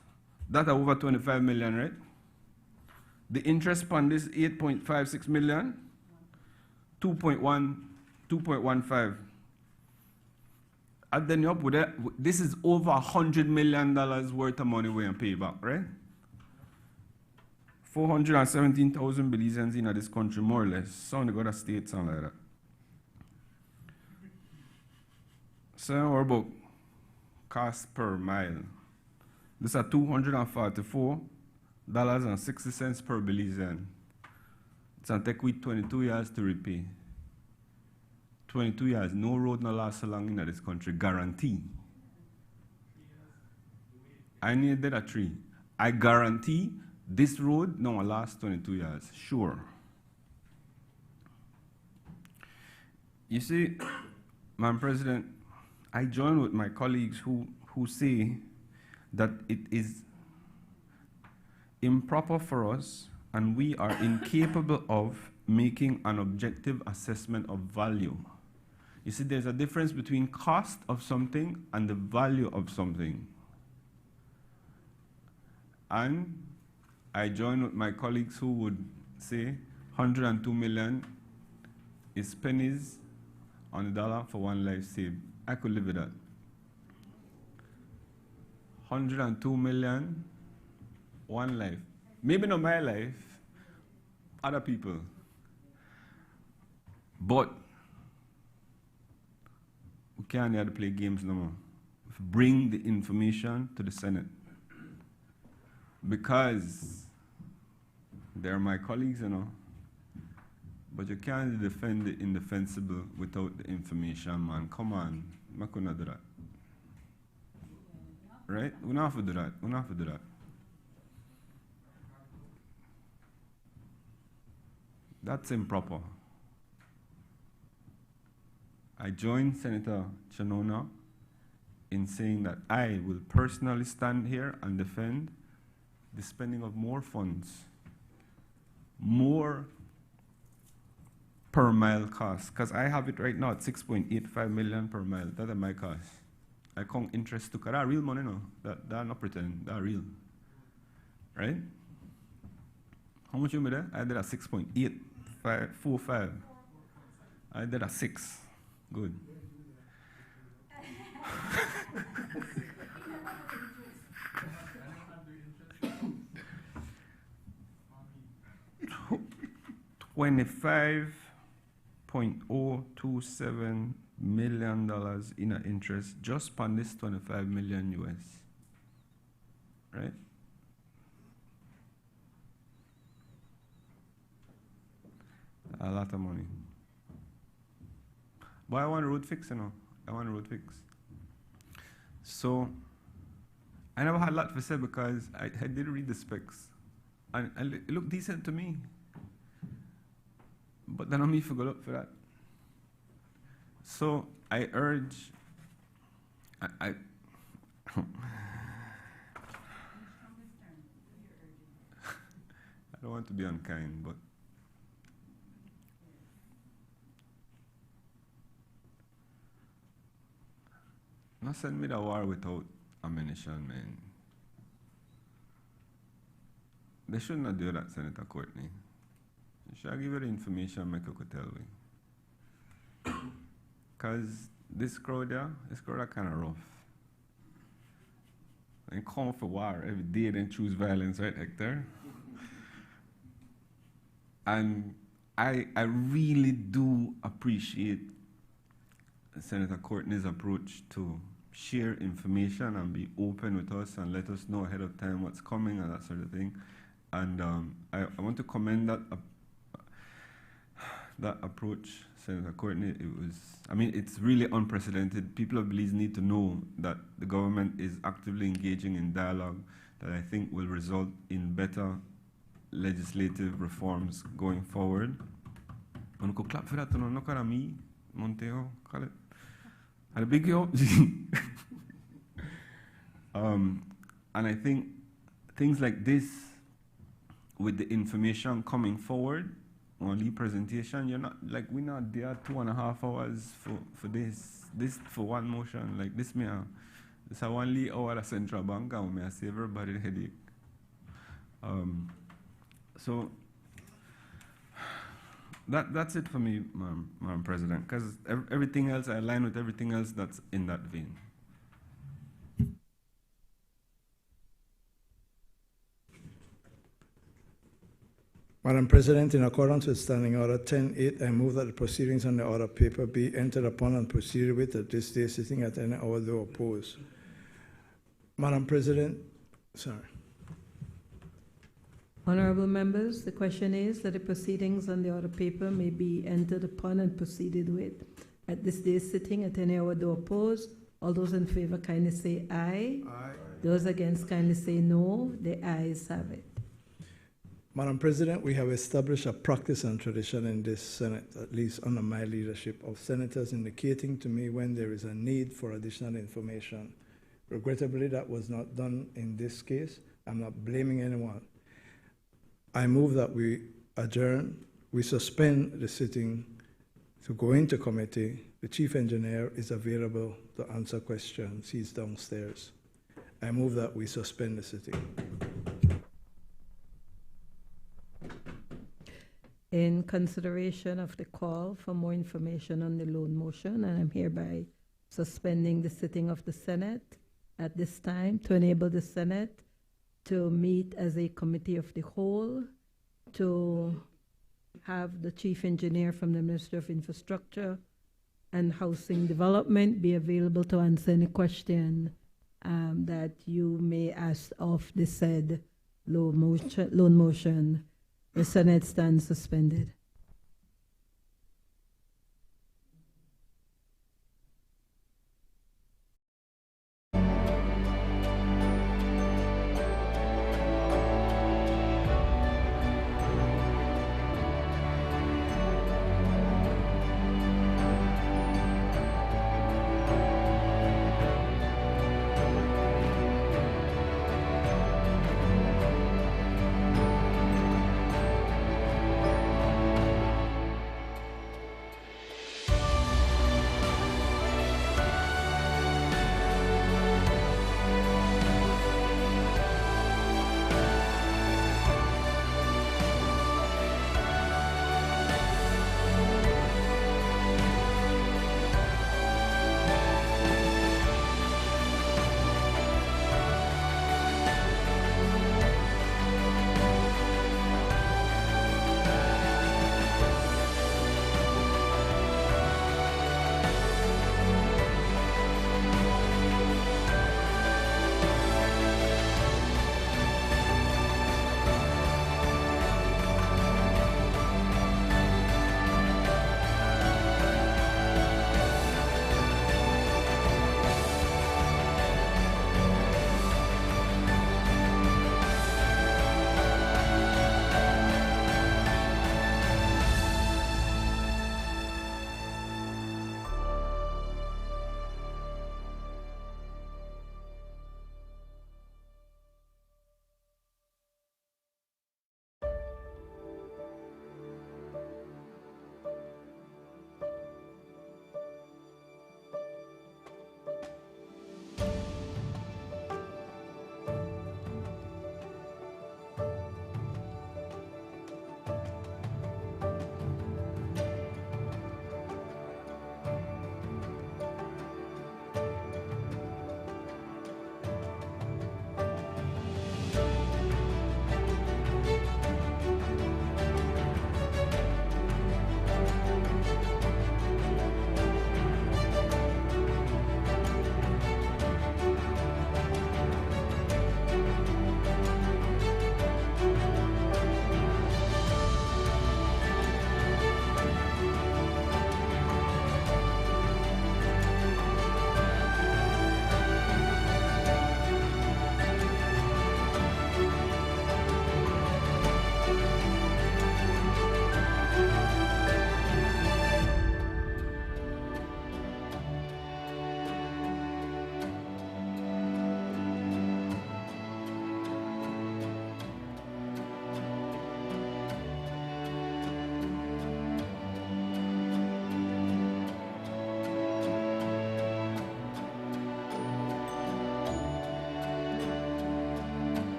That are over 25 million, right? The interest on this 8.56 million, 2.15. Add them up with that. This is over $100 million worth of money we're going to pay back, right? 417,000 Belizeans in this country, more or less. Some of the other states, something like that. So, what about cost per mile? This is $244.60 per Belizean. It's going to take we 22 years to repay. 22 years, no road no last so long in this country, guarantee. I needed a tree. I guarantee this road no will last 22 years, sure. You see, Madam President, I join with my colleagues who say that it is improper for us and we are incapable of making an objective assessment of value. You see, there's a difference between cost of something and the value of something. And I join with my colleagues who would say 102 million is pennies on the dollar for one life saved. I could live with that. 102 million, one life. Maybe not my life, other people. But we can't have to play games no more. Bring the information to the Senate. Because they're my colleagues, you know. But you can't defend the indefensible without the information, man. Come on. I couldn't do that. Right? We don't have to do that. We don't have to do that. That's improper. I joined Senator Chanona in saying that I will personally stand here and defend the spending of more funds, more per mile cost, because I have it right now at 6.85 million per mile. That is my cost. I count interest to, because that's real money now. That not pretend, that's real. Right? How much you made there? I did a 6.845. I did a 6. Good. $25.027 million in an interest just on this 25 million US. Right? A lot of money. But I want a road fix, you know. I want a road fix. So, I never had a lot to say because I did read the specs. And it looked decent to me. But then I'm me for go up for that. So, I urge, I don't want to be unkind, but not send me to war without ammunition, man. They should not do that, Senator Courtney. You should give you the information, make you could tell me. Because this crowd are kind of rough. They come for war every day, then choose violence, right, Hector? And I really do appreciate Senator Courtney's approach to share information and be open with us and let us know ahead of time what's coming and that sort of thing. And I want to commend that approach, Senator Courtney. It's really unprecedented. People of Belize need to know that the government is actively engaging in dialogue that I think will result in better legislative reforms going forward. I could clap for that, look at me, Monteo, call it. And a big yo. And I think things like this, with the information coming forward on the presentation, you're not like we're not there 2.5 hours for this for one motion. Like this this a 1 hour at central bank and may save everybody the headache. So that's it for me, Madam President, because everything else, I align with everything else that's in that vein. Madam President, in accordance with Standing Order 10.8, I move that the proceedings on the order paper be entered upon and proceeded with at this day sitting at any hour though opposed. Madam President, sorry. Honorable members, the question is that the proceedings on the order paper may be entered upon and proceeded with at this day's sitting at any hour though opposed. All those in favor kindly say aye. Aye. Those against kindly say no. The ayes have it. Madam President, we have established a practice and tradition in this Senate, at least under my leadership, of senators indicating to me when there is a need for additional information. Regrettably, that was not done in this case. I'm not blaming anyone. I move that we adjourn, we suspend the sitting to go into committee. The chief engineer is available to answer questions. He's downstairs. I move that we suspend the sitting. In consideration of the call for more information on the loan motion, and I'm hereby suspending the sitting of the Senate at this time to enable the Senate to meet as a committee of the whole, to have the chief engineer from the Ministry of Infrastructure and Housing Development be available to answer any question that you may ask of the said loan motion. The Senate stands suspended.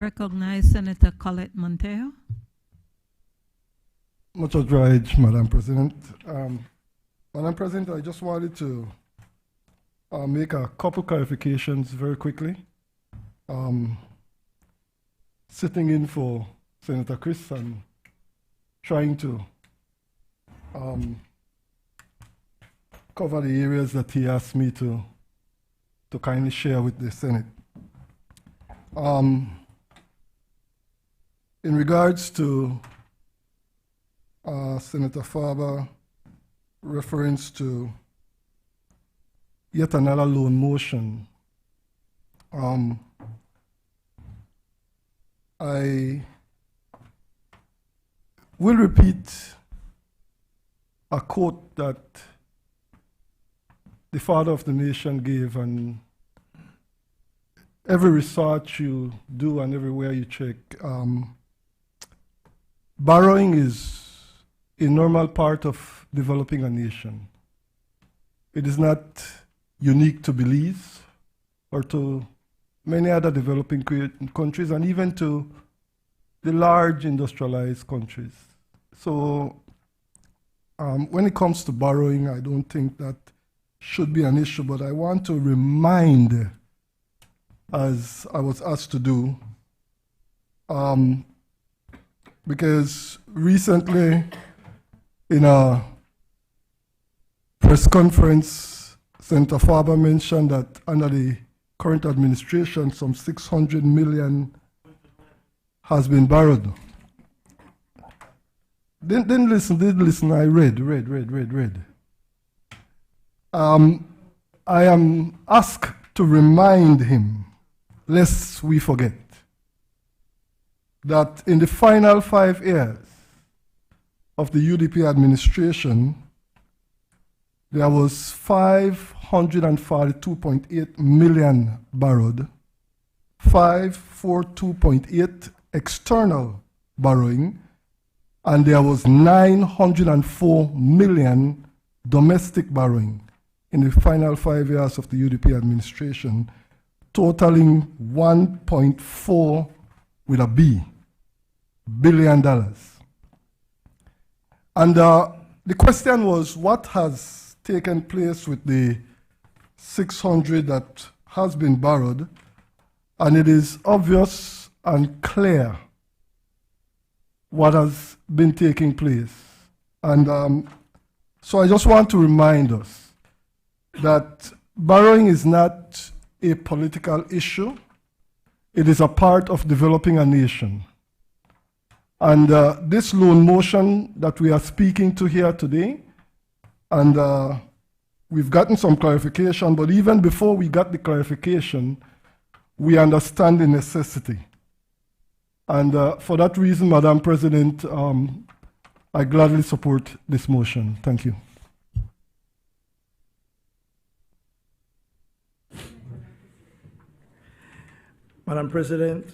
Recognize Senator Colette Montejo. Much obliged, Madam President. Madam President, I just wanted to make a couple clarifications very quickly. Sitting in for Senator Chris and trying to cover the areas that he asked me to kindly share with the Senate. In regards to Senator Faber reference to yet another loan motion, I will repeat a quote that the father of the nation gave, and every research you do and everywhere you check, borrowing is a normal part of developing a nation. It is not unique to Belize or to many other developing countries, and even to the large industrialized countries. So when it comes to borrowing, I don't think that should be an issue, but I want to remind, as I was asked to do, because recently in a press conference, Senator Faber mentioned that under the current administration, some 600 million has been borrowed. Didn't listen, I read. I am asked to remind him, lest we forget, that in the final 5 years of the UDP administration, there was 542.8 million borrowed, 542.8 external borrowing, and there was 904 million domestic borrowing in the final 5 years of the UDP administration, totaling 1.4 with a B, billion dollars. And the question was, what has taken place with the 600 that has been borrowed? And it is obvious and clear what has been taking place. And so I just want to remind us that borrowing is not a political issue. It is a part of developing a nation. And this loan motion that we are speaking to here today, and we've gotten some clarification, but even before we got the clarification, we understand the necessity. And for that reason, Madam President, I gladly support this motion. Thank you. Madam President,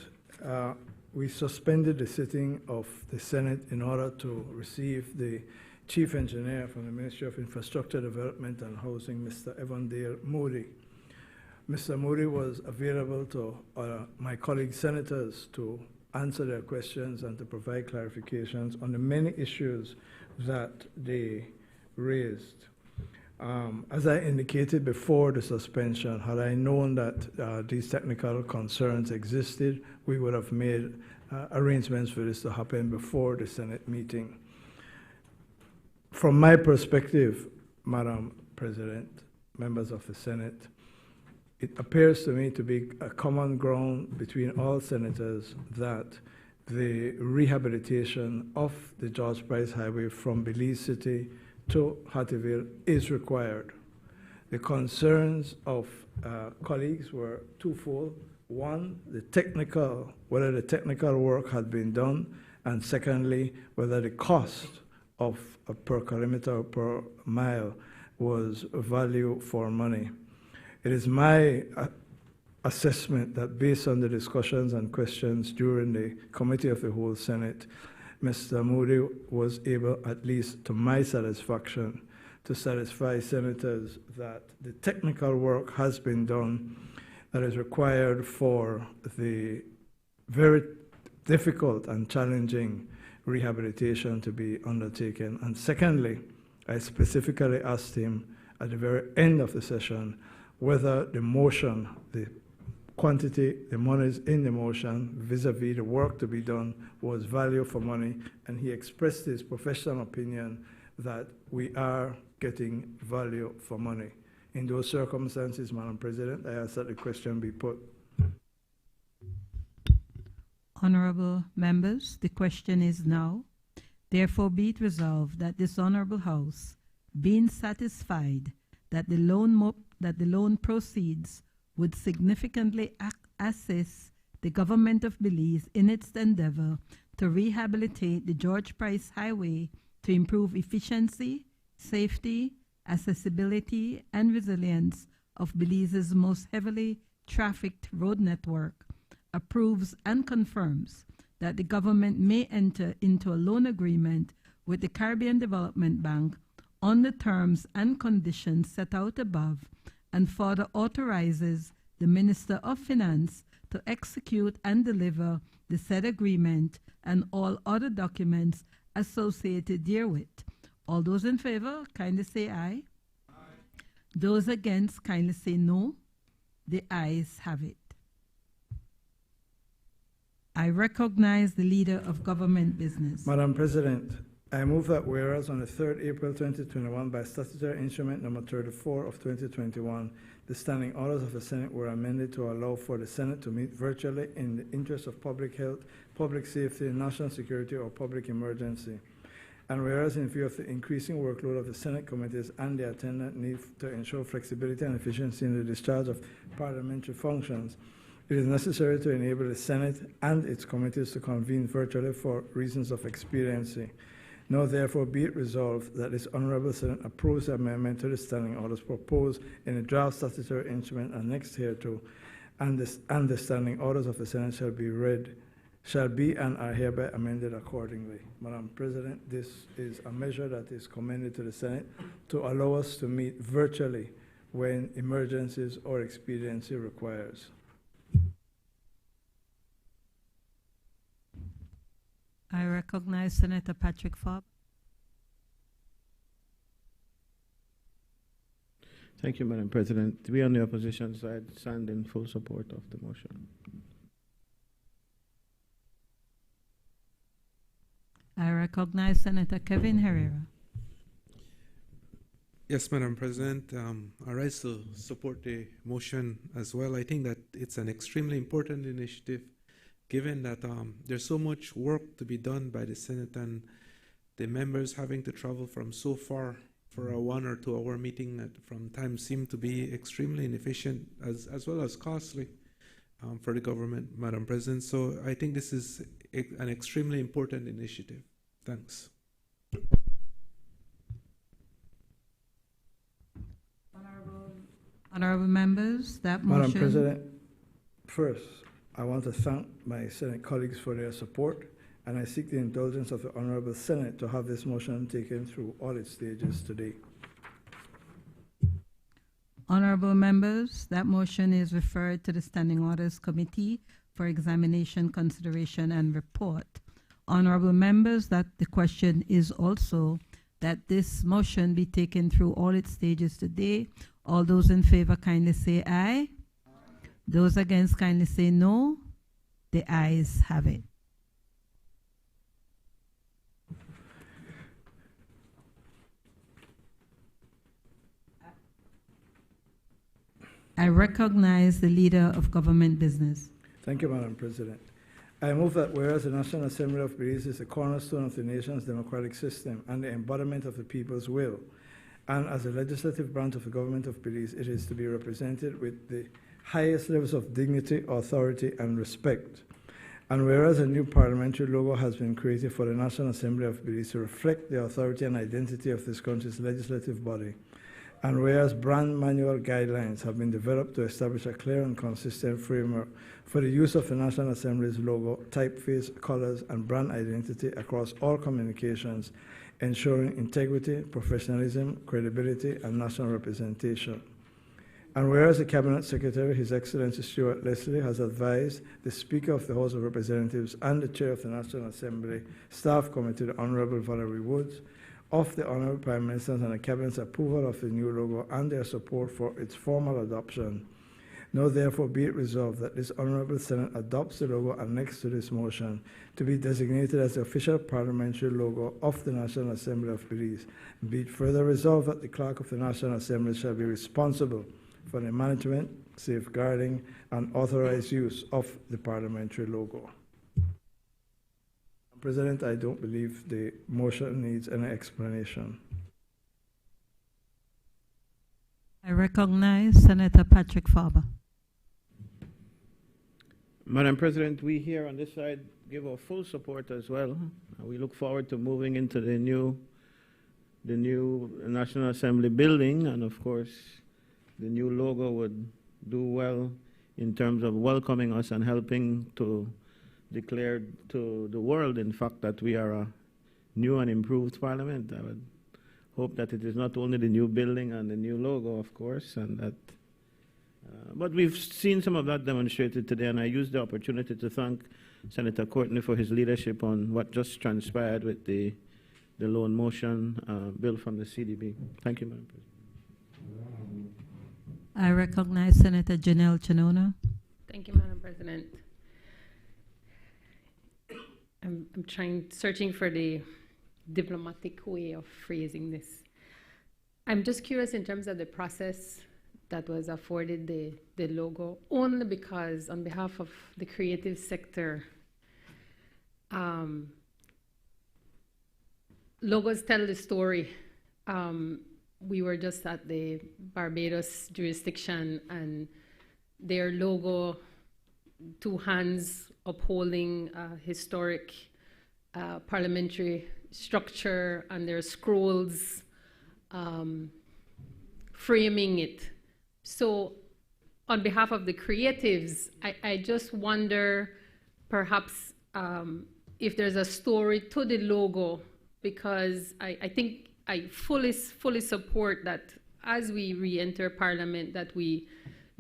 we suspended the sitting of the Senate in order to receive the Chief Engineer from the Ministry of Infrastructure Development and Housing, Mr. Evandale Moody. Mr. Moody was available to my colleague senators to answer their questions and to provide clarifications on the many issues that they raised. As I indicated before the suspension, had I known that these technical concerns existed, we would have made arrangements for this to happen before the Senate meeting. From my perspective, Madam President, members of the Senate, it appears to me to be a common ground between all senators that the rehabilitation of the George Price Highway from Belize City to Hattieville is required. The concerns of colleagues were twofold. One, whether the technical work had been done, and secondly, whether the cost of per kilometer or per mile was value for money. It is my assessment that based on the discussions and questions during the Committee of the Whole Senate, Mr. Moody was able, at least to my satisfaction, to satisfy senators that the technical work has been done that is required for the very difficult and challenging rehabilitation to be undertaken. And secondly, I specifically asked him at the very end of the session whether the motion, the quantity, the monies in the motion vis-a-vis the work to be done was value for money, and he expressed his professional opinion that we are getting value for money. In those circumstances, Madam President, I ask that the question be put. Honorable members, the question is now, therefore be it resolved that this honorable House, being satisfied that the loan proceeds would significantly assist the government of Belize in its endeavor to rehabilitate the George Price Highway to improve efficiency, safety, accessibility, and resilience of Belize's most heavily trafficked road network, approves and confirms that the government may enter into a loan agreement with the Caribbean Development Bank on the terms and conditions set out above, and further authorizes the Minister of Finance to execute and deliver the said agreement and all other documents associated therewith. All those in favor, kindly say aye. Aye. Those against, kindly say no. The ayes have it. I recognize the Leader of Government Business. Madam President, I move that whereas on the 3rd April 2021 by statutory instrument number 34 of 2021, the standing orders of the Senate were amended to allow for the Senate to meet virtually in the interest of public health, public safety, national security, or public emergency. And whereas in view of the increasing workload of the Senate committees and the attendant need to ensure flexibility and efficiency in the discharge of parliamentary functions, it is necessary to enable the Senate and its committees to convene virtually for reasons of expediency. Now, therefore, be it resolved that this Honorable Senate approves the amendment to the standing orders proposed in the draft statutory instrument annexed hereto, and the standing orders of the Senate shall be and are hereby amended accordingly. Madam President, this is a measure that is commended to the Senate to allow us to meet virtually when emergencies or expediency requires. I recognize Senator Patrick Fobb. Thank you, Madam President. To be on the opposition side, stand in full support of the motion. I recognize Senator Kevin Herrera. Yes, Madam President, I rise to support the motion as well. I think that it's an extremely important initiative, given that there's so much work to be done by the Senate and the members having to travel from so far for a 1 or 2 hour meeting from time seem to be extremely inefficient as well as costly for the government, Madam President. So I think this is an extremely important initiative. Thanks. Honorable members, that motion. Madam President, first, I want to thank my Senate colleagues for their support, and I seek the indulgence of the Honorable Senate to have this motion taken through all its stages today. Honorable members, that motion is referred to the Standing Orders Committee for examination, consideration, and report. Honorable members, that the question is also that this motion be taken through all its stages today. All those in favor kindly say aye. Those against kindly say no. The ayes have it. I recognize the Leader of Government Business. Thank you, Madam President. I move that whereas the National Assembly of Belize is the cornerstone of the nation's democratic system and the embodiment of the people's will, and as a legislative branch of the government of Belize, it is to be represented with the highest levels of dignity, authority, and respect. And whereas a new parliamentary logo has been created for the National Assembly of Belize to reflect the authority and identity of this country's legislative body, and whereas brand manual guidelines have been developed to establish a clear and consistent framework for the use of the National Assembly's logo, typeface, colors, and brand identity across all communications, ensuring integrity, professionalism, credibility, and national representation. And whereas the Cabinet Secretary, His Excellency Stuart Leslie, has advised the Speaker of the House of Representatives and the Chair of the National Assembly Staff Committee, the Honourable Valerie Woods, of the Honourable Prime Minister's and the Cabinet's approval of the new logo and their support for its formal adoption, now therefore be it resolved that this Honourable Senate adopts the logo annexed to this motion to be designated as the official parliamentary logo of the National Assembly of Belize. Be it further resolved that the Clerk of the National Assembly shall be responsible for the management, safeguarding, and authorized use of the parliamentary logo. President, I don't believe the motion needs any explanation. I recognize Senator Patrick Farber. Madam President, we here on this side give our full support as well. We look forward to moving into the new National Assembly building, and of course, the new logo would do well in terms of welcoming us and helping to declare to the world, in fact, that we are a new and improved parliament. I would hope that it is not only the new building and the new logo, of course, and that. But we've seen some of that demonstrated today, and I use the opportunity to thank Senator Courtney for his leadership on what just transpired with the loan motion bill from the CDB. Thank you, Madam President. I recognize Senator Janelle Chinona. Thank you, Madam President. I'm searching for the diplomatic way of phrasing this. I'm just curious in terms of the process that was afforded the logo, only because on behalf of the creative sector, logos tell the story. We were just at the Barbados jurisdiction, and their logo, two hands upholding historic parliamentary structure, and their scrolls framing it. So on behalf of the creatives, I just wonder perhaps if there's a story to the logo, because I think I fully support that as we re-enter Parliament, that we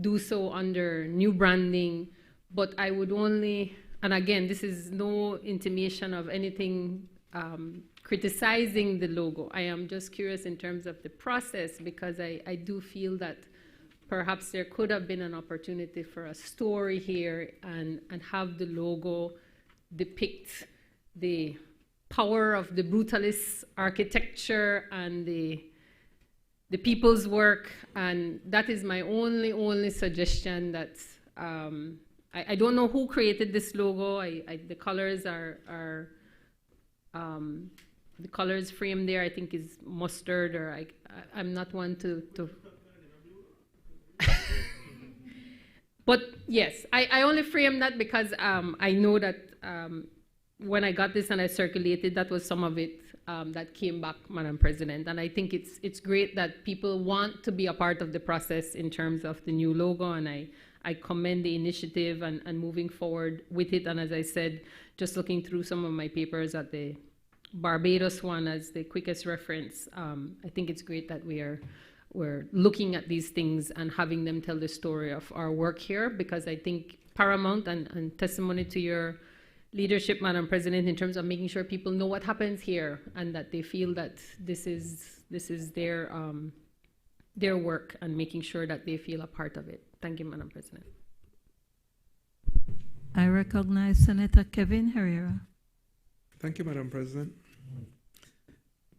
do so under new branding. But I would only, and again, this is no intimation of anything criticizing the logo. I am just curious in terms of the process, because I do feel that perhaps there could have been an opportunity for a story here and have the logo depict the power of the brutalist architecture and the people's work. And that is my only suggestion. That I don't know who created this logo. The colors are the colors framed there, I think, is mustard, or I'm not one to But yes, I only frame that because I know that when I got this and I circulated, that was some of it that came back, Madam President. And I think it's great that people want to be a part of the process in terms of the new logo, and I commend the initiative and moving forward with it. And as I said, just looking through some of my papers at the Barbados one as the quickest reference, I think it's great that we're looking at these things and having them tell the story of our work here, because I think paramount and testimony to your leadership, Madam President, in terms of making sure people know what happens here and that they feel that this is their work, and making sure that they feel a part of it. Thank you, Madam President. I recognize Senator Kevin Herrera. Thank you, Madam President.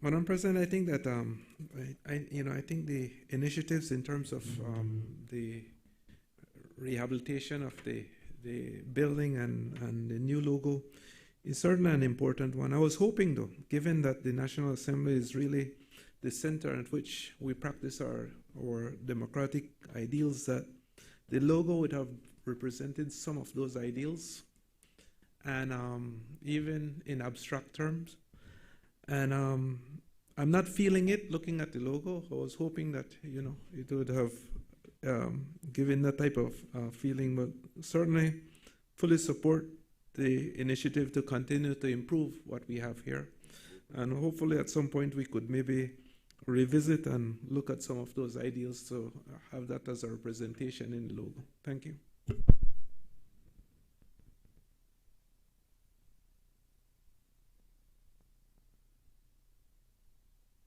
Madam President, I think that I think the initiatives in terms of the rehabilitation of the building and the new logo is certainly an important one. I was hoping, though, given that the National Assembly is really the center at which we practice our democratic ideals, that the logo would have represented some of those ideals, and even in abstract terms. And I'm not feeling it looking at the logo. I was hoping that it would have given that type of feeling, but certainly fully support the initiative to continue to improve what we have here. And hopefully at some point we could maybe revisit and look at some of those ideas to have that as a representation in the logo. Thank you.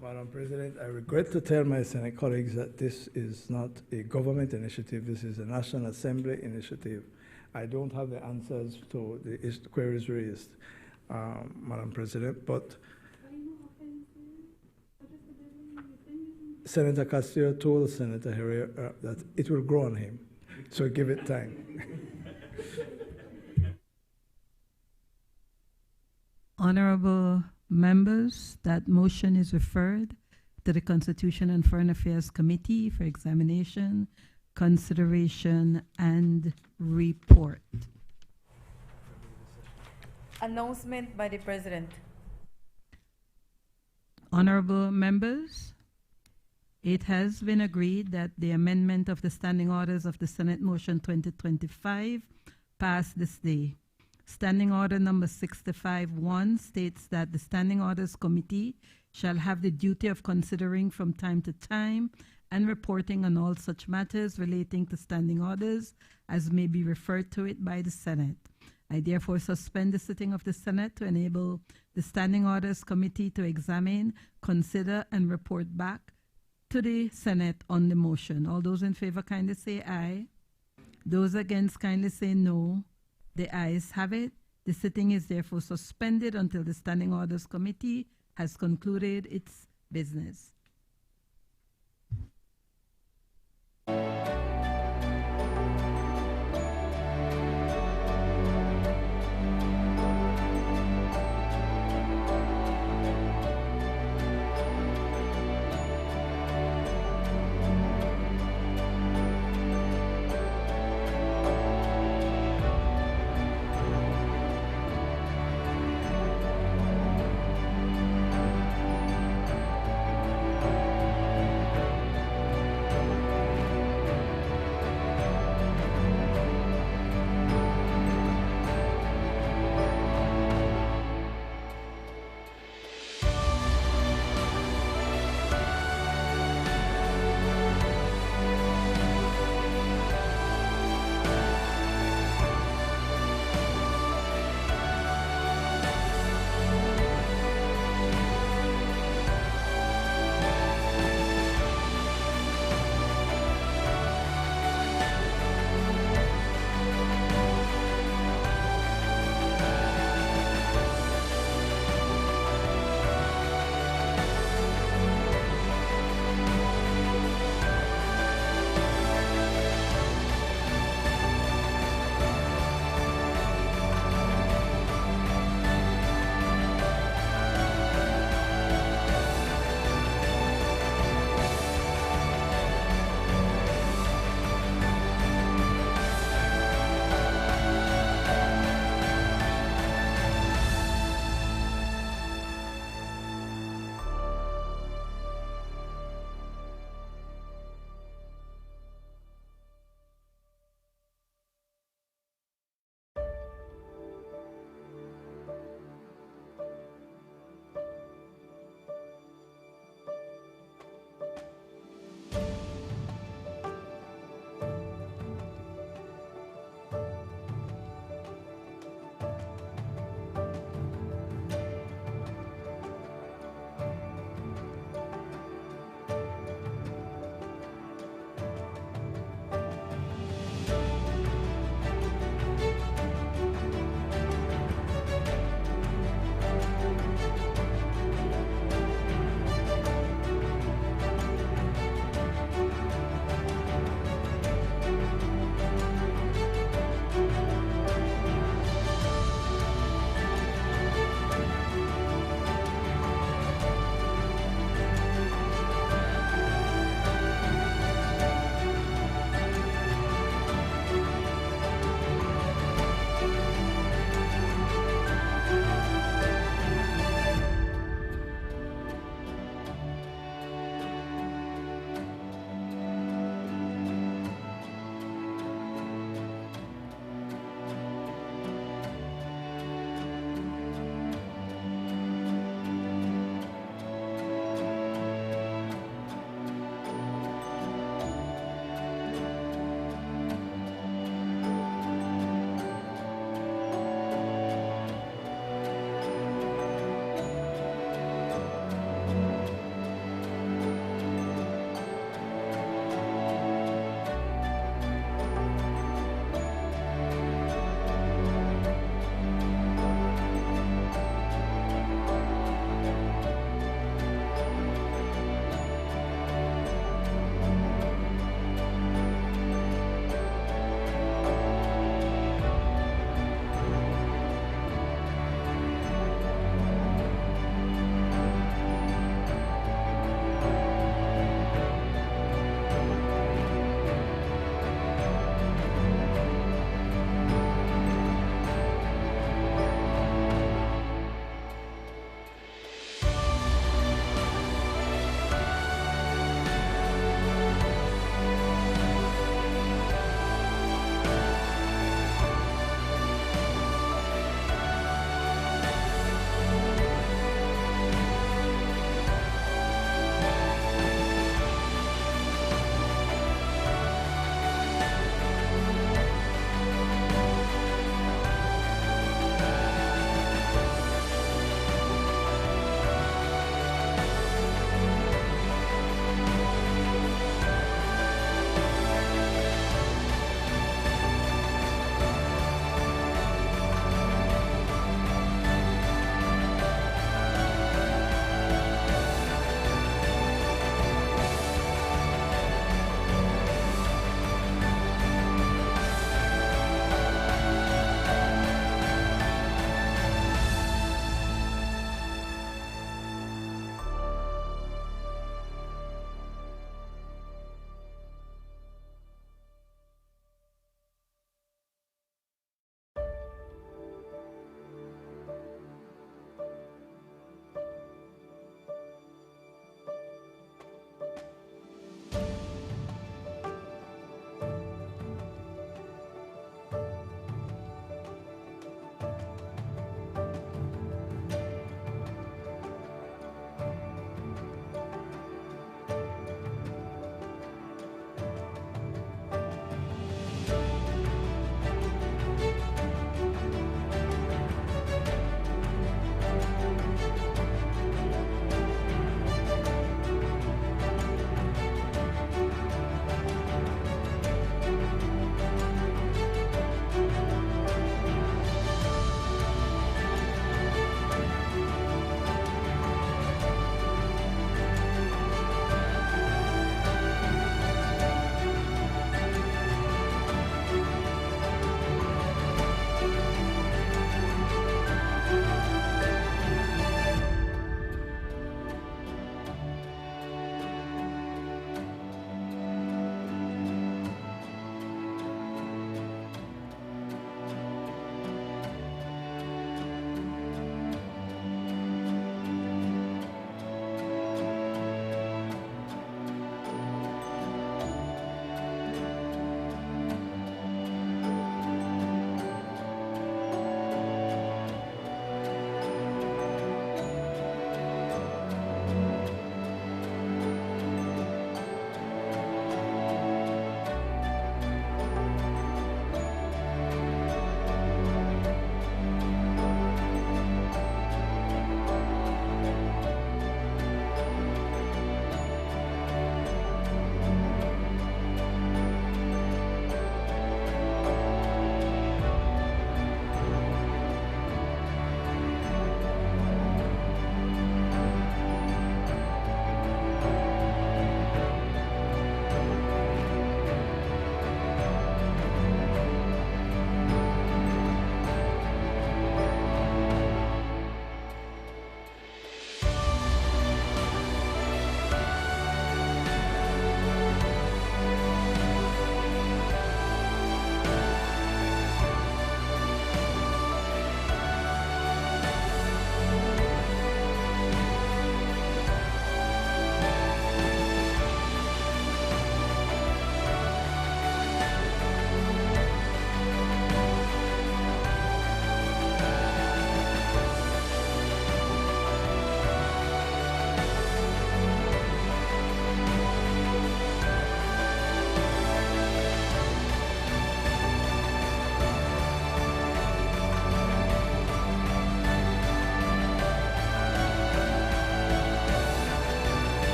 Madam President, I regret to tell my Senate colleagues that this is not a government initiative. This is a National Assembly initiative. I don't have the answers to the queries raised, Madam President, but Senator Castillo told Senator Herrera that it will grow on him, so give it time. Honorable members, that motion is referred to the Constitution and Foreign Affairs Committee for examination, consideration, and report. Announcement by the President. Honorable members, it has been agreed that the amendment of the standing orders of the Senate Motion 2025 pass this day. Standing Order number 65-1 states that the Standing Orders Committee shall have the duty of considering from time to time and reporting on all such matters relating to standing orders as may be referred to it by the Senate. I therefore suspend the sitting of the Senate to enable the Standing Orders Committee to examine, consider, and report back to the Senate on the motion. All those in favor kindly say aye. Those against kindly say no. The ayes have it. The sitting is therefore suspended until the Standing Orders Committee has concluded its business.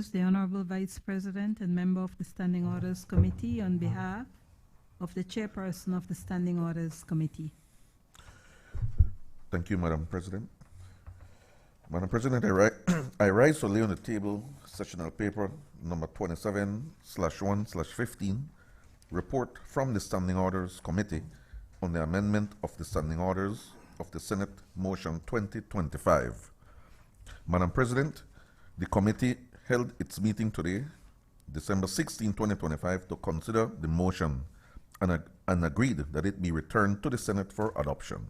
recognize the Honorable Vice President and member of the Standing Orders Committee on behalf of the Chairperson of the Standing Orders Committee. Thank you, Madam President. Madam President, I rise to lay on the table sessional paper number 27/1/15, report from the Standing Orders Committee on the amendment of the Standing Orders of the Senate Motion 2025. Madam President, the committee held its meeting today, December 16, 2025, to consider the motion and agreed that it be returned to the Senate for adoption.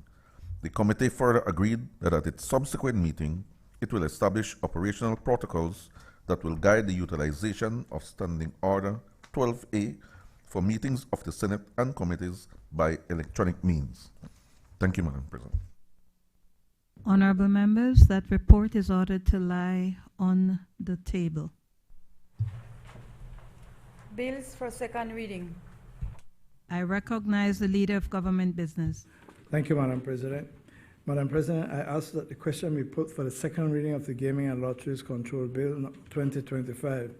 The committee further agreed that at its subsequent meeting, it will establish operational protocols that will guide the utilization of Standing Order 12A for meetings of the Senate and committees by electronic means. Thank you, Madam President. Honorable members, that report is ordered to lie on the table. Bills for second reading. I recognize the Leader of Government Business. Thank you, Madam President. Madam President, I ask that the question be put for the second reading of the Gaming and Lotteries Control Bill 2025.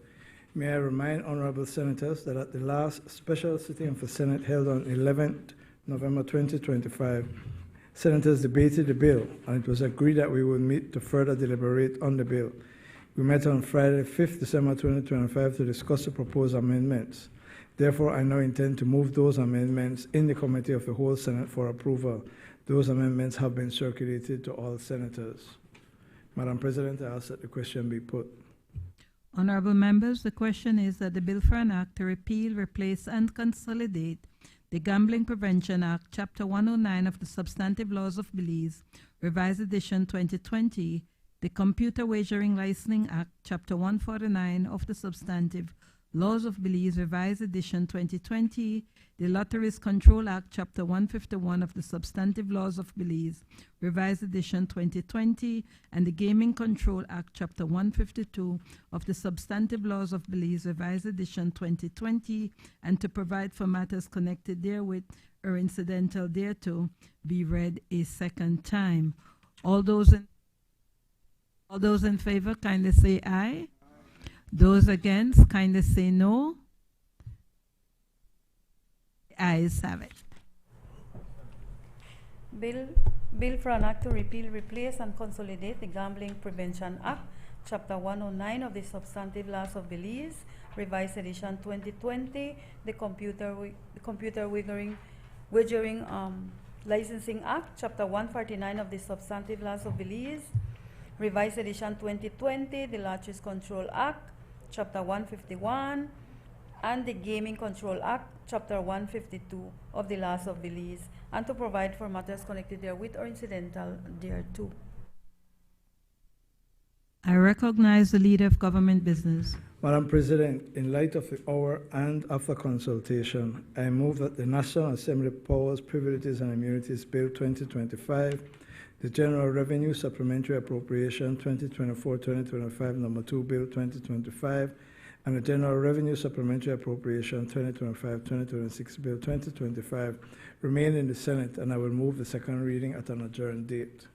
May I remind honorable senators that at the last special sitting of the Senate held on 11th November 2025, senators debated the bill, and it was agreed that we would meet to further deliberate on the bill. We met on Friday, 5th December 2025, to discuss the proposed amendments. Therefore, I now intend to move those amendments in the Committee of the Whole Senate for approval. Those amendments have been circulated to all senators. Madam President, I ask that the question be put. Honorable members, the question is that the bill for an act to repeal, replace, and consolidate the Gambling Prevention Act, Chapter 109 of the Substantive Laws of Belize, Revised Edition 2020, the Computer Wagering Licensing Act, Chapter 149 of the Substantive Laws of Belize, Revised Edition 2020, the Lotteries Control Act, Chapter 151 of the Substantive Laws of Belize, Revised Edition 2020, and the Gaming Control Act, Chapter 152 of the Substantive Laws of Belize, Revised Edition 2020, and to provide for matters connected therewith or incidental thereto, be read a second time. All those in favor, kindly say aye. Those against, kindly say no. The ayes have it. Bill for an act to repeal, replace, and consolidate the Gambling Prevention Act, Chapter 109 of the Substantive Laws of Belize, Revised Edition 2020, the Computer Wagering Licensing Act, Chapter 149 of the Substantive Laws of Belize, Revised Edition 2020, the Lotteries Control Act, Chapter 151, and the Gaming Control Act, Chapter 152 of the Laws of Belize, and to provide for matters connected therewith or incidental thereto. I recognize the Leader of Government Business. Madam President, in light of the hour and after consultation, I move that the National Assembly Powers, Privileges, and Immunities Bill 2025, the General Revenue Supplementary Appropriation 2024-2025 Number 2 Bill 2025, and the General Revenue Supplementary Appropriation 2025-2026 Bill 2025 remain in the Senate, and I will move the second reading at an adjourned date.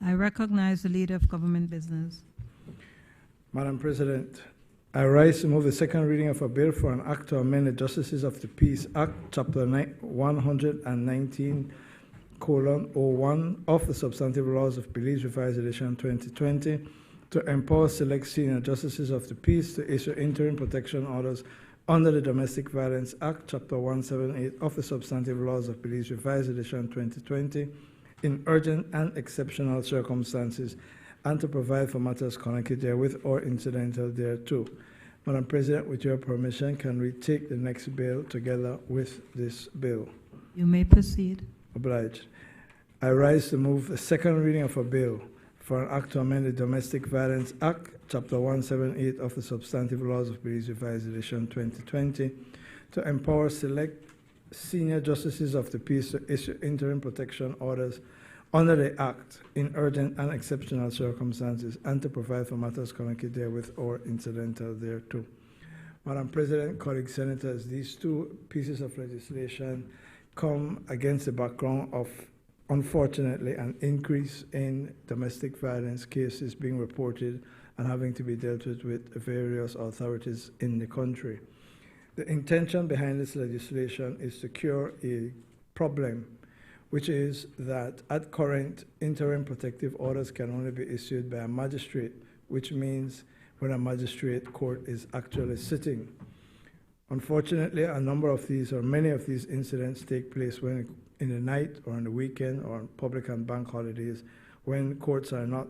I recognize the Leader of Government Business. Madam President, I rise to move the second reading of a bill for an act to amend the Justices of the Peace Act, Chapter 119:01 of the Substantive Laws of Belize, Revised Edition 2020, to empower select senior Justices of the Peace to issue interim protection orders under the Domestic Violence Act, Chapter 178 of the Substantive Laws of Belize, Revised Edition 2020, in urgent and exceptional circumstances, and to provide for matters connected therewith or incidental thereto. Madam President, with your permission, can we take the next bill together with this bill? You may proceed. Obliged. I rise to move the second reading of a bill for an act to amend the Domestic Violence Act, Chapter 178 of the Substantive Laws of Belize, Revised Edition 2020, to empower select senior Justices of the Peace to issue interim protection orders under the Act in urgent and exceptional circumstances, and to provide for matters connected therewith or incidental thereto. Madam President, colleague senators, these two pieces of legislation come against the background of unfortunately, an increase in domestic violence cases being reported and having to be dealt with various authorities in the country. The intention behind this legislation is to cure a problem, which is that at current, interim protective orders can only be issued by a magistrate, which means when a magistrate court is actually sitting. Unfortunately, a number of these or many of these incidents take place when in the night or on the weekend or on public and bank holidays when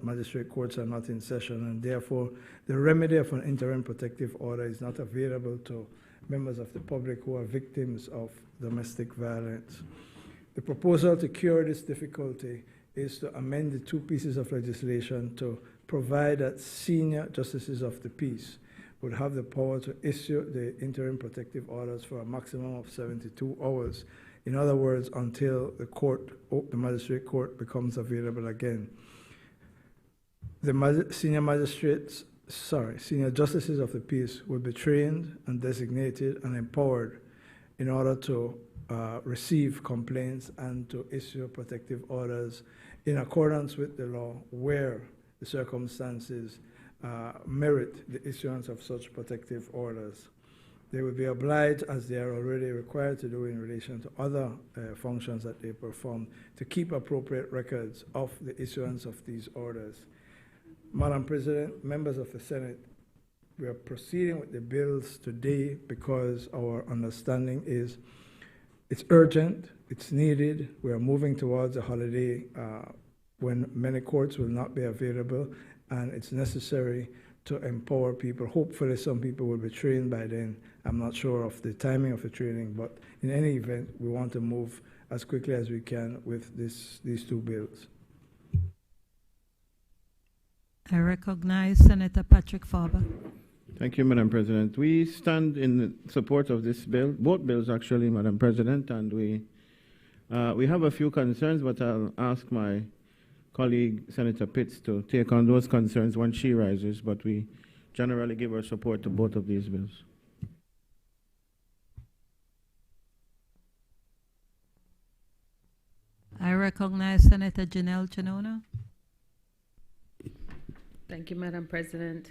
magistrate courts are not in session, and therefore the remedy of an interim protective order is not available to members of the public who are victims of domestic violence. The proposal to cure this difficulty is to amend the two pieces of legislation to provide that senior justices of the peace would have the power to issue the interim protective orders for a maximum of 72 hours. In other words, until the magistrate court becomes available again. The senior justices of the peace will be trained and designated and empowered in order to receive complaints and to issue protective orders in accordance with the law where the circumstances merit the issuance of such protective orders. They will be obliged, as they are already required to do in relation to other functions that they perform, to keep appropriate records of the issuance of these orders. Madam President, members of the Senate, we are proceeding with the bills today because our understanding is it's urgent, it's needed. We are moving towards a holiday when many courts will not be available, and it's necessary to empower people. Hopefully some people will be trained by then. I'm not sure of the timing of the training, but in any event, we want to move as quickly as we can with these two bills. I recognize Senator Patrick Farber. Thank you, Madam President. We stand in support of this bill, both bills actually, Madam President, and we have a few concerns, but I'll ask my colleague, Senator Pitts, to take on those concerns when she rises, but we generally give our support to both of these bills. I recognize Senator Janelle Chanona. Thank you, Madam President.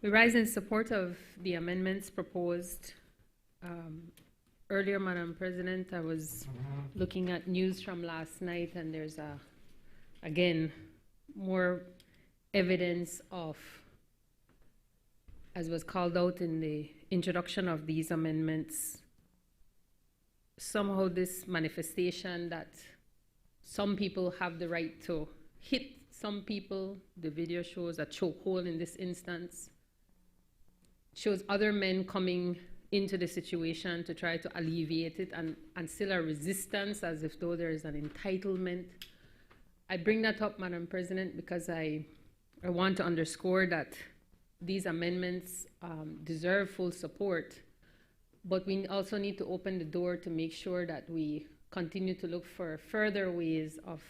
We rise in support of the amendments proposed. Earlier, Madam President, I was looking at news from last night, and there's again, more evidence of, as was called out in the introduction of these amendments, somehow this manifestation that some people have the right to hit some people. The video shows a chokehold in this instance, shows other men coming into the situation to try to alleviate it, and still a resistance as if though there is an entitlement. I bring that up, Madam President, because I want to underscore that these amendments deserve full support, but we also need to open the door to make sure that we continue to look for further ways of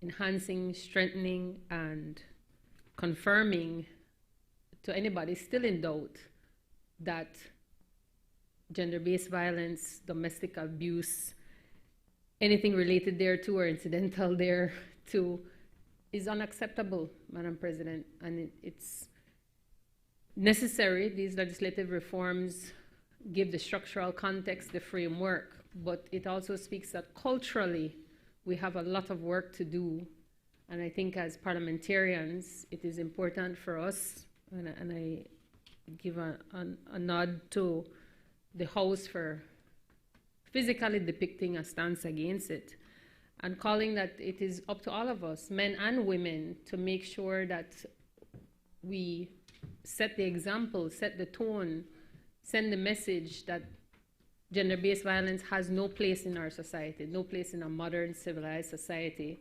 enhancing, strengthening, and confirming to anybody still in doubt that gender-based violence, domestic abuse, anything related thereto or incidental thereto is unacceptable, Madam President, and it's necessary. These legislative reforms give the structural context, the framework, but it also speaks that culturally we have a lot of work to do, and I think as parliamentarians it is important for us, and I give a nod to the House for physically depicting a stance against it, and calling that it is up to all of us, men and women, to make sure that we set the example, set the tone, send the message that gender-based violence has no place in our society, no place in a modern civilized society.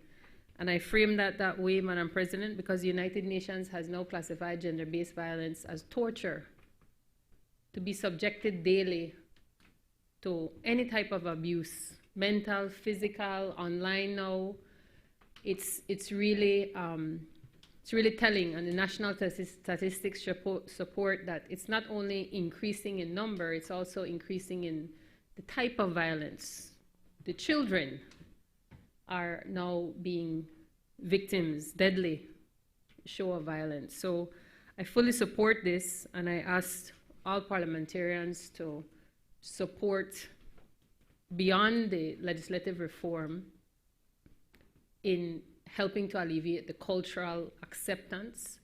And I frame that way, Madam President, because the United Nations has now classified gender-based violence as torture, to be subjected daily to any type of abuse, mental, physical, online now. It's really telling, and the national statistics support that it's not only increasing in number, it's also increasing in the type of violence. The children are now being victims, deadly show of violence. So I fully support this, and I asked all parliamentarians to support beyond the legislative reform in helping to alleviate the cultural acceptance.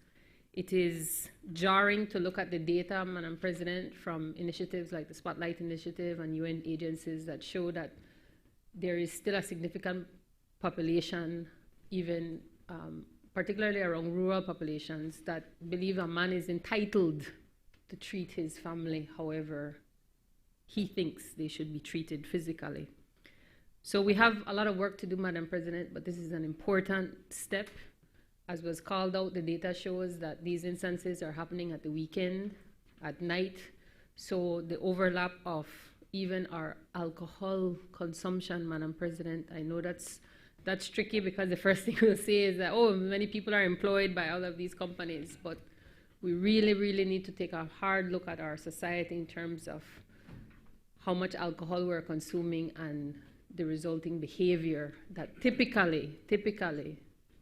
It is jarring to look at the data, Madam President, from initiatives like the Spotlight Initiative and UN agencies that show that there is still a significant population, even particularly around rural populations, that believe a man is entitled to treat his family however he thinks they should be treated physically. So we have a lot of work to do, Madam President, but this is an important step. As was called out, the data shows that these instances are happening at the weekend, at night. So the overlap of even our alcohol consumption, Madam President, I know that's tricky because the first thing we'll say is that, oh, many people are employed by all of these companies, but we really, really need to take a hard look at our society in terms of how much alcohol we're consuming and the resulting behavior that typically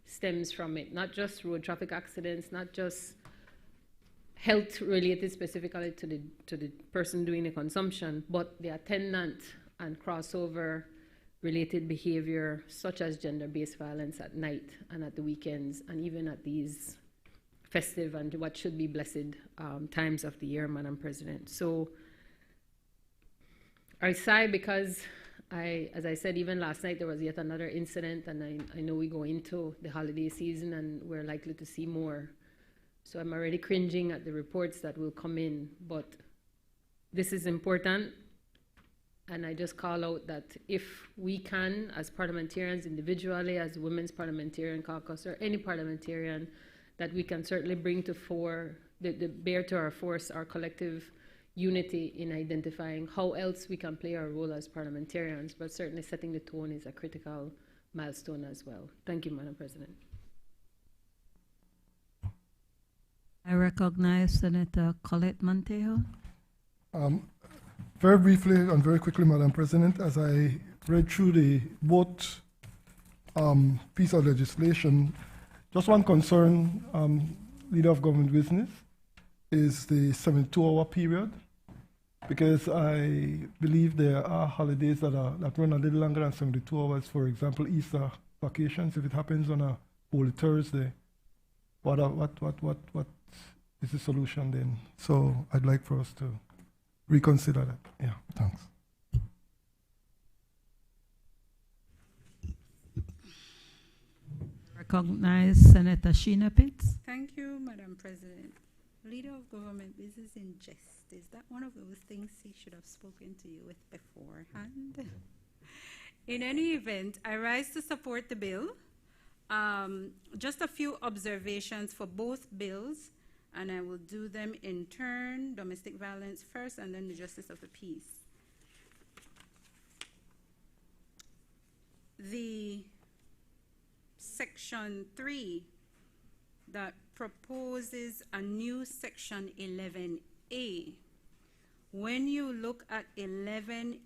stems from it, not just road traffic accidents, not just health related specifically to the person doing the consumption, but the attendant and crossover related behavior such as gender-based violence at night and at the weekends and even at these festive and what should be blessed times of the year, Madam President. So I sigh because as I said, even last night there was yet another incident, and I know we go into the holiday season and we're likely to see more. So I'm already cringing at the reports that will come in, but this is important. And I just call out that if we can, as parliamentarians individually, as Women's Parliamentarian Caucus, or any parliamentarian, that we can certainly bring to bear to our force our collective unity in identifying how else we can play our role as parliamentarians, but certainly setting the tone is a critical milestone as well. Thank you, Madam President. I recognize Senator Colette Montejo. Very briefly and very quickly, Madam President, as I read through the both piece of legislation, just one concern, Leader of Government Business, is the 72-hour period, because I believe there are holidays that run a little longer than 72 hours. For example, Easter vacations, if it happens on a Holy Thursday, what is the solution then? So I'd like for us to reconsider that. Yeah, thanks. Recognize Senator Sheena Pitts. Thank you, Madam President. Leader of Government Business in jest. Is that one of those things he should have spoken to you with beforehand? In any event, I rise to support the bill. Just a few observations for both bills, and I will do them in turn. Domestic violence first, and then the justice of the peace. The Section 3 that proposes a new Section 11A. When you look at 11A3,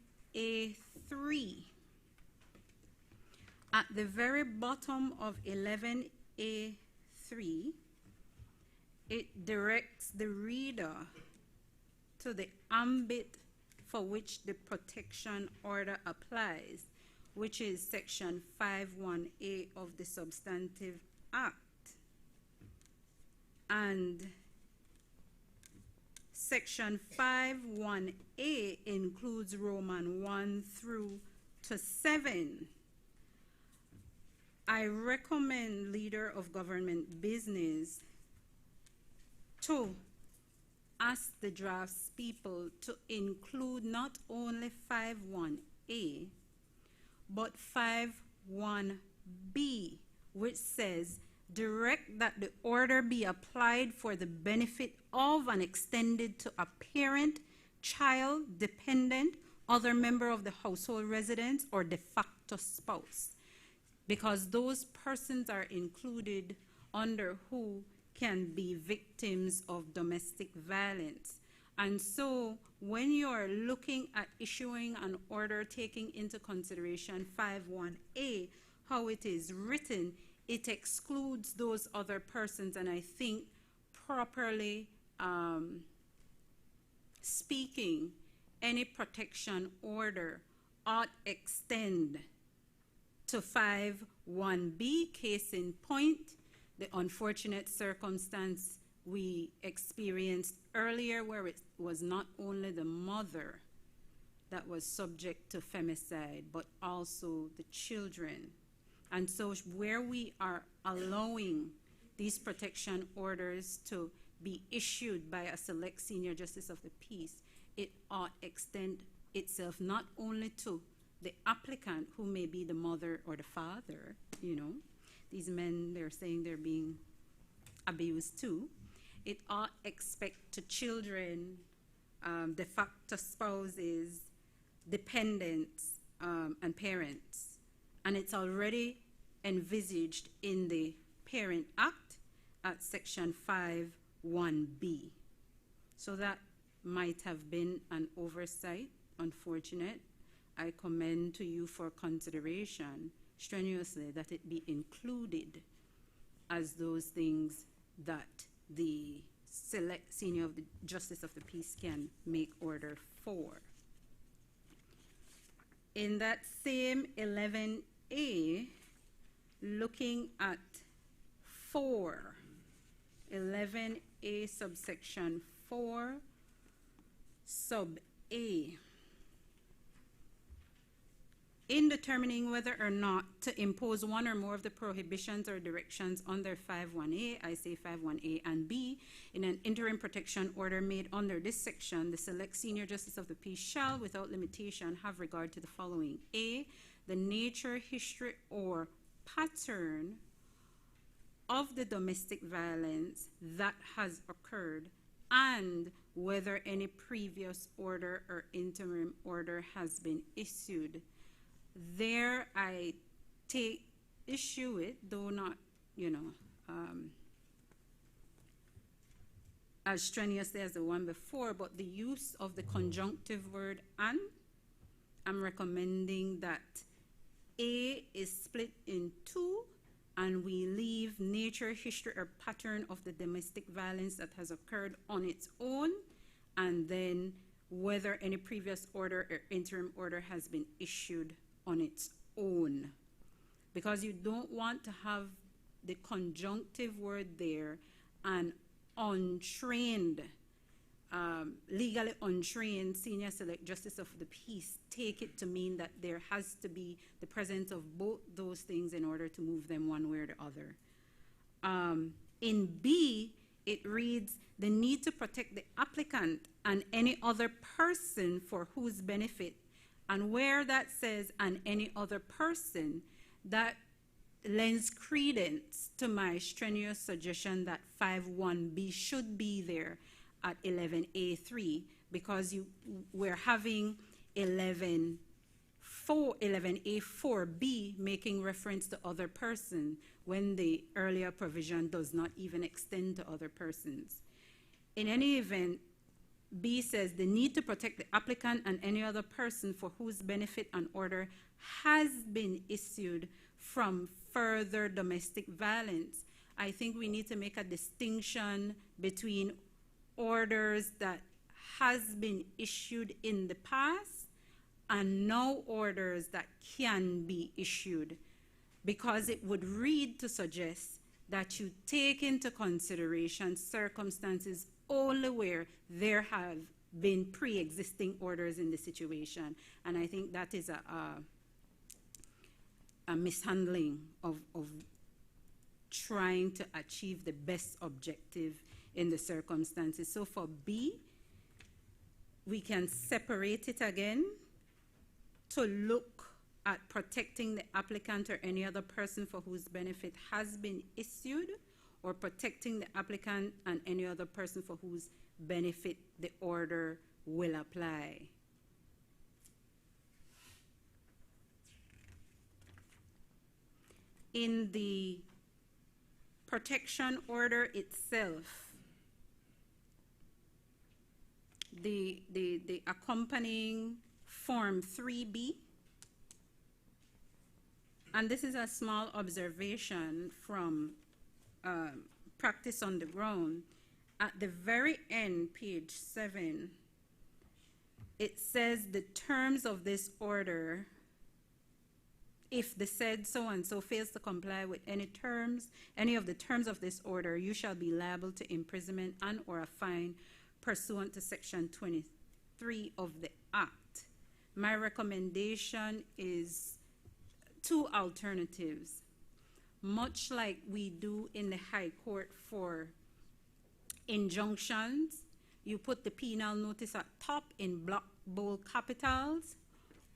at the very bottom of 11A3, it directs the reader to the ambit for which the protection order applies, which is Section 5(1)A of the Substantive Act. And Section 5(1)A includes Roman 1 through to 7. I recommend Leader of Government Business to ask the drafts people to include not only 5(1)A, but 5(1)B, which says, direct that the order be applied for the benefit of and extended to a parent, child, dependent, other member of the household residence, or de facto spouse, because those persons are included under who can be victims of domestic violence. And so when you're looking at issuing an order taking into consideration 5(1)A, how it is written, it excludes those other persons, and I think properly speaking, any protection order ought extend to 5(1)B, case in point, the unfortunate circumstance we experienced earlier where it was not only the mother that was subject to femicide, but also the children. And so where we are allowing these protection orders to be issued by a select senior justice of the peace, it ought extend itself not only to the applicant, who may be the mother or the father, you know, these men, they're saying they're being abused too. It ought expect to children, de facto spouses, dependents, and parents. And it's already envisaged in the Parent Act at section 5(1)B. So that might have been an oversight, unfortunate. I commend to you for consideration strenuously that it be included as those things that the select senior of the justice of the peace can make order for. In that same 11A, looking at 11A subsection 4 sub A, in determining whether or not to impose one or more of the prohibitions or directions under 5(1)A, I say 5(1)A and B, in an interim protection order made under this section, the select senior justice of the peace shall, without limitation, have regard to the following: A, the nature, history, or pattern of the domestic violence that has occurred, and whether any previous order or interim order has been issued. There I take issue with, though not, you know, as strenuously as the one before, but the use of the conjunctive word "and." I'm recommending that A is split in two, and we leave nature, history, or pattern of the domestic violence that has occurred on its own, and then whether any previous order or interim order has been issued on its own, because you don't want to have the conjunctive word there and untrained, legally untrained senior select justice of the peace take it to mean that there has to be the presence of both those things in order to move them one way or the other. In B, it reads, the need to protect the applicant and any other person for whose benefit. And where that says "and any other person," that lends credence to my strenuous suggestion that 5(1)B should be there at 11A3, because we're having 11A4B making reference to other person when the earlier provision does not even extend to other persons. In any event, B says the need to protect the applicant and any other person for whose benefit an order has been issued from further domestic violence. I think we need to make a distinction between orders that has been issued in the past and now orders that can be issued, because it would read to suggest that you take into consideration circumstances only where there have been pre-existing orders in the situation. And I think that is a mishandling of trying to achieve the best objective in the circumstances. So for B, we can separate it again to look at protecting the applicant or any other person for whose benefit has been issued, or protecting the applicant and any other person for whose benefit the order will apply. In the protection order itself, the accompanying Form 3B And this is a small observation from practice on the ground. At the very end, page 7, it says the terms of this order, if the said so-and-so fails to comply with any of the terms of this order, you shall be liable to imprisonment and or a fine pursuant to section 23 of the Act. My recommendation is 2 alternatives. Much like we do in the High Court for injunctions, you put the penal notice at top in block bold capitals,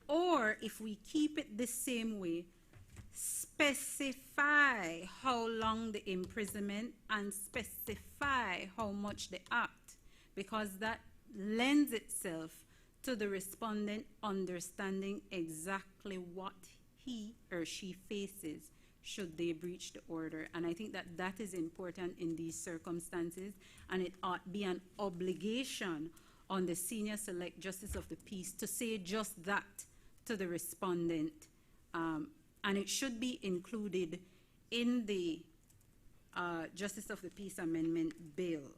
or if we keep it the same way, specify how long the imprisonment and specify how much the act, because that lends itself to the respondent understanding exactly what he or she faces should they breach the order. And I think that that is important in these circumstances, and it ought be an obligation on the Senior Select Justice of the Peace to say just that to the respondent, and it should be included in the Justice of the Peace Amendment Bill.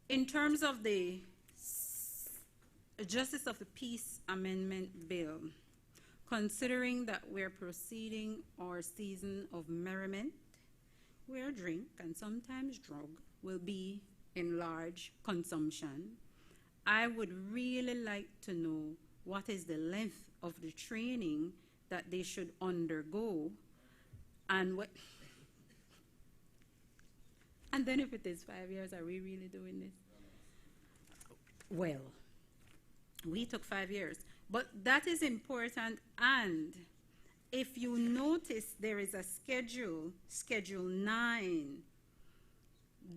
In terms of the Justice of the Peace Amendment Bill, considering that we're proceeding our season of merriment, where drink and sometimes drug will be in large consumption, I would really like to know what is the length of the training that they should undergo, and what. And then if it is 5 years, are we really doing this? Well, we took 5 years, but that is important. And if you notice, there is a schedule, Schedule 9,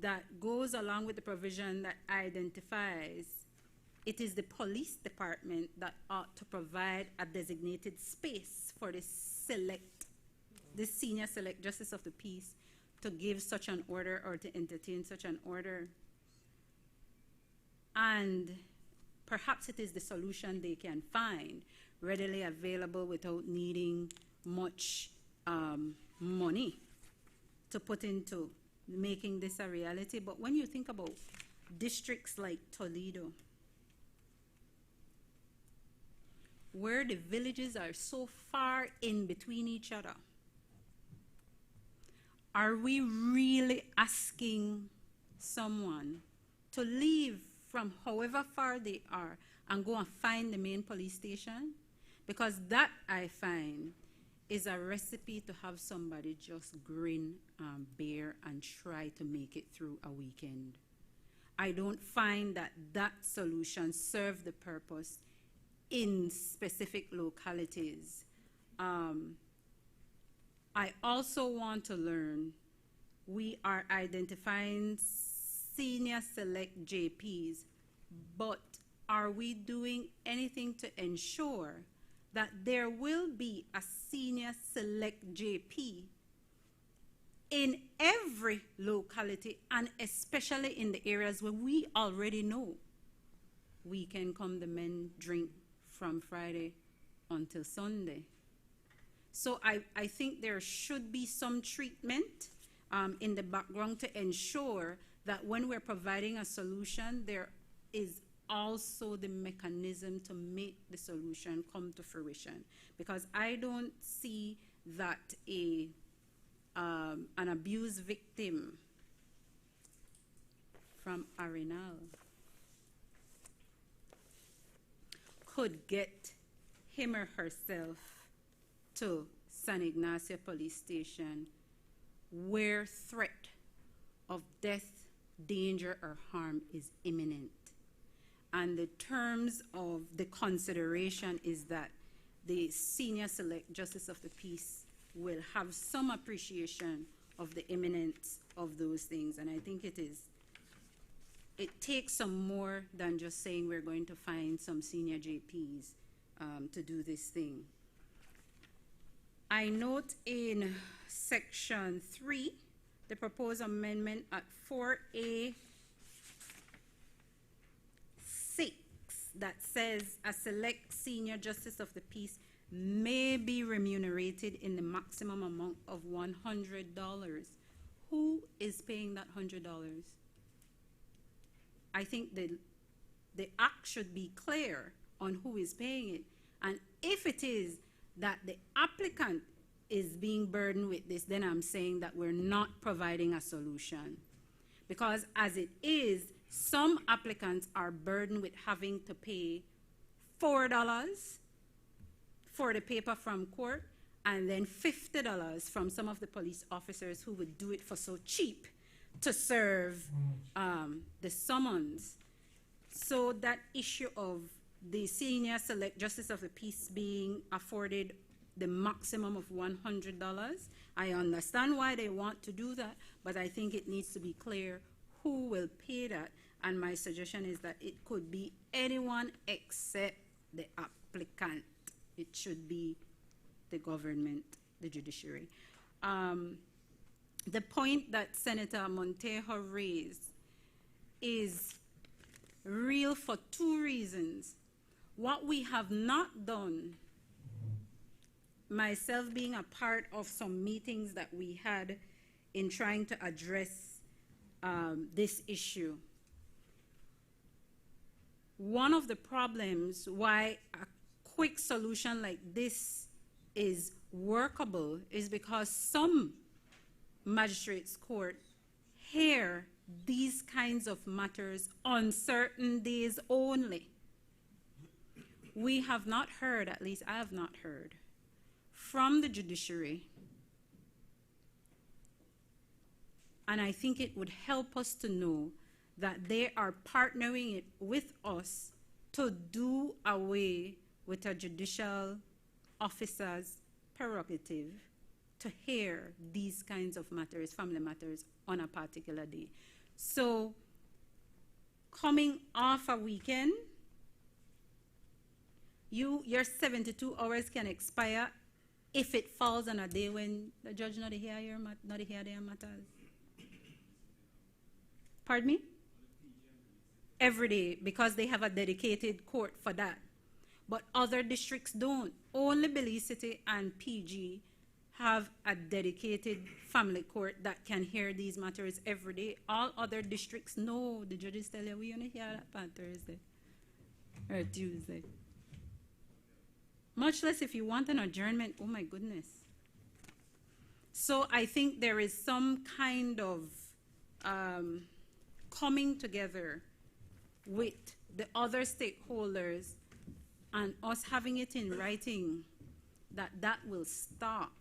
that goes along with the provision that identifies it is the police department that ought to provide a designated space for the Senior Select Justice of the Peace to give such an order or to entertain such an order. And perhaps it is the solution they can find, readily available without needing much money to put into making this a reality. But when you think about districts like Toledo, where the villages are so far in between each other, are we really asking someone to leave from however far they are and go and find the main police station? Because that, I find, is a recipe to have somebody just grin and bear and try to make it through a weekend. I don't find that that solution serves the purpose in specific localities. I also want to learn, we are identifying Senior Select JPs, but are we doing anything to ensure that there will be a Senior Select JP in every locality, and especially in the areas where we already know we can come, the men drink from Friday until Sunday? So I think there should be some treatment in the background to ensure that when we're providing a solution, there is also the mechanism to make the solution come to fruition. Because I don't see that an abused victim from Arenal could get him or herself to San Ignacio Police Station where threat of death, danger, or harm is imminent. And the terms of the consideration is that the Senior Select Justice of the Peace will have some appreciation of the imminence of those things. And I think it takes some more than just saying we're going to find some senior JPs to do this thing. I note in section 3, the proposed amendment at 4A6, that says a select senior justice of the peace may be remunerated in the maximum amount of $100. Who is paying that $100? I think the act should be clear on who is paying it. And if it is that the applicant is being burdened with this, then I'm saying that we're not providing a solution. Because as it is, some applicants are burdened with having to pay $4 for the paper from court, and then $50 from some of the police officers who would do it for so cheap to serve the summons. So that issue of the senior select justice of the peace being afforded the maximum of $100, I understand why they want to do that, but I think it needs to be clear who will pay that. And my suggestion is that it could be anyone except the applicant. It should be the government, the judiciary. The point that Senator Montejo raised is real for two reasons. What we have not done, myself being a part of some meetings that we had in trying to address this issue, one of the problems why a quick solution like this is workable is because some magistrates' court hear these kinds of matters on certain days only. We have not heard, at least I have not heard, from the judiciary, and I think it would help us to know that they are partnering it with us to do away with a judicial officer's prerogative to hear these kinds of matters, family matters, on a particular day. So, coming off a weekend, your 72 hours can expire if it falls on a day when the judge not hear their matters. Pardon me? Every day, because they have a dedicated court for that. But other districts don't. Only Belize City and PG have a dedicated family court that can hear these matters every day. All other districts, no. The judges tell you, we only hear that on Thursday or Tuesday. Much less if you want an adjournment, oh my goodness. So I think there is some kind of coming together with the other stakeholders and us having it in writing that will stop,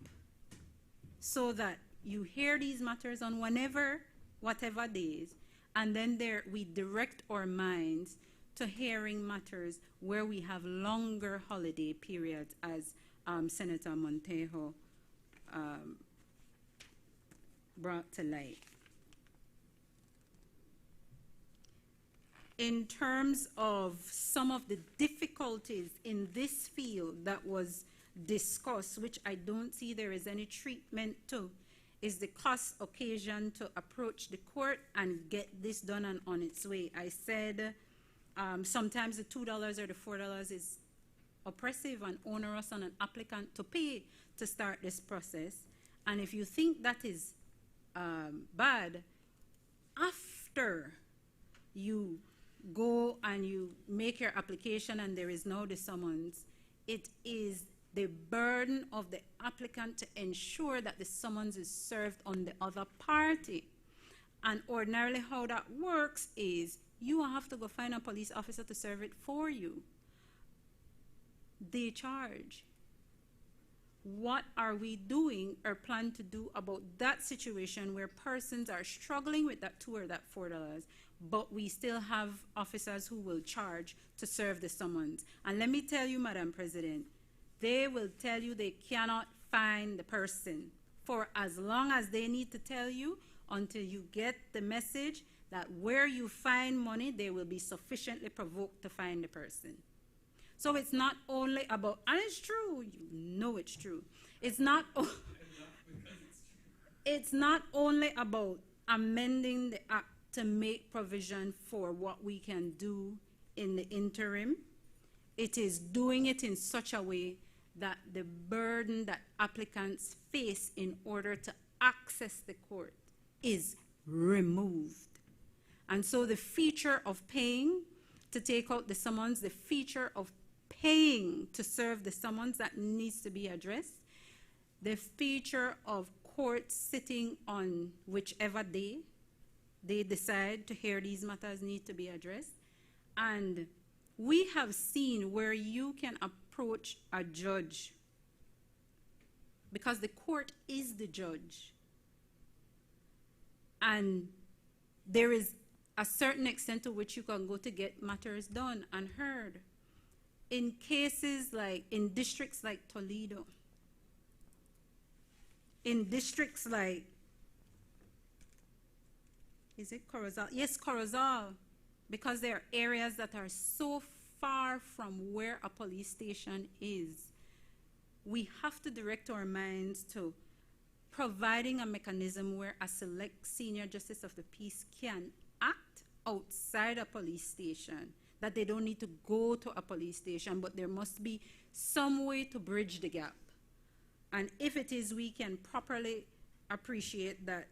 so that you hear these matters on whatever days, and then we direct our minds to hearing matters where we have longer holiday periods, as Senator Montejo brought to light. In terms of some of the difficulties in this field that was discussed, which I don't see there is any treatment to, is the cost occasion to approach the court and get this done and on its way. I said sometimes the $2 or the $4 is oppressive and onerous on an applicant to pay to start this process. And if you think that is bad, after you go and you make your application and there is now the summons, it is the burden of the applicant to ensure that the summons is served on the other party. And ordinarily how that works is you have to go find a police officer to serve it for you. They charge. What are we doing or plan to do about that situation where persons are struggling with that $2 or that $4, but we still have officers who will charge to serve the summons? And let me tell you, Madam President, they will tell you they cannot find the person for as long as they need to tell you until you get the message that where you find money, they will be sufficiently provoked to find the person. So it's not only about, and it's true, you know it's true. It's not only about amending the act to make provision for what we can do in the interim. It is doing it in such a way that the burden that applicants face in order to access the court is removed. And so the feature of paying to take out the summons, the feature of paying to serve the summons that needs to be addressed, the feature of court sitting on whichever day they decide to hear these matters need to be addressed. And we have seen where you can approach a judge, because the court is the judge, and there is a certain extent to which you can go to get matters done and heard. In cases like, in districts like Toledo, in districts like, is it Corozal? Yes, Corozal, because there are areas that are so far from where a police station is. We have to direct our minds to providing a mechanism where a select senior justice of the peace can act outside a police station, that they don't need to go to a police station, but there must be some way to bridge the gap. And if it is, we can properly appreciate that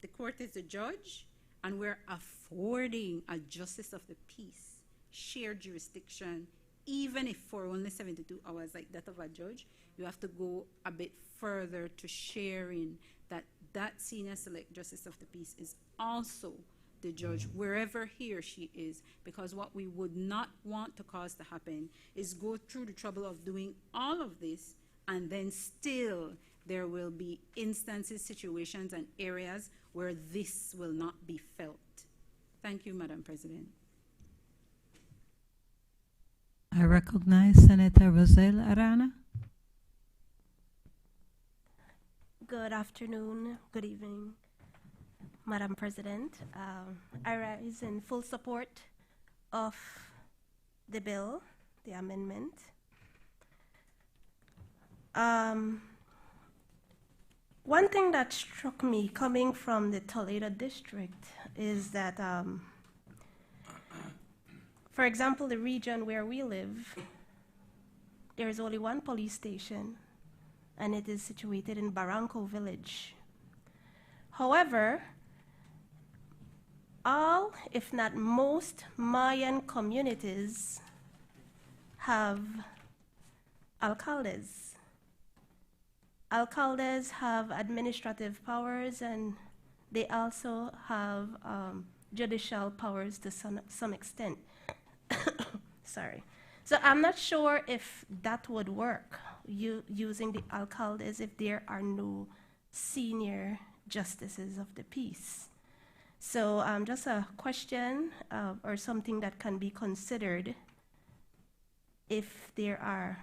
the court is the judge, and we're affording a justice of the peace shared jurisdiction, even if for only 72 hours like that of a judge. You have to go a bit further to sharing that that senior select justice of the peace is also the judge wherever he or she is, because what we would not want to cause to happen is go through the trouble of doing all of this, and then still there will be instances, situations, and areas where this will not be felt. Thank you, Madam President. I recognize Senator Roselle Arana. Good afternoon, good evening, Madam President. I rise in full support of the bill, the amendment. One thing that struck me coming from the Toledo district is that, for example, the region where we live, there is only one police station, and it is situated in Barranco Village. However, all, if not most, Mayan communities have alcaldes. Alcaldes have administrative powers, and they also have judicial powers to some extent. Sorry. So I'm not sure if that would work, using the alcaldes, if there are no senior justices of the peace. So just a question or something that can be considered if there are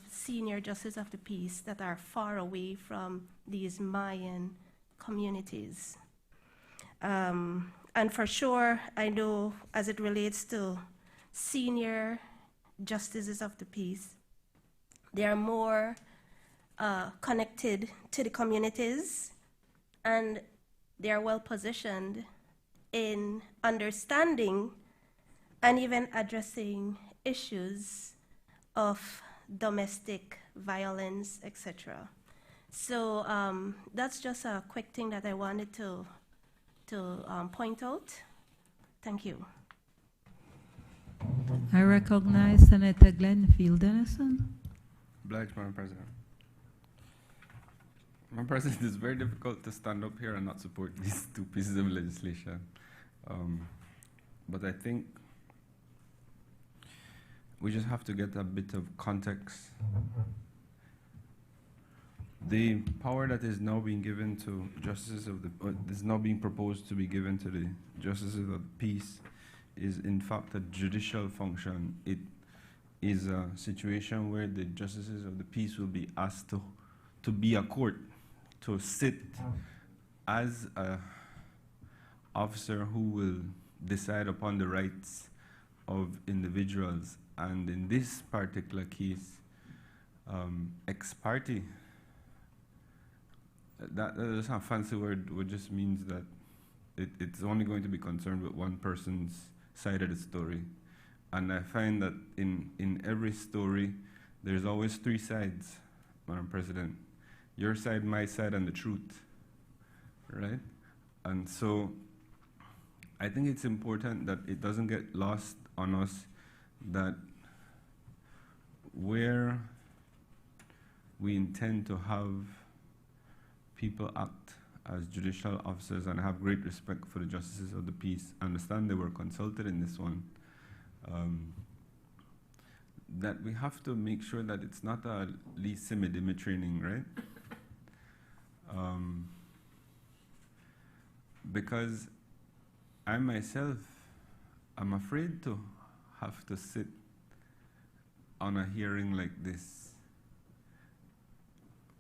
senior justice of the peace that are far away from these Mayan communities. And for sure, I know as it relates to senior justices of the peace, they are more connected to the communities, and they are well positioned in understanding and even addressing issues of domestic violence, etc. So that's just a quick thing that I wanted to point out. Thank you. I recognize Senator Glenfield Dennison. Obliged, Madam President. Madam President, it's very difficult to stand up here and not support these two pieces of legislation. But I think we just have to get a bit of context. The power that is now being given to justices of the, is now being proposed to be given to the justices of the peace is in fact a judicial function. It is a situation where the justices of the peace will be asked to be a court, to sit as an officer who will decide upon the rights of individuals. And in this particular case, ex parte, that's a fancy word, which just means that it's only going to be concerned with one person's side of the story. And I find that in every story, there's always three sides, Madam President. Your side, my side, and the truth, right? And so I think it's important that it doesn't get lost on us that where we intend to have people act as judicial officers, and have great respect for the justices of the peace, understand they were consulted in this one, that we have to make sure that it's not a Lee Simidimi training, right? Because I myself, I'm afraid to have to sit on a hearing like this.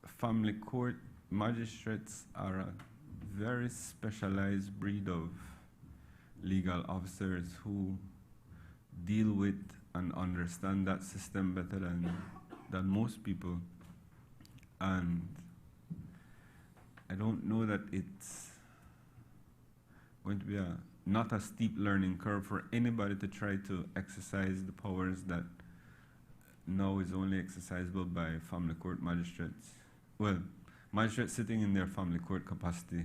Family court magistrates are a very specialized breed of legal officers who deal with and understand that system better than most people. And I don't know that it's going to be not a steep learning curve for anybody to try to exercise the powers that now is only exercisable by family court magistrates. Well, magistrates sitting in their family court capacity.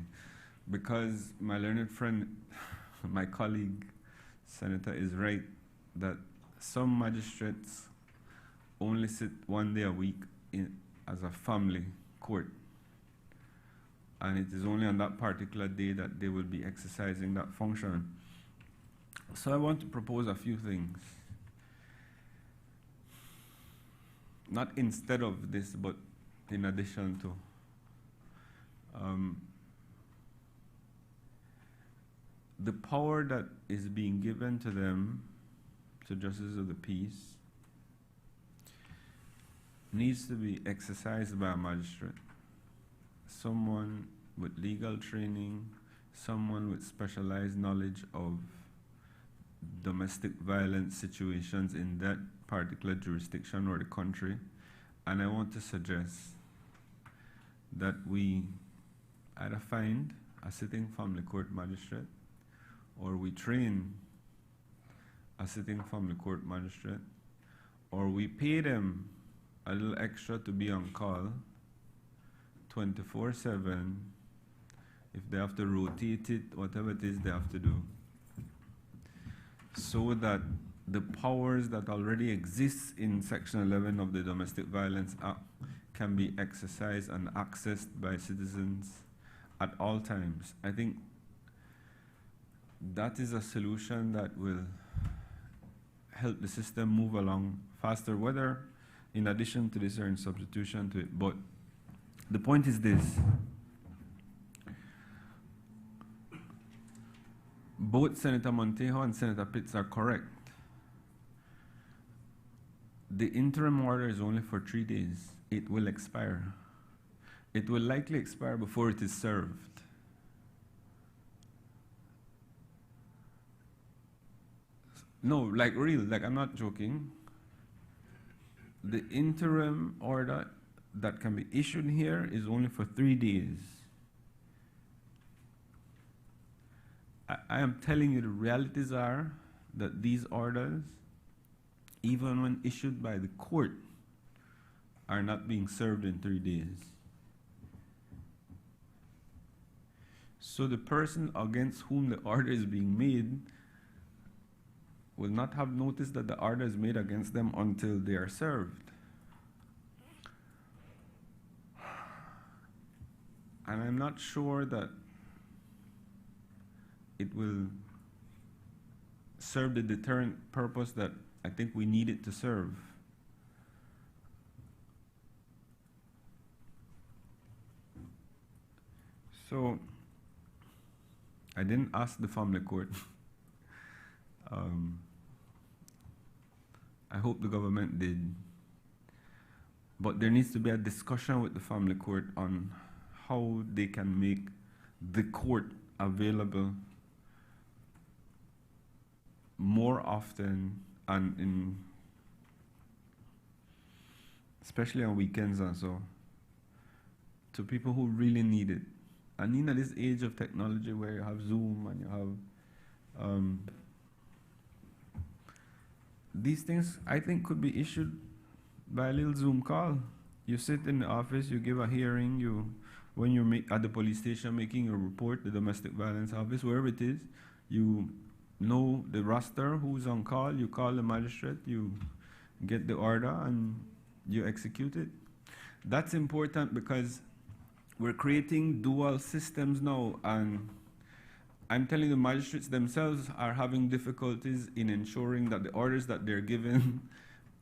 Because my learned friend, my colleague, Senator, is right that some magistrates only sit one day a week as a family court. And it is only on that particular day that they will be exercising that function. So I want to propose a few things. Not instead of this, but in addition to. The power that is being given to them, to justices of the peace, needs to be exercised by a magistrate. Someone with legal training, someone with specialized knowledge of domestic violence situations in that particular jurisdiction or the country. And I want to suggest that we either find a sitting family court magistrate, or we train a sitting family court magistrate, or we pay them a little extra to be on call 24/7. If they have to rotate it, whatever it is they have to do, so that the powers that already exist in Section 11 of the Domestic Violence Act can be exercised and accessed by citizens at all times. I think that is a solution that will help the system move along faster, whether in addition to this or in substitution to it. But the point is this: both Senator Montejo and Senator Pitts are correct. The interim order is only for 3 days. It will expire. It will likely expire before it is served. No, like real, like I'm not joking. The interim order that can be issued here is only for 3 days. I am telling you, the realities are that these orders, even when issued by the court, are not being served in 3 days. So the person against whom the order is being made will not have noticed that the order is made against them until they are served. And I'm not sure that it will serve the deterrent purpose that I think we need it to serve. So I didn't ask the family court. I hope the government did. But there needs to be a discussion with the family court on how they can make the court available more often, and especially on weekends and so, to people who really need it. And in this age of technology where you have Zoom and you have these things, I think, could be issued by a little Zoom call. You sit in the office, you give a hearing, when you're at the police station making your report, the domestic violence office, wherever it is, you know the roster, who's on call, you call the magistrate, you get the order, and you execute it. That's important because we're creating dual systems now, and I'm telling the magistrates themselves are having difficulties in ensuring that the orders that they're given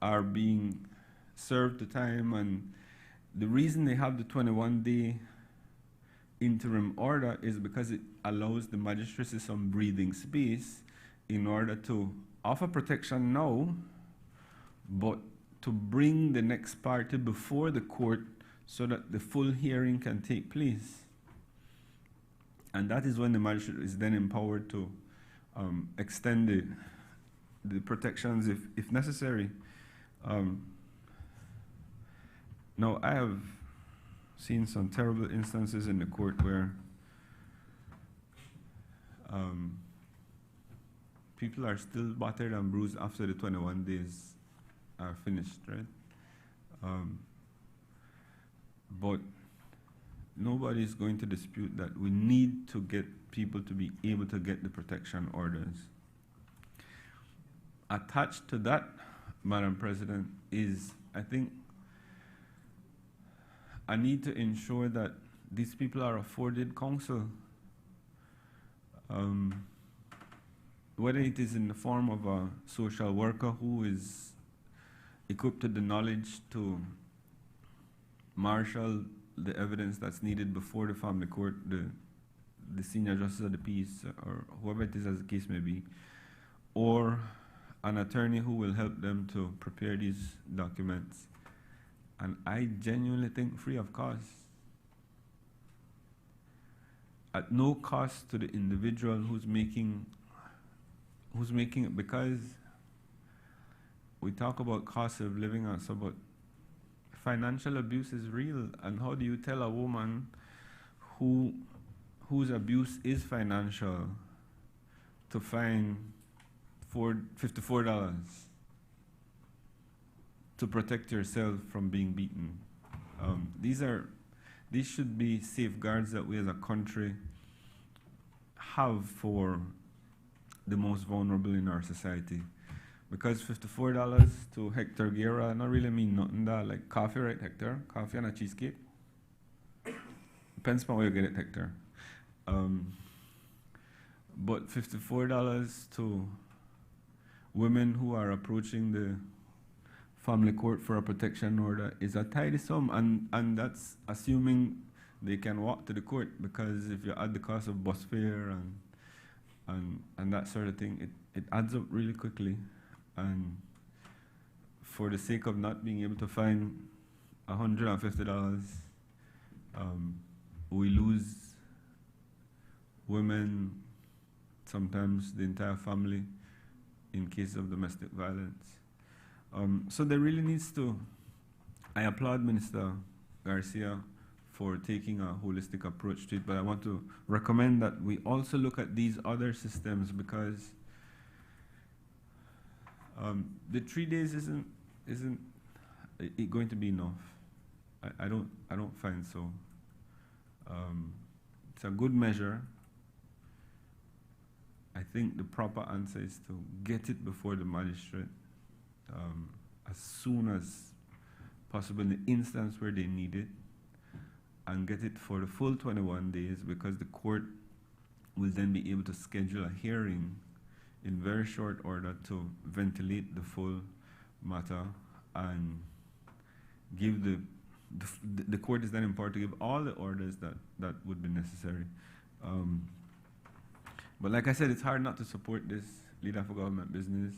are being served to time. And the reason they have the 21-day interim order is because it allows the magistrates some breathing space in order to offer protection now, but to bring the next party before the court so that the full hearing can take place. And that is when the magistrate is then empowered to extend the protections if necessary. Now, I have seen some terrible instances in the court where people are still battered and bruised after the 21 days are finished, right? But nobody is going to dispute that we need to get people to be able to get the protection orders. Attached to that, Madam President, is, I think, a need to ensure that these people are afforded counsel. Whether it is in the form of a social worker who is equipped with the knowledge to marshal the evidence that's needed before the family court, the senior justice of the peace, or whoever it is as the case may be, or an attorney who will help them to prepare these documents. And I genuinely think free of cost. At no cost to the individual who's making it, because we talk about cost of living and so, but financial abuse is real. And how do you tell a woman whose abuse is financial to find $54 to protect yourself from being beaten? These should be safeguards that we as a country have for the most vulnerable in our society. Because $54 to Hector Guerra not really mean nothing. That like coffee, right, Hector? Coffee and a cheesecake. Depends on where you get it, Hector. But $54 to women who are approaching the family court for a protection order is a tidy sum, and that's assuming they can walk to the court, because if you add the cost of bus fare and that sort of thing, it adds up really quickly. And for the sake of not being able to find $150, we lose women, sometimes the entire family, in case of domestic violence. So there really needs to, I applaud Minister Garcia for taking a holistic approach to it, but I want to recommend that we also look at these other systems, because the 3 days isn't it going to be enough. I don't find so. It's a good measure. I think the proper answer is to get it before the magistrate as soon as possible, in the instance where they need it, and get it for the full 21 days, because the court will then be able to schedule a hearing in very short order to ventilate the full matter, and give the court is then empowered to give all the orders that would be necessary. But like I said, it's hard not to support this leader for government business.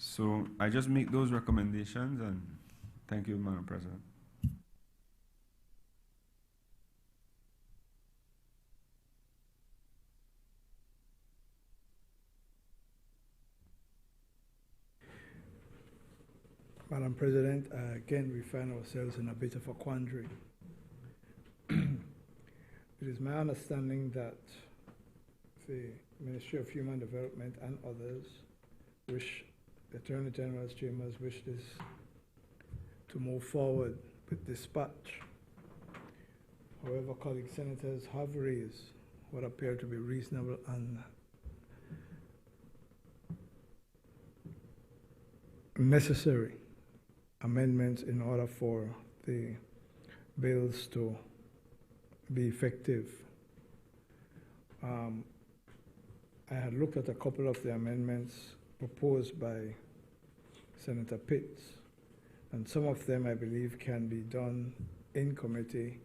So I just make those recommendations, and thank you, Madam President. Madam President, again, we find ourselves in a bit of a quandary. It is my understanding that the Ministry of Human Development and others the Attorney General's chambers wish this to move forward with dispatch. However, colleague senators have raised what appear to be reasonable and necessary amendments in order for the bills to be effective. I had looked at a couple of the amendments proposed by Senator Pitts, and some of them I believe can be done in committee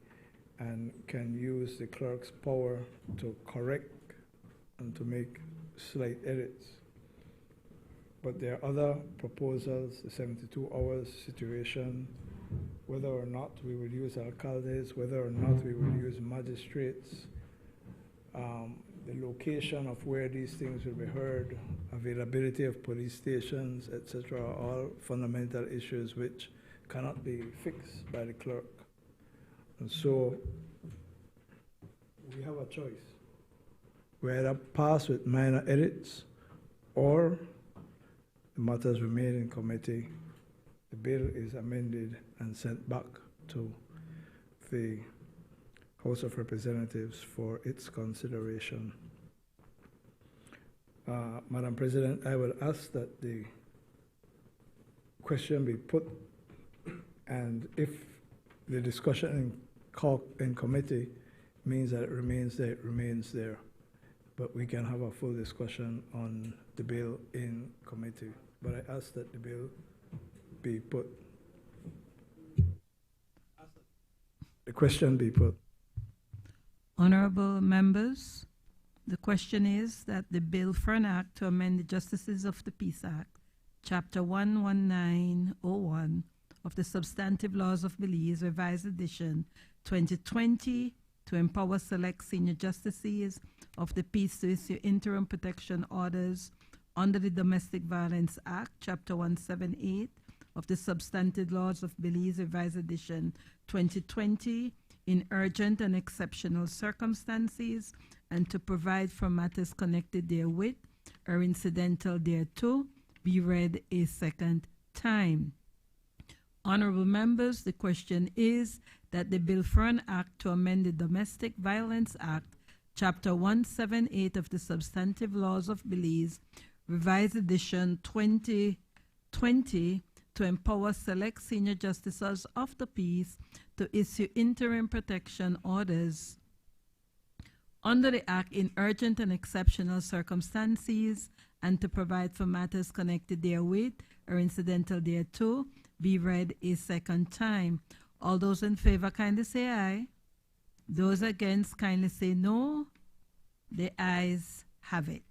and can use the clerk's power to correct and to make slight edits. But there are other proposals, the 72 hours situation, whether or not we will use alcaldes, whether or not we will use magistrates, the location of where these things will be heard, availability of police stations, etc., are all fundamental issues which cannot be fixed by the clerk. And so we have a choice. We either pass with minor edits or the matters remain in committee, the bill is amended and sent back to the House of Representatives for its consideration. Madam President, I will ask that the question be put, and if the discussion in committee means that it remains there, it remains there. But we can have a full discussion on the bill in committee. But I ask that the bill be put. The question be put. Honorable members, the question is that the bill for an act to amend the Justices of the Peace Act, Chapter 11901 of the Substantive Laws of Belize, Revised Edition 2020, to empower select senior justices of the peace to issue interim protection orders under the Domestic Violence Act, Chapter 178 of the Substantive Laws of Belize, Revised Edition 2020, in urgent and exceptional circumstances, and to provide for matters connected therewith or incidental thereto, be read a second time. Honorable members, the question is that the bill for an act to amend the Domestic Violence Act, Chapter 178 of the Substantive Laws of Belize, Revised Edition 2020, to empower select senior justices of the peace to issue interim protection orders under the Act in urgent and exceptional circumstances, and to provide for matters connected therewith or incidental thereto, be read a second time. All those in favor kindly say aye. Those against kindly say no. The ayes have it.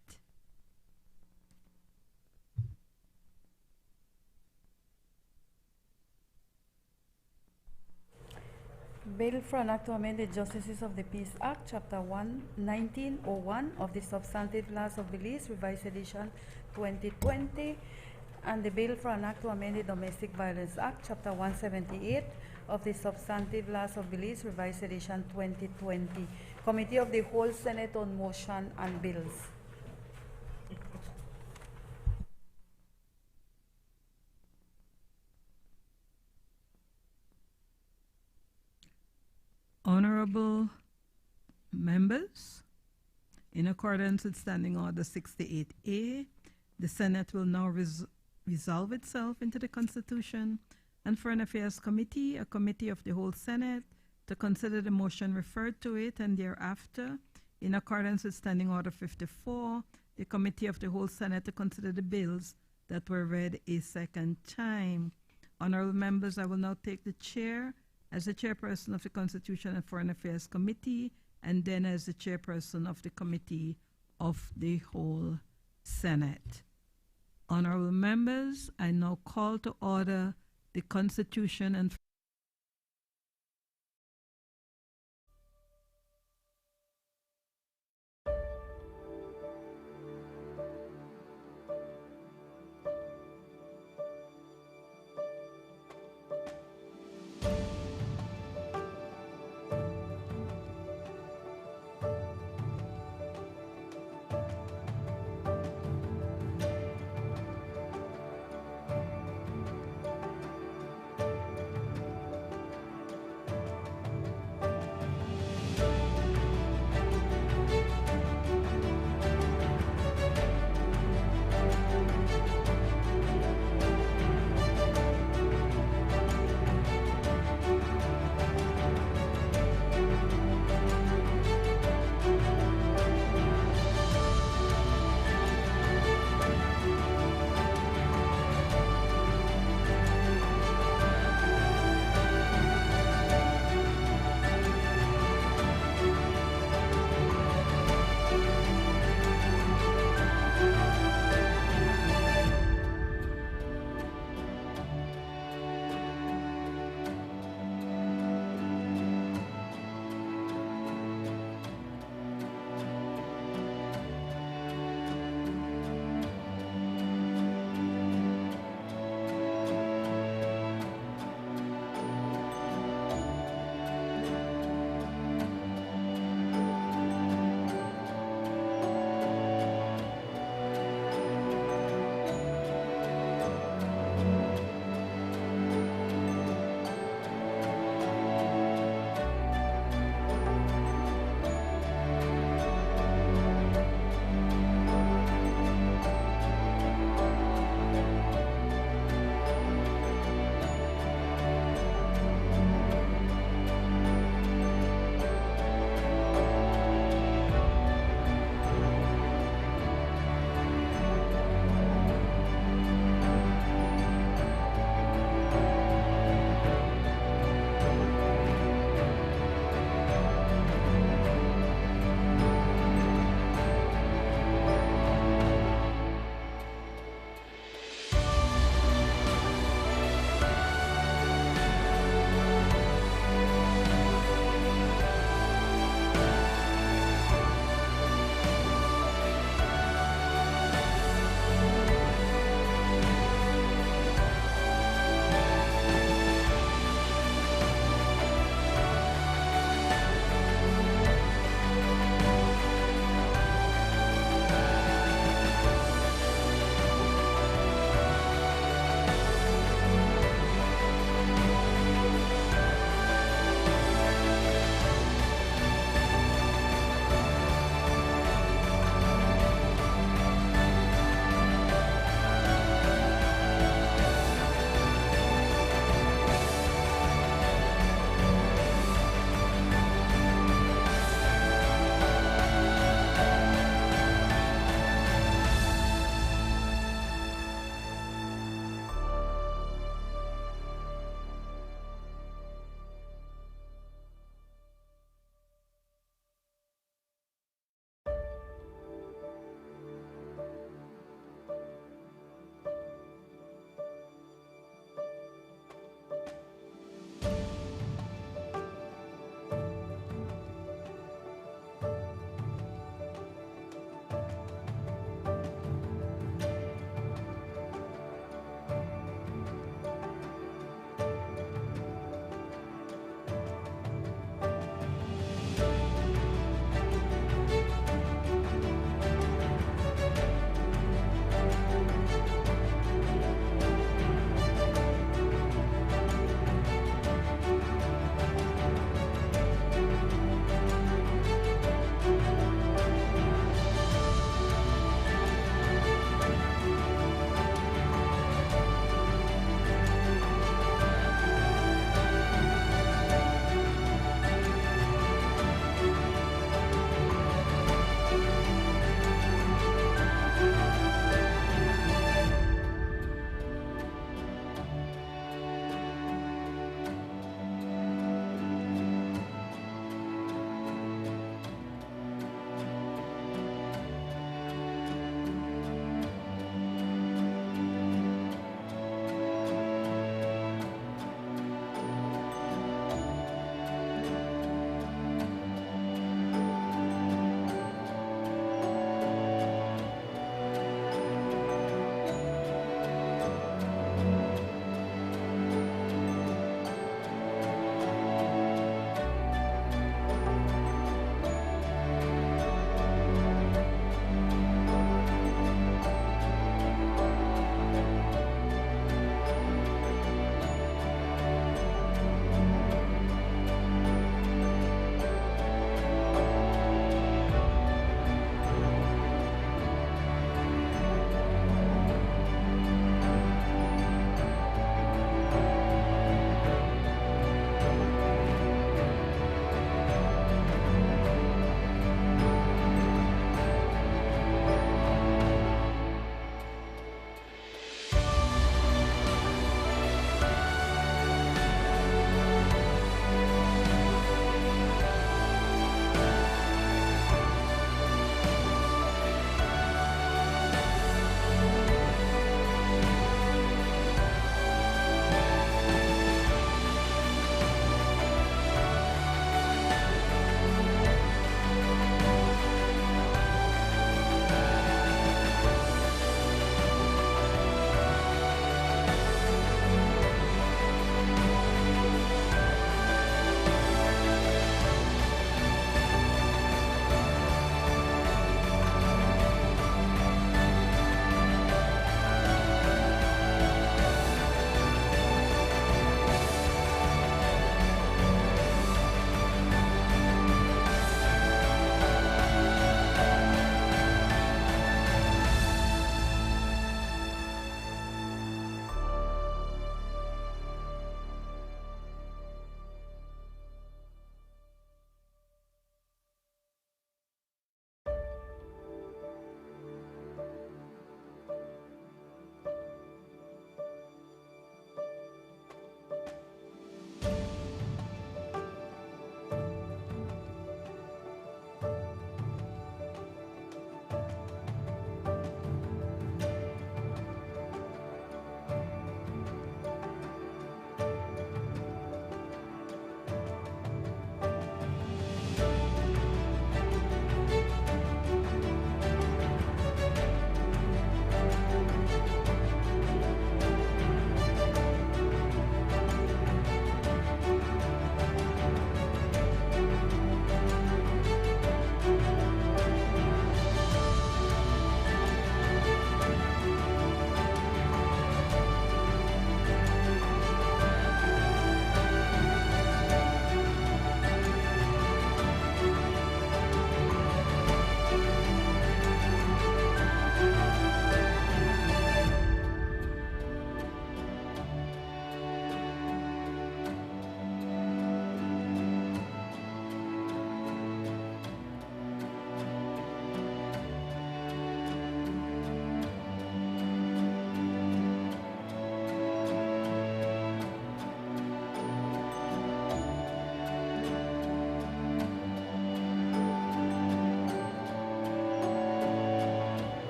Bill for an act to amend the Justices of the Peace Act, Chapter 1901 of the Substantive Laws of Belize, Revised Edition 2020, and the bill for an act to amend the Domestic Violence Act, Chapter 178 of the Substantive Laws of Belize, Revised Edition 2020. Committee of the Whole Senate on Motion and Bills. Honorable members, in accordance with Standing Order 68A, the Senate will now resolve itself into the Constitution and Foreign Affairs Committee, a committee of the whole Senate, to consider the motion referred to it, and thereafter, in accordance with Standing Order 54, the committee of the whole Senate to consider the bills that were read a second time. Honorable members, I will now take the chair as the chairperson of the Constitution and Foreign Affairs Committee, and then as the chairperson of the Committee of the whole Senate. Honorable members, I now call to order the Constitution and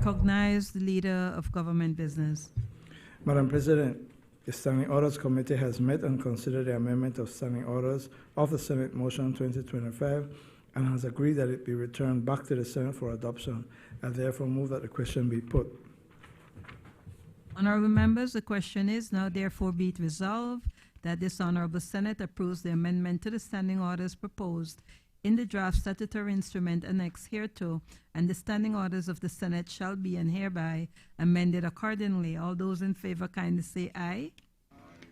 recognize the Leader of Government Business. Madam President, the Standing Orders Committee has met and considered the amendment of Standing Orders of the Senate Motion 2025 and has agreed that it be returned back to the Senate for adoption. I therefore move that the question be put. Honorable members, the question is now therefore be it resolved that this Honorable Senate approves the amendment to the standing orders proposed in the draft statutory instrument annexed hereto, and the standing orders of the Senate shall be and hereby amended accordingly. All those in favor kindly say aye.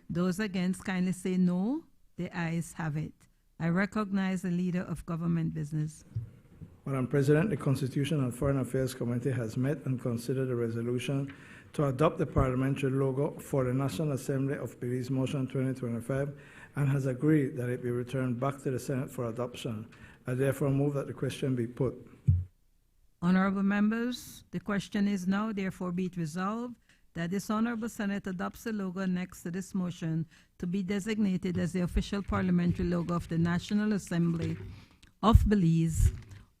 Those against kindly say no. The ayes have it. I recognize the Leader of Government Business. Madam President, the Constitution and Foreign Affairs Committee has met and considered a resolution to adopt the parliamentary logo for the National Assembly of Belize Motion 2025 and has agreed that it be returned back to the Senate for adoption. I therefore move that the question be put. Honorable members, the question is now therefore be it resolved that this Honorable Senate adopts the logo next to this motion to be designated as the official parliamentary logo of the National Assembly of Belize.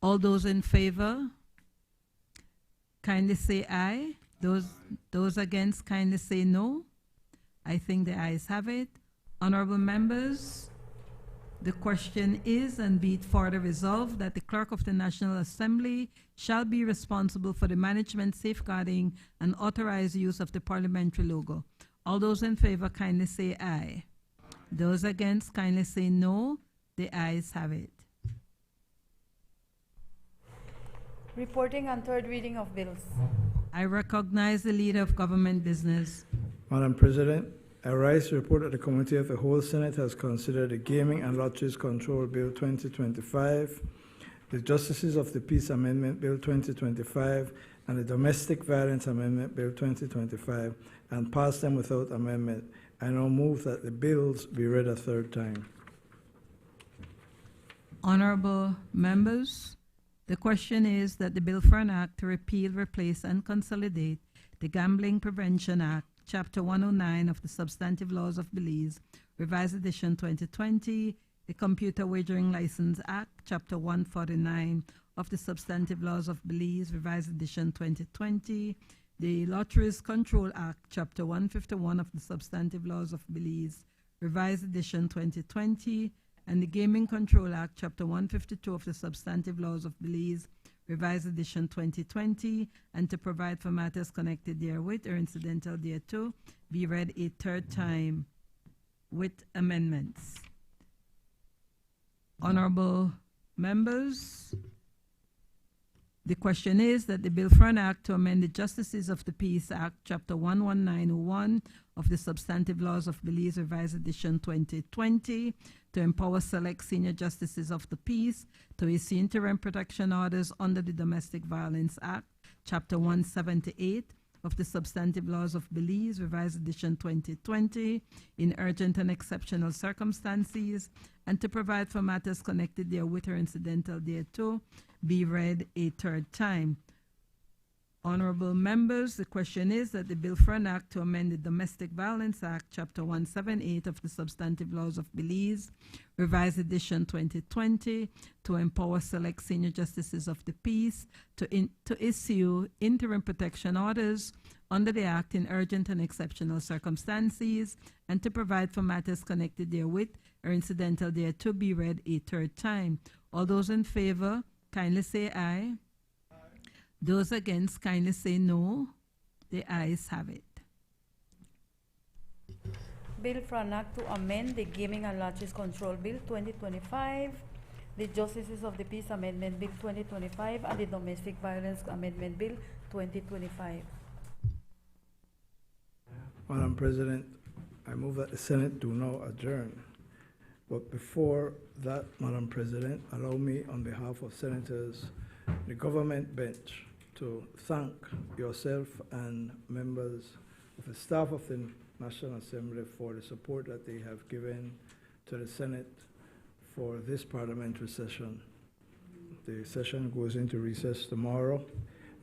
All those in favor, kindly say aye. Those against, kindly say no. I think the ayes have it. Honorable members, the question is and be it further resolved that the Clerk of the National Assembly shall be responsible for the management, safeguarding, and authorized use of the parliamentary logo. All those in favor, kindly say aye. Those against, kindly say no. The ayes have it. Reporting on third reading of bills. I recognize the Leader of Government Business. Madam President, I rise to report that the Committee of the Whole Senate has considered the Gaming and Lotteries Control Bill 2025, the Justices of the Peace Amendment Bill 2025, and the Domestic Violence Amendment Bill 2025, and passed them without amendment. I now move that the bills be read a third time. Honorable members, the question is that the bill for an act to repeal, replace, and consolidate the Gambling Prevention Act, Chapter 109 of the Substantive Laws of Belize, Revised Edition 2020, the Computer Wagering License Act, Chapter 149 of the Substantive Laws of Belize, Revised Edition 2020, the Lotteries Control Act, Chapter 151 of the Substantive Laws of Belize, Revised Edition 2020, and the Gaming Control Act, Chapter 152 of the Substantive Laws of Belize, Revised Edition 2020, and to provide for matters connected therewith or incidental thereto, be read a third time with amendments. Honorable members, the question is that the bill for an act to amend the Justices of the Peace Act, Chapter 11901 of the Substantive Laws of Belize, Revised Edition 2020, to empower select senior justices of the peace to issue interim protection orders under the Domestic Violence Act, Chapter 178 of the Substantive Laws of Belize, Revised Edition 2020, in urgent and exceptional circumstances, and to provide for matters connected therewith or incidental thereto, be read a third time. Honorable members, the question is that the bill for an act to amend the Domestic Violence Act, Chapter 178 of the Substantive Laws of Belize, Revised Edition 2020, to empower select senior justices of the peace to issue interim protection orders under the Act in urgent and exceptional circumstances, and to provide for matters connected therewith or incidental thereto, be read a third time. All those in favor, kindly say aye. Those against, kindly say no. The ayes have it. Bill for an act to amend the Gaming and Lotteries Control Bill 2025, the Justices of the Peace Amendment Bill 2025, and the Domestic Violence Amendment Bill 2025. Madam President, I move that the Senate do now adjourn. But before that, Madam President, allow me on behalf of Senators, the government bench, to thank yourself and members of the staff of the National Assembly for the support that they have given to the Senate for this parliamentary session. The session goes into recess tomorrow.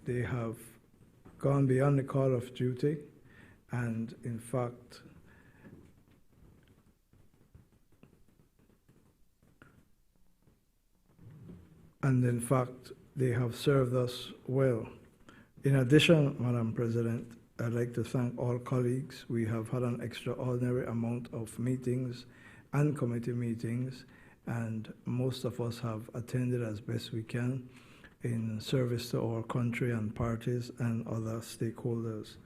They have gone beyond the call of duty, and in fact, they have served us well In addition, Madam President, I'd like to thank all colleagues. We have had an extraordinary amount of meetings and committee meetings, and most of us have attended as best we can in service to our country and parties and other stakeholders.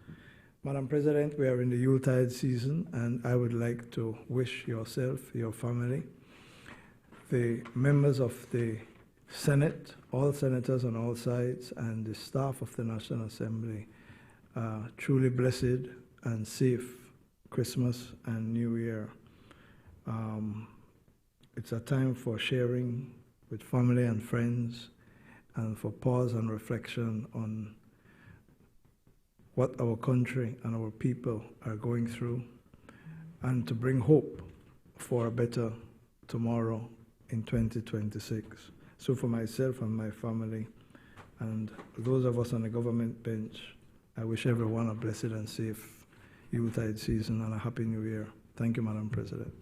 Madam President, we are in the Yuletide season, and I would like to wish yourself, your family, the members of the Senate, all senators on all sides, and the staff of the National Assembly, truly blessed and safe Christmas and New Year. It's a time for sharing with family and friends, and for pause and reflection on what our country and our people are going through, and to bring hope for a better tomorrow in 2026. So for myself and my family, and those of us on the government bench, I wish everyone a blessed and safe Yuletide season and a Happy New Year. Thank you, Madam President.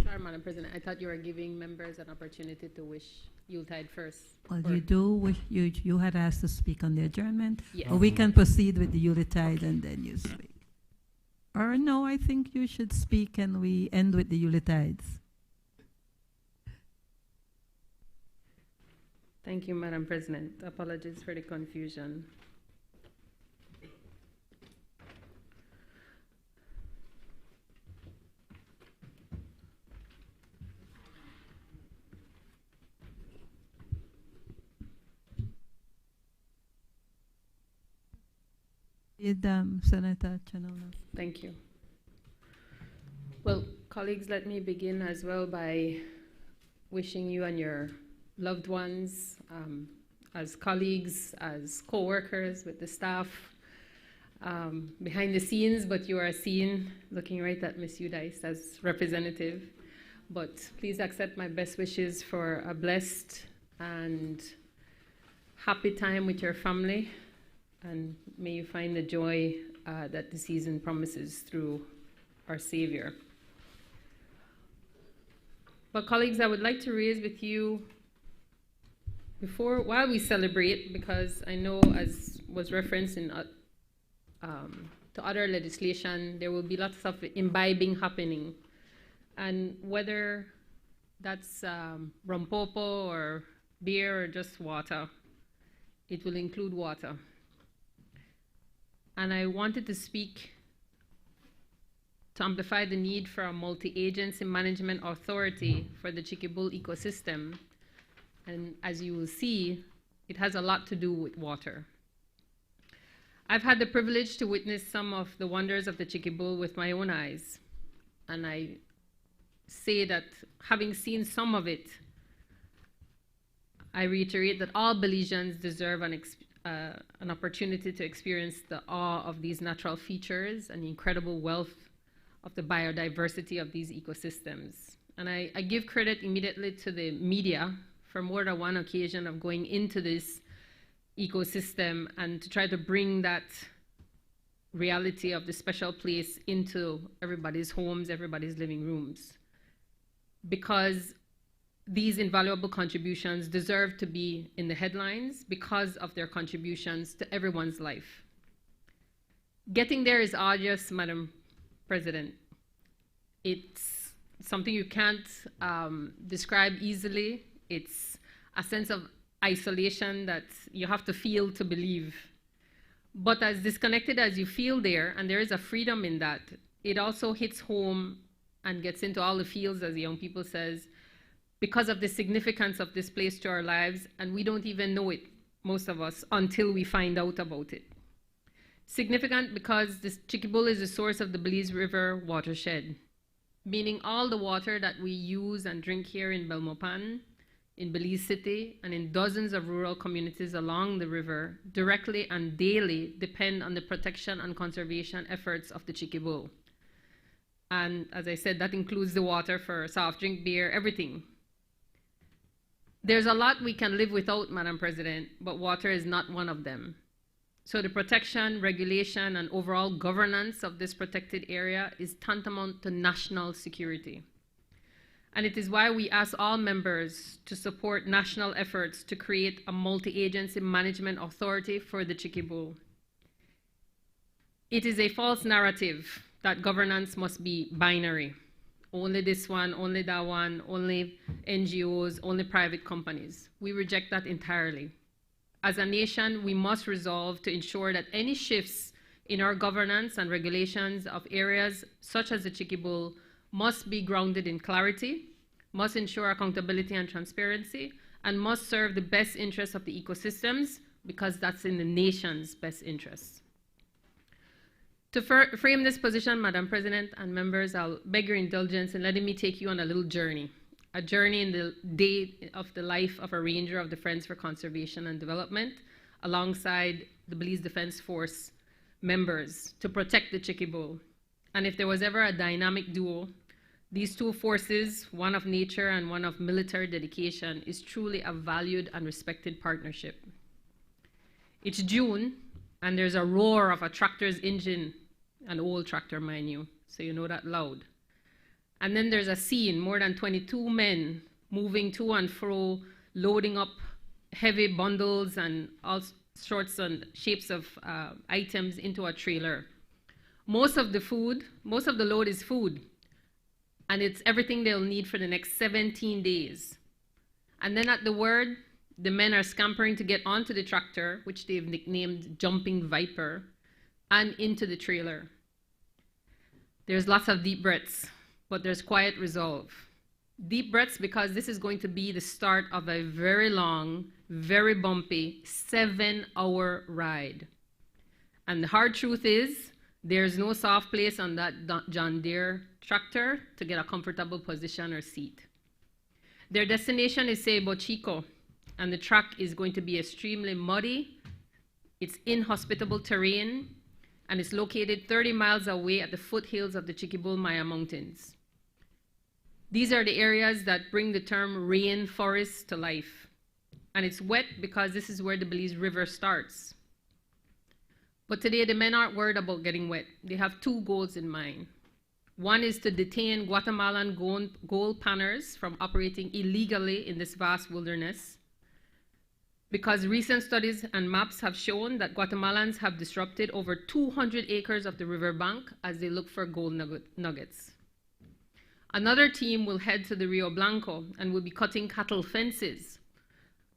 Sorry, Madam President, I thought you were giving members an opportunity to wish Yuletide first. Well, you do. You had asked to speak on the adjournment. Yes. Or we can proceed with the Yuletide and then you speak. Or no, I think you should speak and we end with the Yuletides. Thank you, Madam President. Apologies for the confusion. Senator Chanola. Thank you. Well, colleagues, let me begin as well by wishing you and your loved ones, as colleagues, as co-workers with the staff, behind the scenes, but you are seen looking right at Ms. Udice as representative. But please accept my best wishes for a blessed and happy time with your family, and may you find the joy that the season promises through our Savior. But colleagues, I would like to raise with you while we celebrate, because I know, as was referenced in to other legislation, there will be lots of imbibing happening, and whether that's rompopo or beer or just water, it will include water. And I wanted to speak to amplify the need for a multi-agency management authority for the Chiquibull ecosystem. And as you will see, it has a lot to do with water. I've had the privilege to witness some of the wonders of the Chiquibull with my own eyes. And I say that having seen some of it, I reiterate that all Belizeans deserve an opportunity to experience the awe of these natural features and the incredible wealth of the biodiversity of these ecosystems. And I give credit immediately to the media for more than one occasion of going into this ecosystem and to try to bring that reality of the special place into everybody's homes, everybody's living rooms. Because these invaluable contributions deserve to be in the headlines because of their contributions to everyone's life. Getting there is arduous, Madam President. It's something you can't describe easily. It's a sense of isolation that you have to feel to believe. But as disconnected as you feel there, and there is a freedom in that, it also hits home and gets into all the feels, as the young people says, because of the significance of this place to our lives, and we don't even know it, most of us, until we find out about it. Significant because this Chiquibull is the source of the Belize River watershed, meaning all the water that we use and drink here in Belmopan, in Belize City, and in dozens of rural communities along the river, directly and daily depend on the protection and conservation efforts of the Chiquibull. And as I said, that includes the water for soft drink, beer, everything. There's a lot we can live without, Madam President, but water is not one of them. So the protection, regulation, and overall governance of this protected area is tantamount to national security. And it is why we ask all members to support national efforts to create a multi-agency management authority for the Chiquibull. It is a false narrative that governance must be binary. Only this one, only that one, only NGOs, only private companies. We reject that entirely. As a nation, we must resolve to ensure that any shifts in our governance and regulations of areas such as the Chiquibull must be grounded in clarity, must ensure accountability and transparency, and must serve the best interests of the ecosystems, because that's in the nation's best interests. To frame this position, Madam President and members, I'll beg your indulgence in letting me take you on a little journey, a journey in the day of the life of a ranger of the Friends for Conservation and Development, alongside the Belize Defense Force members to protect the Chiquibull. And if there was ever a dynamic duo, these two forces, one of nature and one of military dedication, is truly a valued and respected partnership. It's June, and there's a roar of a tractor's engine, an old tractor, mind you, so you know that loud. And then there's a scene, more than 22 men moving to and fro, loading up heavy bundles and all sorts and shapes of items into a trailer. Most of the load is food, and it's everything they'll need for the next 17 days. And then at the word, the men are scampering to get onto the tractor, which they've nicknamed Jumping Viper, and into the trailer. There's lots of deep breaths, but there's quiet resolve. Deep breaths because this is going to be the start of a very long, very bumpy 7-hour ride. And the hard truth is, there's no soft place on that John Deere tractor to get a comfortable position or seat. Their destination is Ceibo Chico, and the track is going to be extremely muddy. It's inhospitable terrain, and it's located 30 miles away at the foothills of the Chiquibull Maya Mountains. These are the areas that bring the term rainforest to life. And it's wet because this is where the Belize River starts. But today, the men aren't worried about getting wet. They have two goals in mind. One is to detain Guatemalan gold panners from operating illegally in this vast wilderness, because recent studies and maps have shown that Guatemalans have disrupted over 200 acres of the riverbank as they look for gold nuggets. Another team will head to the Rio Blanco and will be cutting cattle fences.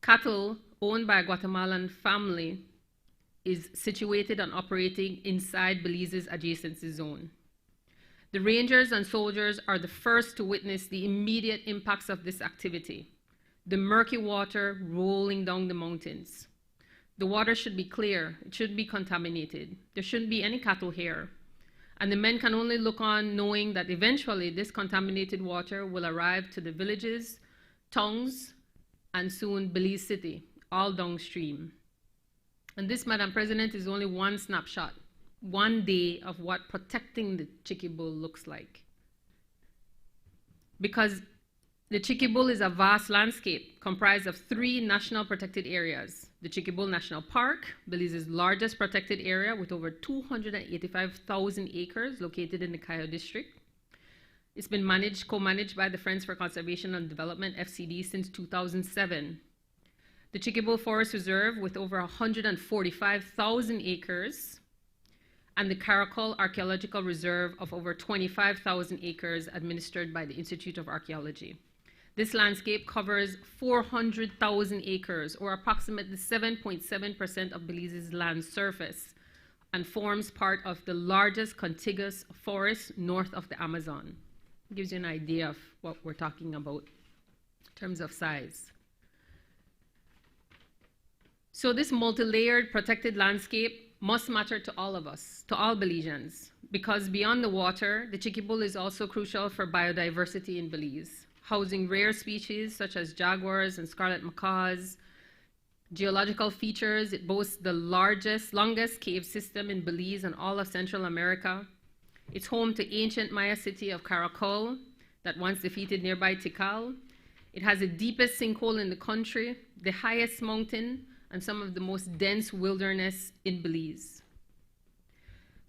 Cattle owned by a Guatemalan family is situated and operating inside Belize's adjacency zone. The rangers and soldiers are the first to witness the immediate impacts of this activity. The murky water rolling down the mountains. The water should be clear, it shouldn't be contaminated. There shouldn't be any cattle here. And the men can only look on knowing that eventually this contaminated water will arrive to the villages, towns, and soon Belize City, all downstream. And this, Madam President, is only one snapshot, one day of what protecting the Chiquibull looks like. Because the Chiquibull is a vast landscape comprised of 3 national protected areas. The Chiquibull National Park, Belize's largest protected area with over 285,000 acres located in the Cayo district. It's been co-managed by the Friends for Conservation and Development, FCD, since 2007. The Chiquibull Forest Reserve with over 145,000 acres, and the Caracol Archaeological Reserve of over 25,000 acres administered by the Institute of Archaeology. This landscape covers 400,000 acres, or approximately 7.7% of Belize's land surface, and forms part of the largest contiguous forest north of the Amazon. It gives you an idea of what we're talking about in terms of size. So this multi-layered protected landscape must matter to all of us, to all Belizeans, because beyond the water, the Chiquibull is also crucial for biodiversity in Belize, housing rare species such as jaguars and scarlet macaws. Geological features, it boasts the longest cave system in Belize and all of Central America. It's home to ancient Maya city of Caracol that once defeated nearby Tikal. It has the deepest sinkhole in the country, the highest mountain, and some of the most dense wilderness in Belize.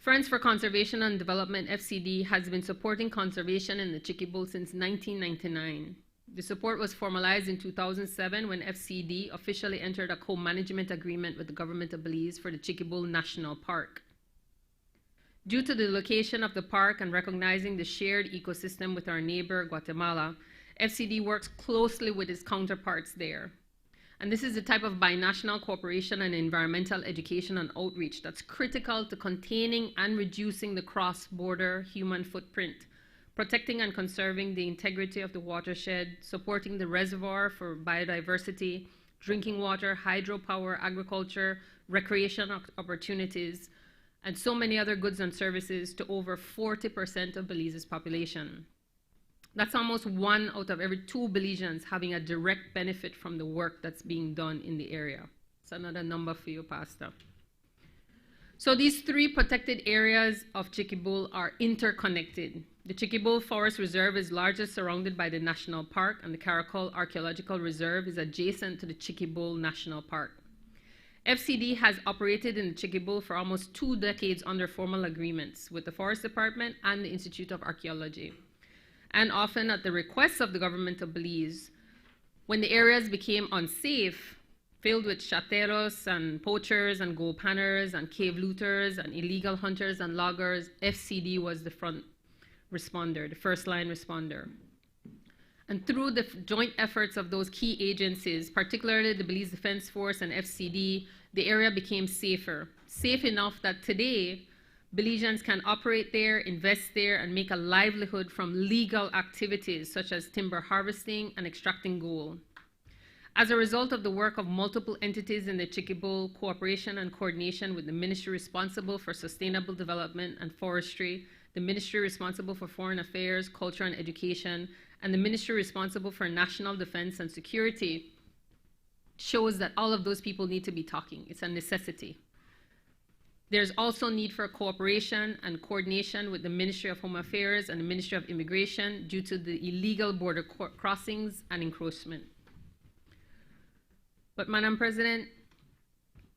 Friends for Conservation and Development, FCD, has been supporting conservation in the Chiquibowl since 1999. The support was formalized in 2007 when FCD officially entered a co-management agreement with the government of Belize for the Chiquibowl National Park. Due to the location of the park and recognizing the shared ecosystem with our neighbor, Guatemala, FCD works closely with its counterparts there. And this is the type of binational cooperation and environmental education and outreach that's critical to containing and reducing the cross-border human footprint, protecting and conserving the integrity of the watershed, supporting the reservoir for biodiversity, drinking water, hydropower, agriculture, recreation opportunities, and so many other goods and services to over 40% of Belize's population. That's almost 1 out of every 2 Belizeans having a direct benefit from the work that's being done in the area. It's another number for you, Pastor. So these 3 protected areas of Chiquibowl are interconnected. The Chiquibowl Forest Reserve is largely surrounded by the National Park, and the Caracol Archaeological Reserve is adjacent to the Chiquibowl National Park. FCD has operated in the Chiquibowl for almost 2 decades under formal agreements with the Forest Department and the Institute of Archaeology, and often at the request of the government of Belize. When the areas became unsafe, filled with chateros and poachers and gold panners and cave looters and illegal hunters and loggers, FCD was the front responder, the first line responder. And through the joint efforts of those key agencies, particularly the Belize Defense Force and FCD, the area became safer. Safe enough that today, Belizeans can operate there, invest there, and make a livelihood from legal activities such as timber harvesting and extracting gold. As a result of the work of multiple entities in the Chiquibowl, cooperation and coordination with the ministry responsible for sustainable development and forestry, the ministry responsible for foreign affairs, culture and education, and the ministry responsible for national defense and security, shows that all of those people need to be talking. It's a necessity. There's also need for cooperation and coordination with the Ministry of Home Affairs and the Ministry of Immigration due to the illegal border crossings and encroachment. But Madam President,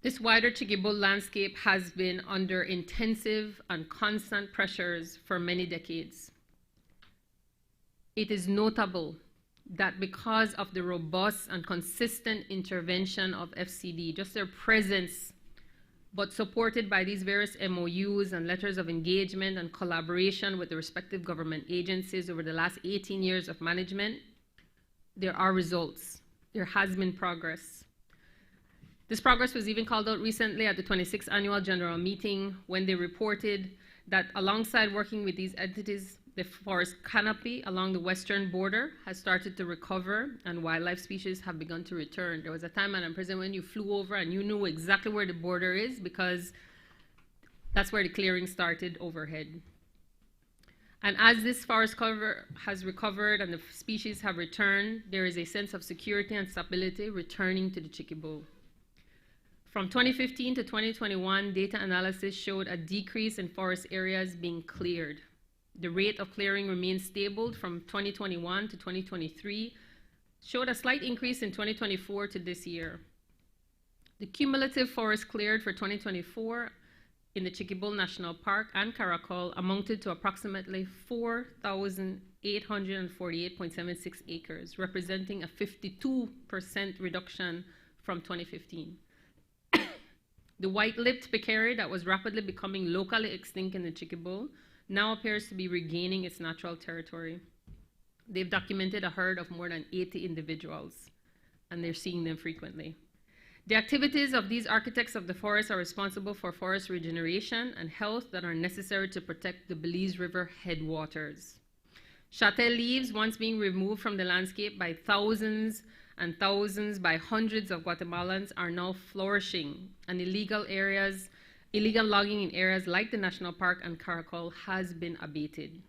this wider Chiquibowl landscape has been under intensive and constant pressures for many decades. It is notable that because of the robust and consistent intervention of FCD, just their presence, but supported by these various MOUs and letters of engagement and collaboration with the respective government agencies over the last 18 years of management, there are results. There has been progress. This progress was even called out recently at the 26th Annual General Meeting when they reported that alongside working with these entities, the forest canopy along the western border has started to recover and wildlife species have begun to return. There was a time, Madam President, when you flew over and you knew exactly where the border is because that's where the clearing started overhead. And as this forest cover has recovered and the species have returned, there is a sense of security and stability returning to the Chiquibowl. From 2015 to 2021, data analysis showed a decrease in forest areas being cleared. The rate of clearing remained stable from 2021 to 2023, showed a slight increase in 2024 to this year. The cumulative forest cleared for 2024 in the Chiquibowl National Park and Caracol amounted to approximately 4,848.76 acres, representing a 52% reduction from 2015. The white-lipped peccary that was rapidly becoming locally extinct in the Chiquibowl now appears to be regaining its natural territory. They've documented a herd of more than 80 individuals, and they're seeing them frequently. The activities of these architects of the forest are responsible for forest regeneration and health that are necessary to protect the Belize River headwaters. Châtel leaves, once being removed from the landscape by thousands and thousands, by hundreds of Guatemalans, are now flourishing, and illegal logging in areas like the National Park and Caracol has been abated.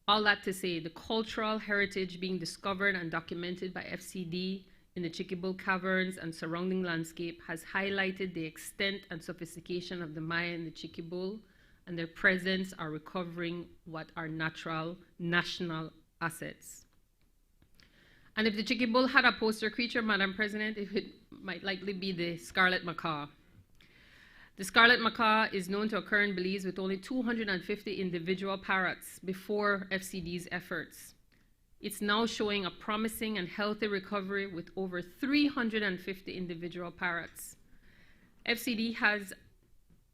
All that to say, the cultural heritage being discovered and documented by FCD in the Chiquibowl caverns and surrounding landscape has highlighted the extent and sophistication of the Maya in the Chiquibowl, and their presence are recovering what are natural national assets. And if the Chiquibowl had a poster creature, Madam President, it might likely be the scarlet macaw. The scarlet macaw is known to occur in Belize with only 250 individual parrots before FCD's efforts. It's now showing a promising and healthy recovery with over 350 individual parrots. FCD has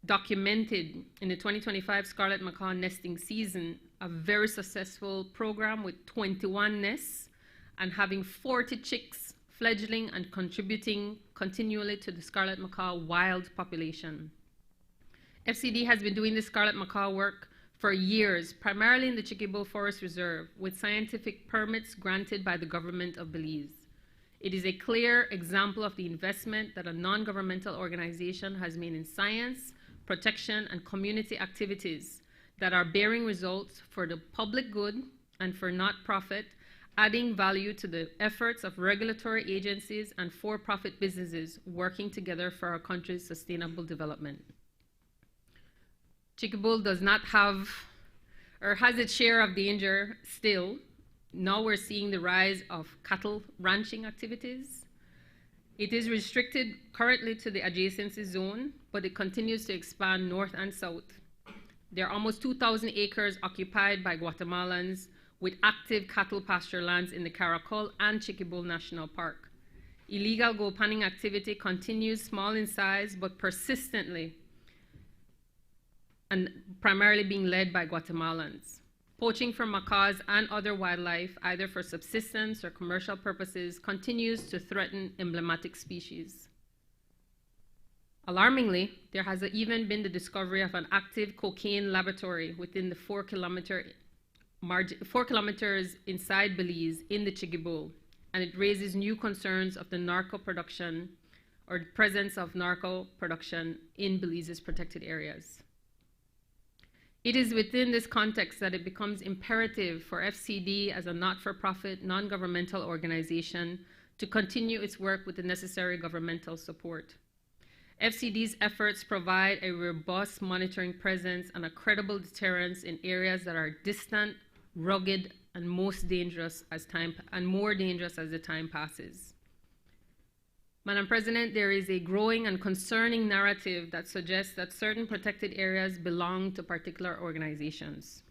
documented in the 2025 scarlet macaw nesting season a very successful program with 21 nests and having 40 chicks fledgling and contributing continually to the scarlet macaw wild population. FCD has been doing this scarlet macaw work for years, primarily in the Chiquibo Forest Reserve, with scientific permits granted by the government of Belize. It is a clear example of the investment that a non-governmental organization has made in science, protection, and community activities that are bearing results for the public good and for not-profit, adding value to the efforts of regulatory agencies and for-profit businesses working together for our country's sustainable development. Chiquibo does not have, or has its share of danger still. Now we're seeing the rise of cattle ranching activities. It is restricted currently to the adjacency zone, but it continues to expand north and south. There are almost 2,000 acres occupied by Guatemalans with active cattle pasture lands in the Caracol and Chiquibo National Park. Illegal gold panning activity continues, small in size, but persistently, and primarily being led by Guatemalans. Poaching for macaws and other wildlife, either for subsistence or commercial purposes, continues to threaten emblematic species. Alarmingly, there has even been the discovery of an active cocaine laboratory within the 4 kilometers inside Belize in the Chiquibo, and it raises new concerns of the narco production or the presence of narco production in Belize's protected areas. It is within this context that it becomes imperative for FCD as a not-for-profit, non-governmental organization to continue its work with the necessary governmental support. FCD's efforts provide a robust monitoring presence and a credible deterrence in areas that are distant, rugged, and more dangerous as the time passes. Madam President, there is a growing and concerning narrative that suggests that certain protected areas belong to particular organizations.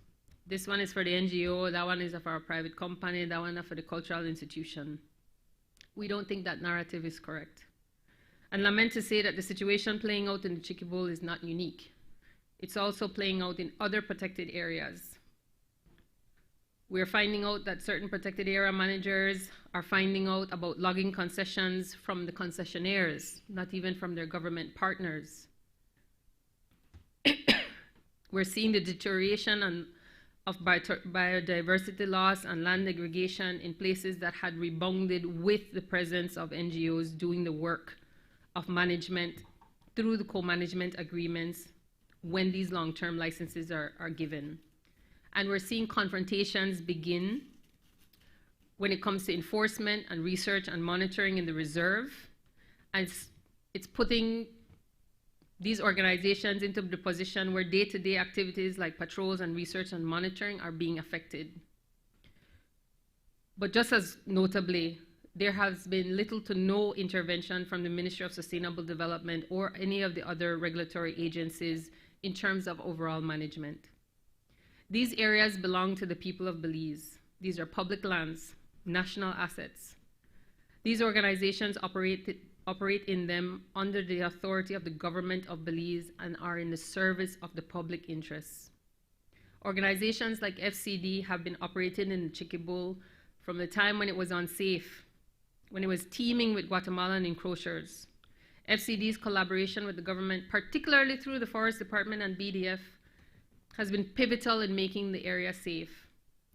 This one is for the NGO, that one is of our private company, that one is for the cultural institution. We don't think that narrative is correct. And lament to say that the situation playing out in the Chiquibo is not unique. It's also playing out in other protected areas. We're finding out that certain protected area managers are finding out about logging concessions from the concessionaires, not even from their government partners. We're seeing the deterioration of biodiversity loss and land degradation in places that had rebounded with the presence of NGOs doing the work of management through the co-management agreements when these long-term licenses are given. And we're seeing confrontations begin when it comes to enforcement and research and monitoring in the reserve. And it's putting these organizations into the position where day-to-day activities like patrols and research and monitoring are being affected. But just as notably, there has been little to no intervention from the Ministry of Sustainable Development or any of the other regulatory agencies in terms of overall management. These areas belong to the people of Belize. These are public lands, national assets. These organizations operate in them under the authority of the government of Belize and are in the service of the public interests. Organizations like FCD have been operating in the Chiquibo from the time when it was unsafe, when it was teeming with Guatemalan encroachers. FCD's collaboration with the government, particularly through the Forest Department and BDF, has been pivotal in making the area safe.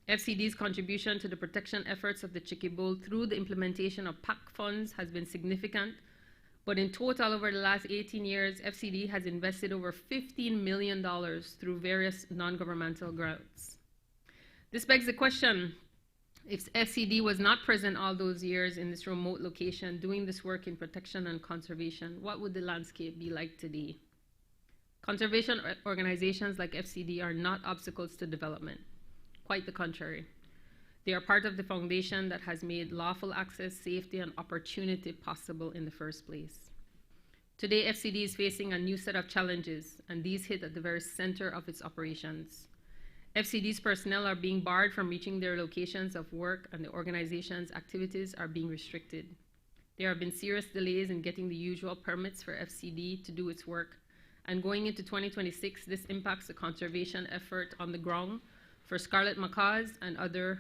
FCD's contribution to the protection efforts of the Chiquibo through the implementation of PAC funds has been significant, but in total over the last 18 years, FCD has invested over $15 million through various non-governmental grants. This begs the question, if FCD was not present all those years in this remote location doing this work in protection and conservation, what would the landscape be like today? Conservation organizations like FCD are not obstacles to development. Quite the contrary. They are part of the foundation that has made lawful access, safety, and opportunity possible in the first place. Today, FCD is facing a new set of challenges, and these hit at the very center of its operations. FCD's personnel are being barred from reaching their locations of work, and the organization's activities are being restricted. There have been serious delays in getting the usual permits for FCD to do its work, and going into 2026, this impacts the conservation effort on the ground for scarlet macaws and other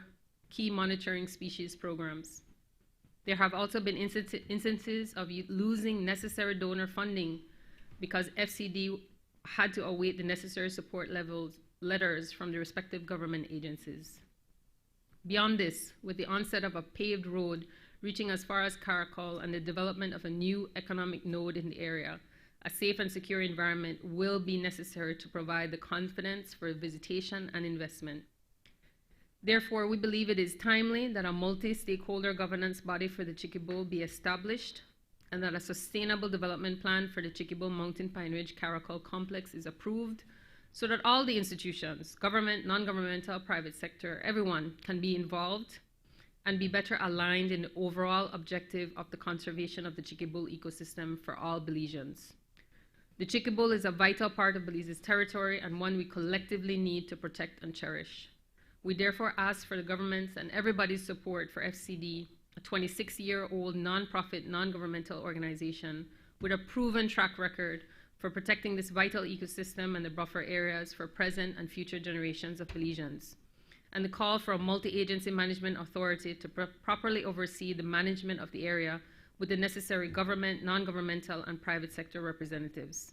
key monitoring species programs. There have also been instances of losing necessary donor funding because FCD had to await the necessary support letters from the respective government agencies. Beyond this, with the onset of a paved road reaching as far as Caracol and the development of a new economic node in the area, a safe and secure environment will be necessary to provide the confidence for visitation and investment. Therefore, we believe it is timely that a multi-stakeholder governance body for the Chiquibull be established and that a sustainable development plan for the Chiquibull Mountain Pine Ridge Caracol Complex is approved so that all the institutions, government, non-governmental, private sector, everyone can be involved and be better aligned in the overall objective of the conservation of the Chiquibull ecosystem for all Belizeans. The Chiquibull is a vital part of Belize's territory and one we collectively need to protect and cherish. We therefore ask for the government's and everybody's support for FCD, a 26-year-old nonprofit, non-governmental organization with a proven track record for protecting this vital ecosystem and the buffer areas for present and future generations of Belizeans, and the call for a multi-agency management authority to properly oversee the management of the area with the necessary government, non-governmental, and private sector representatives.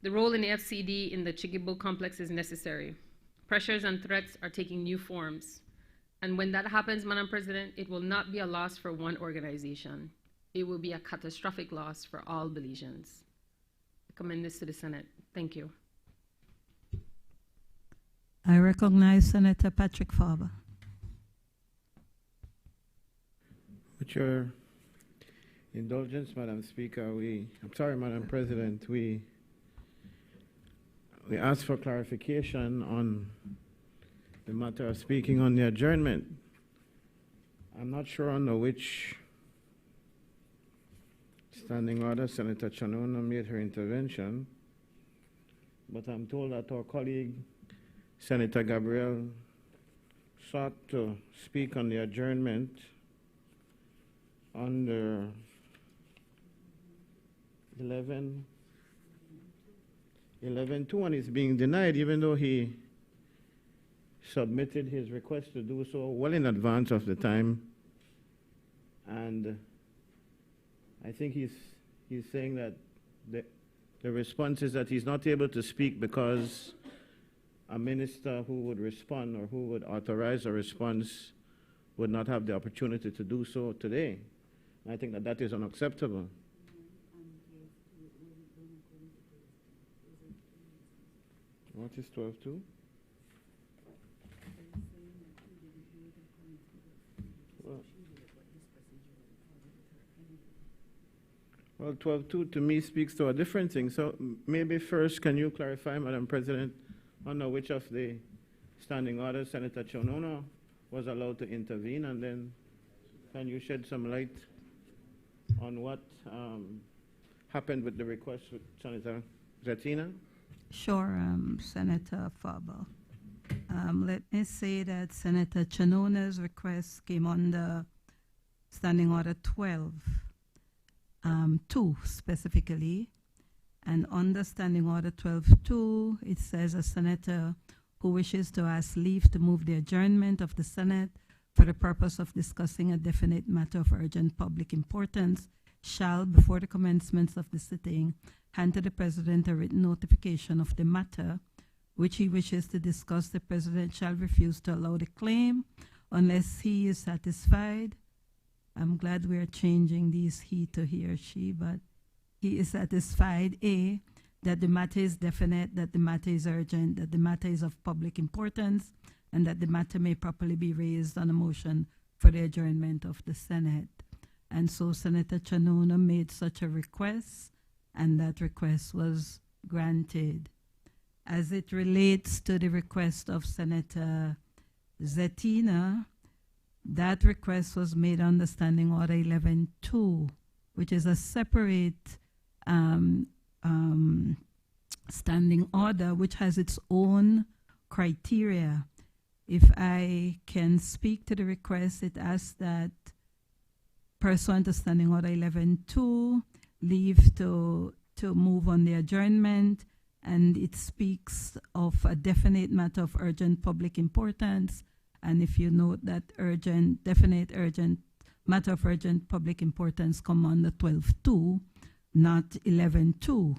The role in the FCD in the Chiquibull complex is necessary. Pressures and threats are taking new forms. And when that happens, Madam President, it will not be a loss for one organization. It will be a catastrophic loss for all Belizeans. I commend this to the Senate. Thank you. I recognize Senator Patrick Farber. With your indulgence, Madam Speaker, Madam President, we ask for clarification on the matter of speaking on the adjournment. I'm not sure under which standing order Senator Chanona made her intervention, but I'm told that our colleague, Senator Gabriel, sought to speak on the adjournment under 11.2 and is being denied, even though he submitted his request to do so well in advance of the time. And I think he's saying that the response is that he's not able to speak because a minister who would respond or who would authorize a response would not have the opportunity to do so today. And I think that is unacceptable. What is 12.2? Well, 12.2 to me speaks to a different thing. So maybe first, can you clarify, Madam President, under which of the standing orders Senator Chanona was allowed to intervene, and then can you shed some light on what happened with the request with Senator Zatina? Sure, Senator Farber. Let me say that Senator Chanona's request came under Standing Order 12, 2 specifically, and under Standing Order 12.2, it says a senator who wishes to ask leave to move the adjournment of the Senate for the purpose of discussing a definite matter of urgent public importance shall, before the commencement of the sitting, hand to the President a written notification of the matter which he wishes to discuss. The President shall refuse to allow the claim unless he is satisfied. I'm glad we are changing these he to he or she, but he is satisfied, A, that the matter is definite, that the matter is urgent, that the matter is of public importance, and that the matter may properly be raised on a motion for the adjournment of the Senate. And so Senator Chanona made such a request, and that request was granted. As it relates to the request of Senator Zatina, that request was made under Standing Order 11.2, which is a separate um, standing order, which has its own criteria. If I can speak to the request, it asks that pursuant to Standing Order 11.2, leave to move on the adjournment, and it speaks of a definite matter of urgent public importance. And if you note that definite urgent matter of urgent public importance come on the 12.2, not 11.2.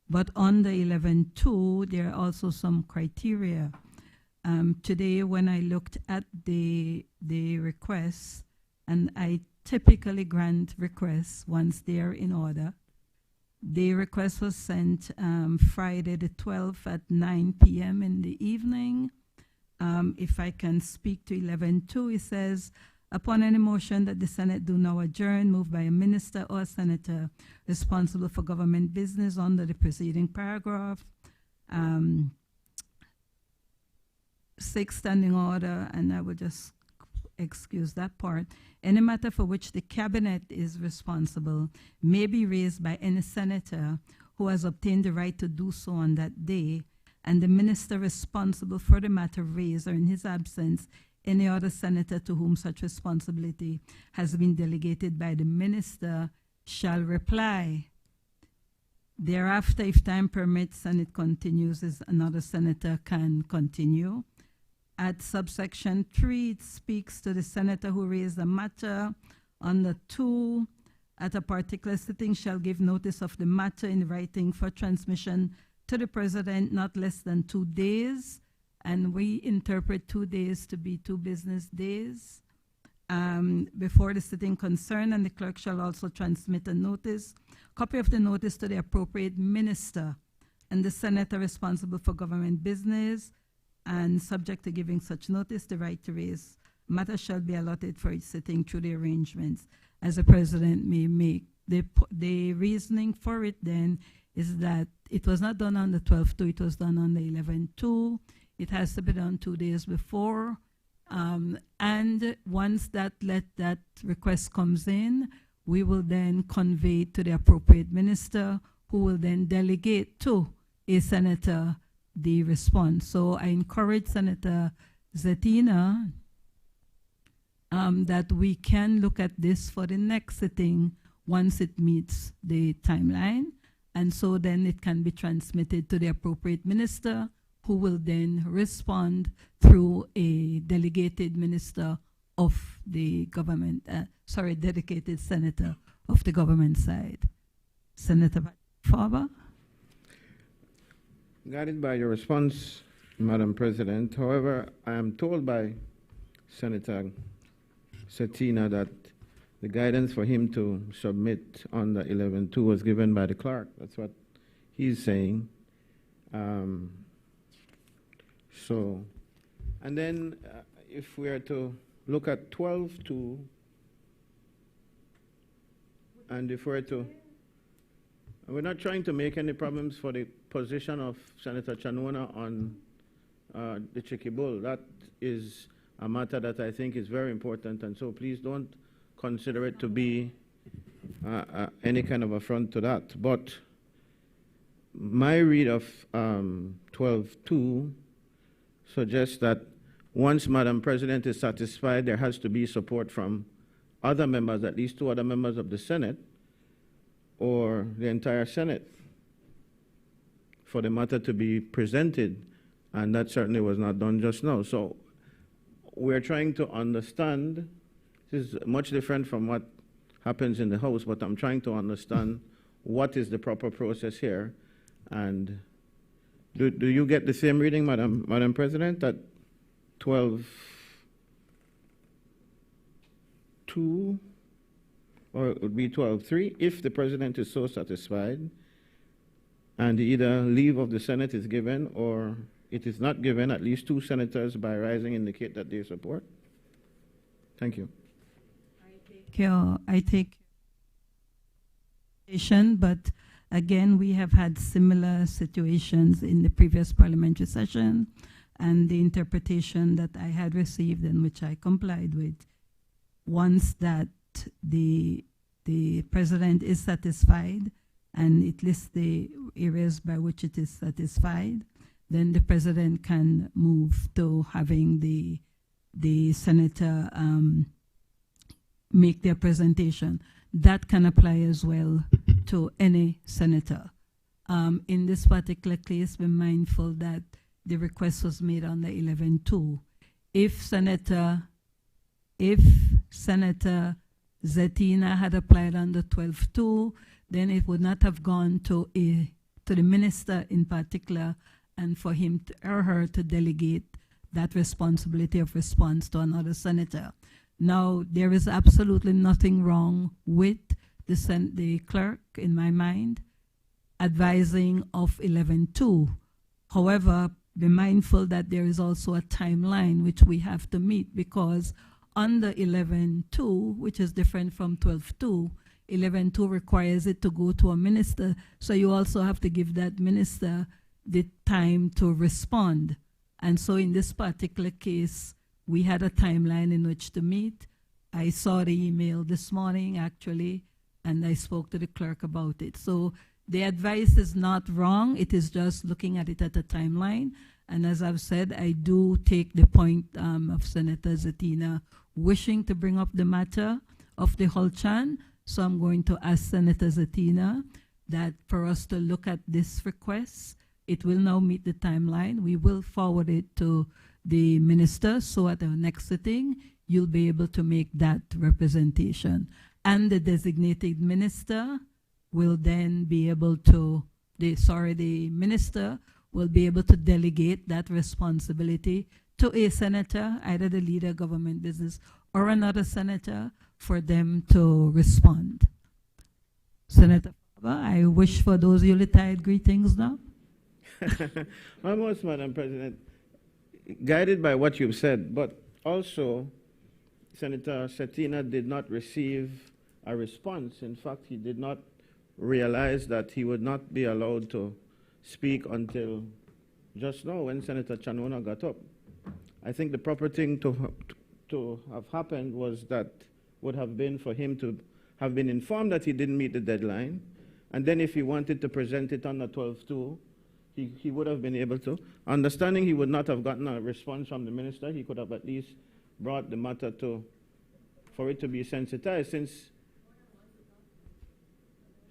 But on the 11.2, there are also some criteria. Today, when I looked at the requests, and I typically grant requests once they are in order. The request was sent Friday the 12th at 9 p.m. in the evening. If I can speak to 11.2, it says, upon any motion that the Senate do now adjourn, moved by a minister or senator responsible for government business under the preceding paragraph, 6 standing order, and I will just excuse that part. Any matter for which the cabinet is responsible may be raised by any senator who has obtained the right to do so on that day, and the minister responsible for the matter raised, or in his absence, any other senator to whom such responsibility has been delegated by the minister shall reply. Thereafter, if time permits and it continues, another senator can continue. At subsection 3, it speaks to the senator who raised the matter. Under 2, at a particular sitting shall give notice of the matter in writing for transmission to the president not less than 2 days. And we interpret 2 days to be 2 business days before the sitting concerned, and the clerk shall also transmit a notice, copy of the notice to the appropriate minister and the senator responsible for government business, and subject to giving such notice, the right to raise matter shall be allotted for each sitting through the arrangements as the president may make. The reasoning for it then is that it was not done on the 12.2, it was done on the 11.2. It has to be done 2 days before. And once that request comes in, we will then convey it to the appropriate minister, who will then delegate to a senator the response. So I encourage Senator Zetina that we can look at this for the next sitting once it meets the timeline. And so then it can be transmitted to the appropriate minister, who will then respond through a delegated minister of the government, dedicated senator of the government side. Senator Faber. Guided by your response, Madam President, however, I am told by Senator Zetina that the guidance for him to submit on the 11.2 was given by the clerk. That's what he's saying. And then if we are to look at 12.2, and if we're to, we're not trying to make any problems for the position of Senator Chanona on the Chicky Bull. That is a matter that I think is very important, and so please don't consider it to be any kind of affront to that. But my read of 12.2 suggests that once Madam President is satisfied, there has to be support from other members, at least 2 other members of the Senate, or the entire Senate, for the matter to be presented, and that certainly was not done just now. So we're trying to understand, this is much different from what happens in the House, but I'm trying to understand what is the proper process here. And do you get the same reading, Madam President, that 12.2, or it would be 12.3, if the President is so satisfied, and either leave of the Senate is given or it is not given, at least 2 senators by rising indicate that they support? Thank you. I take but again, we have had similar situations in the previous parliamentary session, and the interpretation that I had received and which I complied with, once that the President is satisfied, and it lists the areas by which it is satisfied, then the president can move to having the senator make their presentation. That can apply as well to any senator. In this particular case, be mindful that the request was made on the 11-2. If Senator Zetina had applied on the 12-2, then it would not have gone to the minister in particular, and for him or her to delegate that responsibility of response to another senator. Now, there is absolutely nothing wrong with the clerk, in my mind, advising of 11-2. However, be mindful that there is also a timeline which we have to meet, because under 11-2, which is different from 12-2, 11-2 requires it to go to a minister, so you also have to give that minister the time to respond. And so in this particular case, we had a timeline in which to meet. I saw the email this morning, actually, and I spoke to the clerk about it. So the advice is not wrong. It is just looking at it at a timeline. And as I've said, I do take the point of Senator Zetina wishing to bring up the matter of the Holchan. So I'm going to ask Senator Zetina that for us to look at this request, it will now meet the timeline. We will forward it to the minister, so at our next sitting, you'll be able to make that representation. And the designated minister will then be able to, the minister will be able to delegate that responsibility to a senator, either the leader of government business or another senator, for them to respond. Senator Faber, I wish for those Yuletide greetings now. Almost, Madam President, guided by what you've said, but also Senator Zetina did not receive a response. In fact, he did not realize that he would not be allowed to speak until just now when Senator Chanona got up. I think the proper thing to have happened was that would have been for him to have been informed that he didn't meet the deadline, and then if he wanted to present it on the 12-2, he would have been able to. Understanding he would not have gotten a response from the minister, he could have at least brought the matter for it to be sensitized since...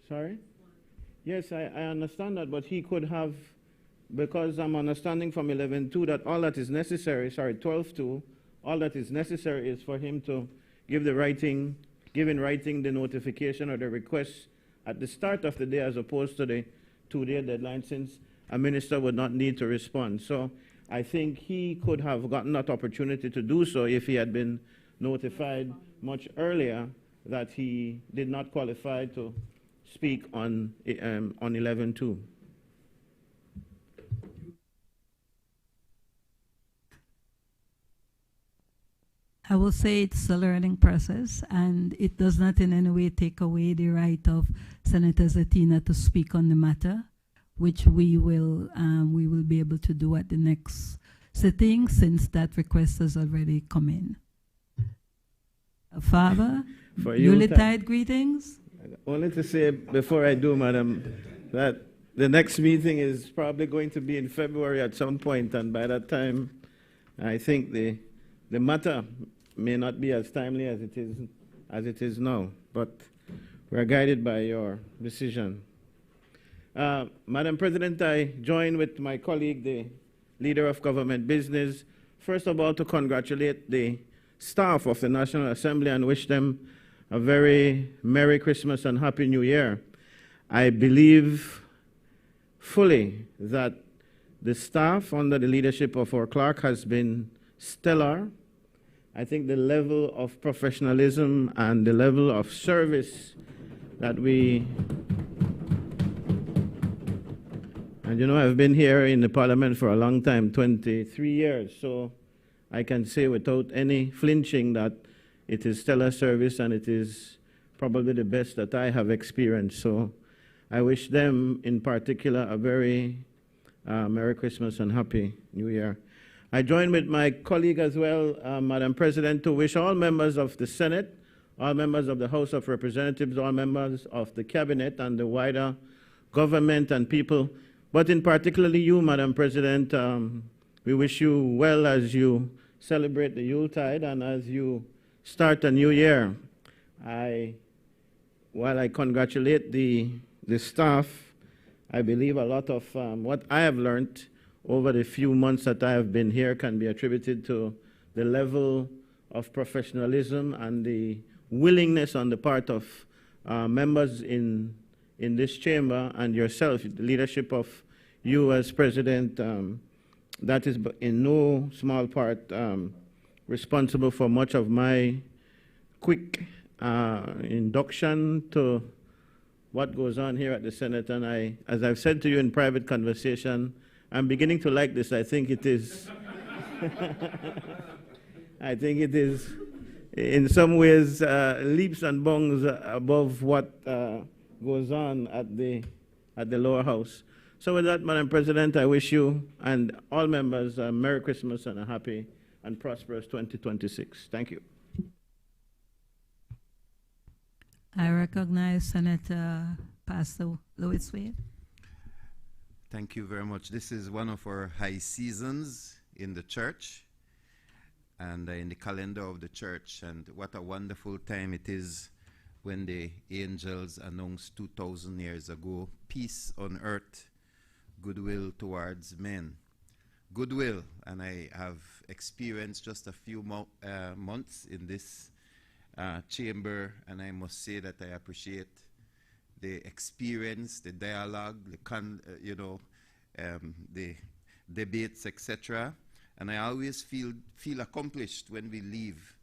Sorry? Yes, I understand that, but he could have, because I'm understanding from 11-2 that all that is necessary, 12-2, all that is necessary is for him to give in writing the notification or the request at the start of the day as opposed to the 2-day deadline, since a minister would not need to respond. So I think he could have gotten that opportunity to do so if he had been notified much earlier that he did not qualify to speak on 11-2. I will say it's a learning process, and it does not in any way take away the right of Senator Zetina to speak on the matter, which we will be able to do at the next sitting, since that request has already come in. Father, Yuletide greetings. Only to say before I do, Madam, that the next meeting is probably going to be in February at some point, and by that time, I think the matter may not be as timely as it is now, but we are guided by your decision. Madam President, I join with my colleague, the Leader of Government Business, first of all to congratulate the staff of the National Assembly and wish them a very Merry Christmas and Happy New Year. I believe fully that the staff under the leadership of our clerk has been stellar. I think the level of professionalism and the level of service that and you know, I've been here in the Parliament for a long time, 23 years, so I can say without any flinching that it is stellar service, and it is probably the best that I have experienced. So I wish them in particular a very Merry Christmas and Happy New Year. I join with my colleague as well, Madam President, to wish all members of the Senate all members of the House of Representatives, all members of the Cabinet and the wider government and people, but in particularly you, Madam President. We wish you well as you celebrate the Yuletide and as you start a new year. While I congratulate the staff, I believe a lot of what I have learned over the few months that I have been here can be attributed to the level of professionalism and the willingness on the part of members in this chamber and yourself, the leadership of you as President, that is in no small part responsible for much of my quick induction to what goes on here at the Senate. And as I've said to you in private conversation, I'm beginning to like this. I think it is, I think it is in some ways leaps and bounds above what goes on at the lower house. So with that, Madam President, I wish you and all members a Merry Christmas and a happy and prosperous 2026. Thank you. I recognize Senator Pastor Louis Wade. Thank you very much. This is one of our high seasons in the church and in the calendar of the church. And what a wonderful time it is when the angels announced 2,000 years ago, peace on earth, goodwill towards men. Goodwill, and I have experienced just a few months in this chamber, and I must say that I appreciate the experience, the dialogue, the debates, etc. And I always feel accomplished when we leave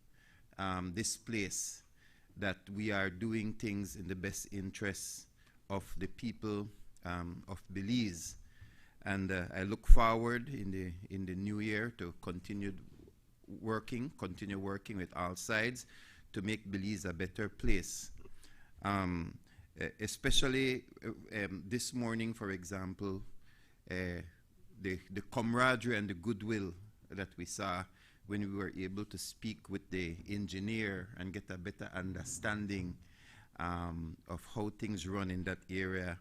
this place, that we are doing things in the best interests of the people of Belize. And I look forward in the new year to continue working with all sides to make Belize a better place. Especially this morning, for example, the camaraderie and the goodwill that we saw when we were able to speak with the engineer and get a better understanding of how things run in that area.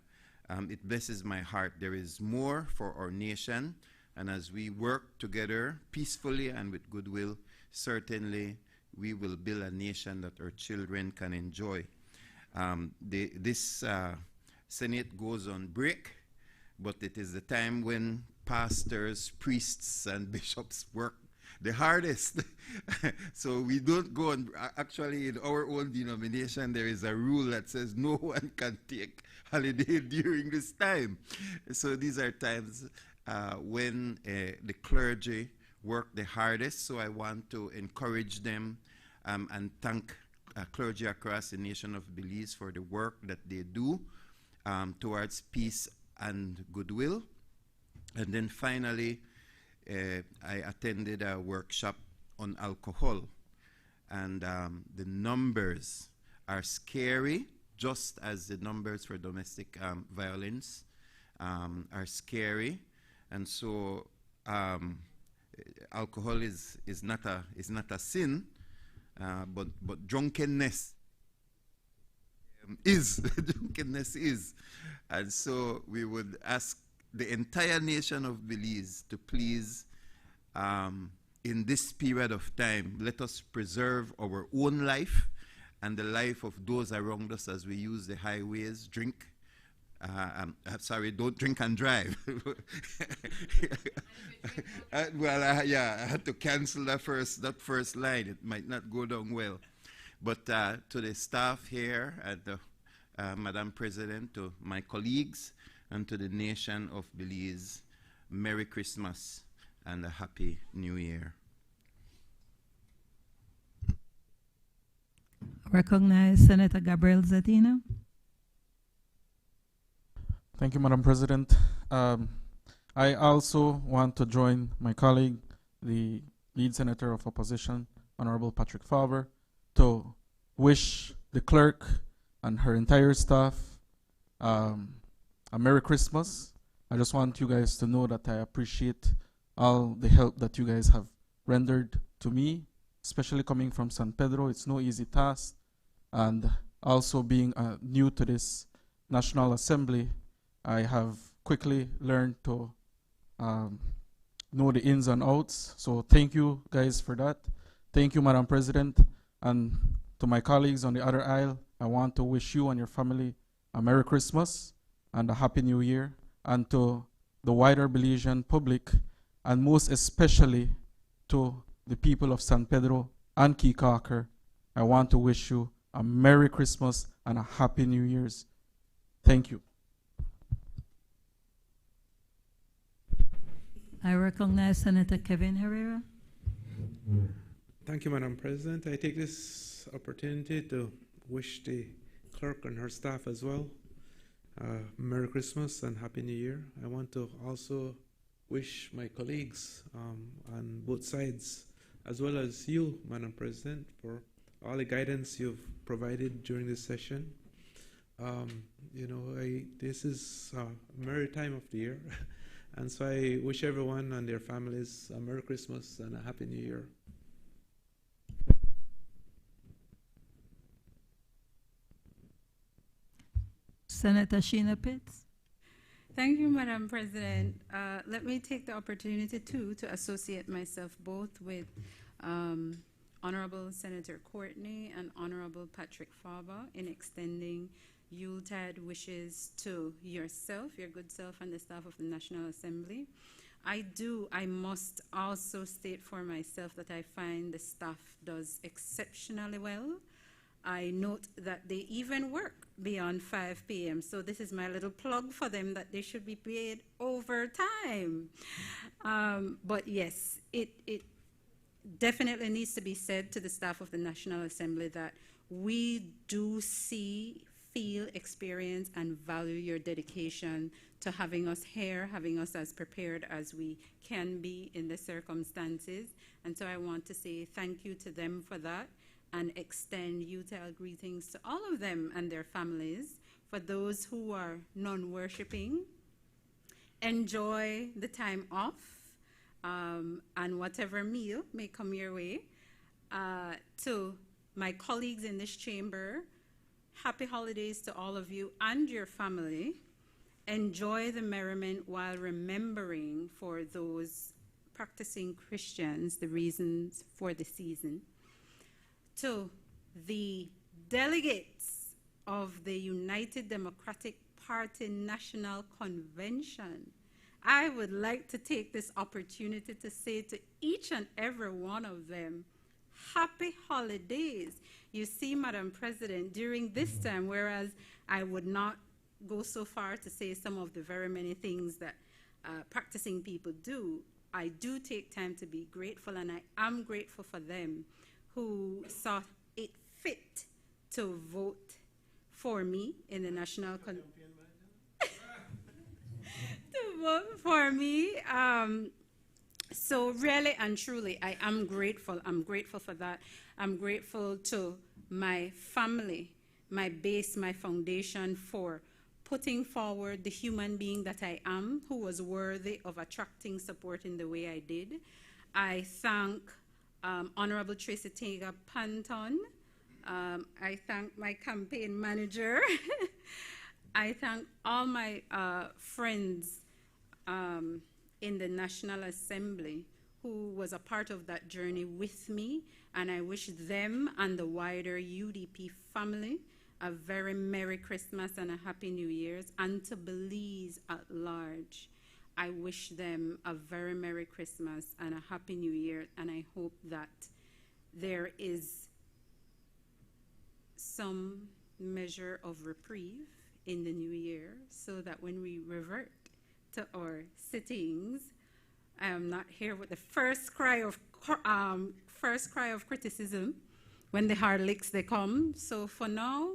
It blesses my heart. There is more for our nation, and as we work together peacefully and with goodwill, certainly we will build a nation that our children can enjoy. This Senate goes on break, but it is the time when pastors, priests, and bishops work the hardest. So we don't go on. Actually, in our own denomination, there is a rule that says no one can take holiday during this time. So these are times when the clergy work the hardest. So I want to encourage them and thank clergy across the nation of Belize for the work that they do towards peace and goodwill. And then finally, I attended a workshop on alcohol, and the numbers are scary, just as the numbers for domestic violence are scary. And so alcohol is not a sin, but drunkenness is. Drunkenness is. And so we would ask the entire nation of Belize to please, in this period of time, let us preserve our own life and the life of those around us as we use the highways. Drink. Sorry, don't drink and drive. Yeah, I had to cancel that first line. It might not go down well. But to the staff here and Madam President, to my colleagues, and to the nation of Belize, Merry Christmas and a Happy New Year. Recognize Senator Gabriel Zadina. Thank you, Madam President. I also want to join my colleague, the lead senator of opposition, Honorable Patrick Favre, to wish the clerk and her entire staff a Merry Christmas. I just want you guys to know that I appreciate all the help that you guys have rendered to me, especially coming from San Pedro. It's no easy task And also being new to this National Assembly, I have quickly learned to know the ins and outs. So thank you guys for that. Thank you, Madam President. And to my colleagues on the other aisle, I want to wish you and your family a Merry Christmas and a Happy New Year. And to the wider Belizean public, and most especially to the people of San Pedro and Keycarker, I want to wish you a Merry Christmas and a Happy New Year's. Thank you. I recognize Senator Kevin Herrera. Thank you, Madam President. I take this opportunity to wish the clerk and her staff as well Merry Christmas and Happy New Year. I want to also wish my colleagues on both sides, as well as you, Madam President, for all the guidance you've provided during this session. This is a merry time of the year, and so I wish everyone and their families a Merry Christmas and a Happy New Year. Senator Sheena Pitts. Thank you, Madam President. Let me take the opportunity, too, to associate myself both with Honorable Senator Courtney and Honorable Patrick Farber in extending Yuletide wishes to yourself, your good self, and the staff of the National Assembly. I must also state for myself that I find the staff does exceptionally well. I note that they even work beyond 5 p.m. So this is my little plug for them that they should be paid overtime. But yes, it definitely needs to be said to the staff of the National Assembly that we do see, feel, experience, and value your dedication to having us here, having us as prepared as we can be in the circumstances. And so I want to say thank you to them for that, and extend Yuletide greetings to all of them and their families. For those who are non-worshiping, enjoy the time off, and whatever meal may come your way. To my colleagues in this chamber, happy holidays to all of you and your family. Enjoy the merriment while remembering for those practicing Christians the reasons for the season. To the delegates of the United Democratic Party National Convention, I would like to take this opportunity to say to each and every one of them, happy holidays. You see, Madam President, during this time, whereas I would not go so far to say some of the very many things that practicing people do, I do take time to be grateful, and I am grateful for them who saw it fit to vote for me in the national to vote for me. So really and truly, I am grateful. I'm grateful for that. I'm grateful to my family, my base, my foundation, for putting forward the human being that I am, who was worthy of attracting support in the way I did. I thank Honorable Tracy Tega Panton. I thank my campaign manager. I thank all my friends in the National Assembly who was a part of that journey with me, and I wish them and the wider UDP family a very Merry Christmas and a Happy New Year's, and to Belize at large, I wish them a very Merry Christmas and a Happy New Year, and I hope that there is some measure of reprieve in the new year, so that when we revert to our sittings, I am not here with the first cry of criticism when the hard licks they come. So for now,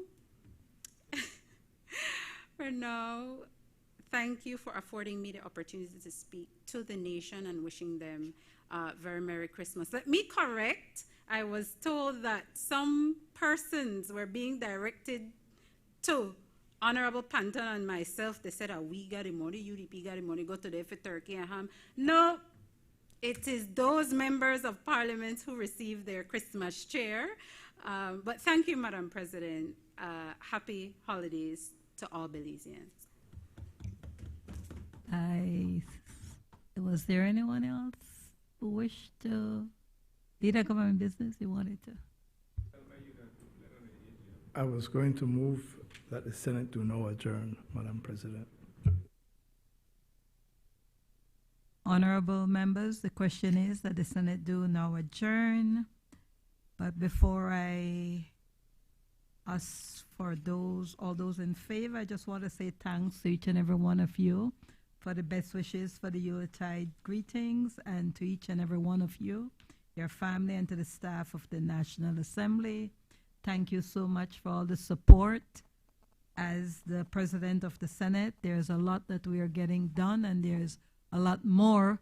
thank you for affording me the opportunity to speak to the nation and wishing them a very Merry Christmas. Let me correct. I was told that some persons were being directed to Honorable Panton and myself. They said, we got the money, UDP got the money, go to there for turkey and ham. No, it is those members of parliament who receive their Christmas cheer. But thank you, Madam President. Happy holidays to all Belizeans. Was there anyone else who wished to lead a government business you wanted to? I was going to move that the Senate do now adjourn, Madam President. Honorable members, the question is that the Senate do now adjourn. But before I ask for all those in favor, I just want to say thanks to each and every one of you for the best wishes for the Yuletide greetings, and to each and every one of you, your family, and to the staff of the National Assembly. Thank you so much for all the support. As the President of the Senate, there's a lot that we are getting done, and there's a lot more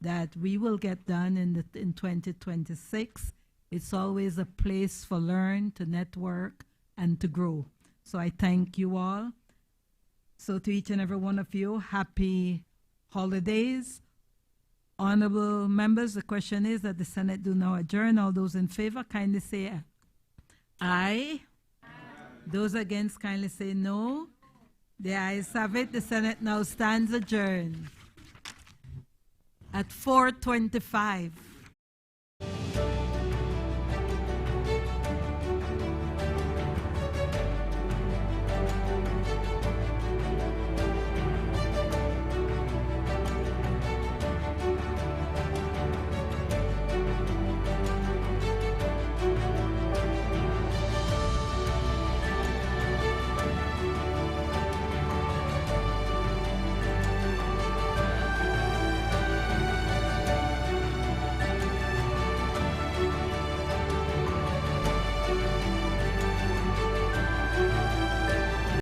that we will get done in 2026. It's always a place for learn, to network, and to grow. So I thank you all. So to each and every one of you, happy holidays. Honorable members, the question is that the Senate do now adjourn. All those in favor, kindly say aye. Those against, kindly say no. The ayes have it. The Senate now stands adjourned at 4:25.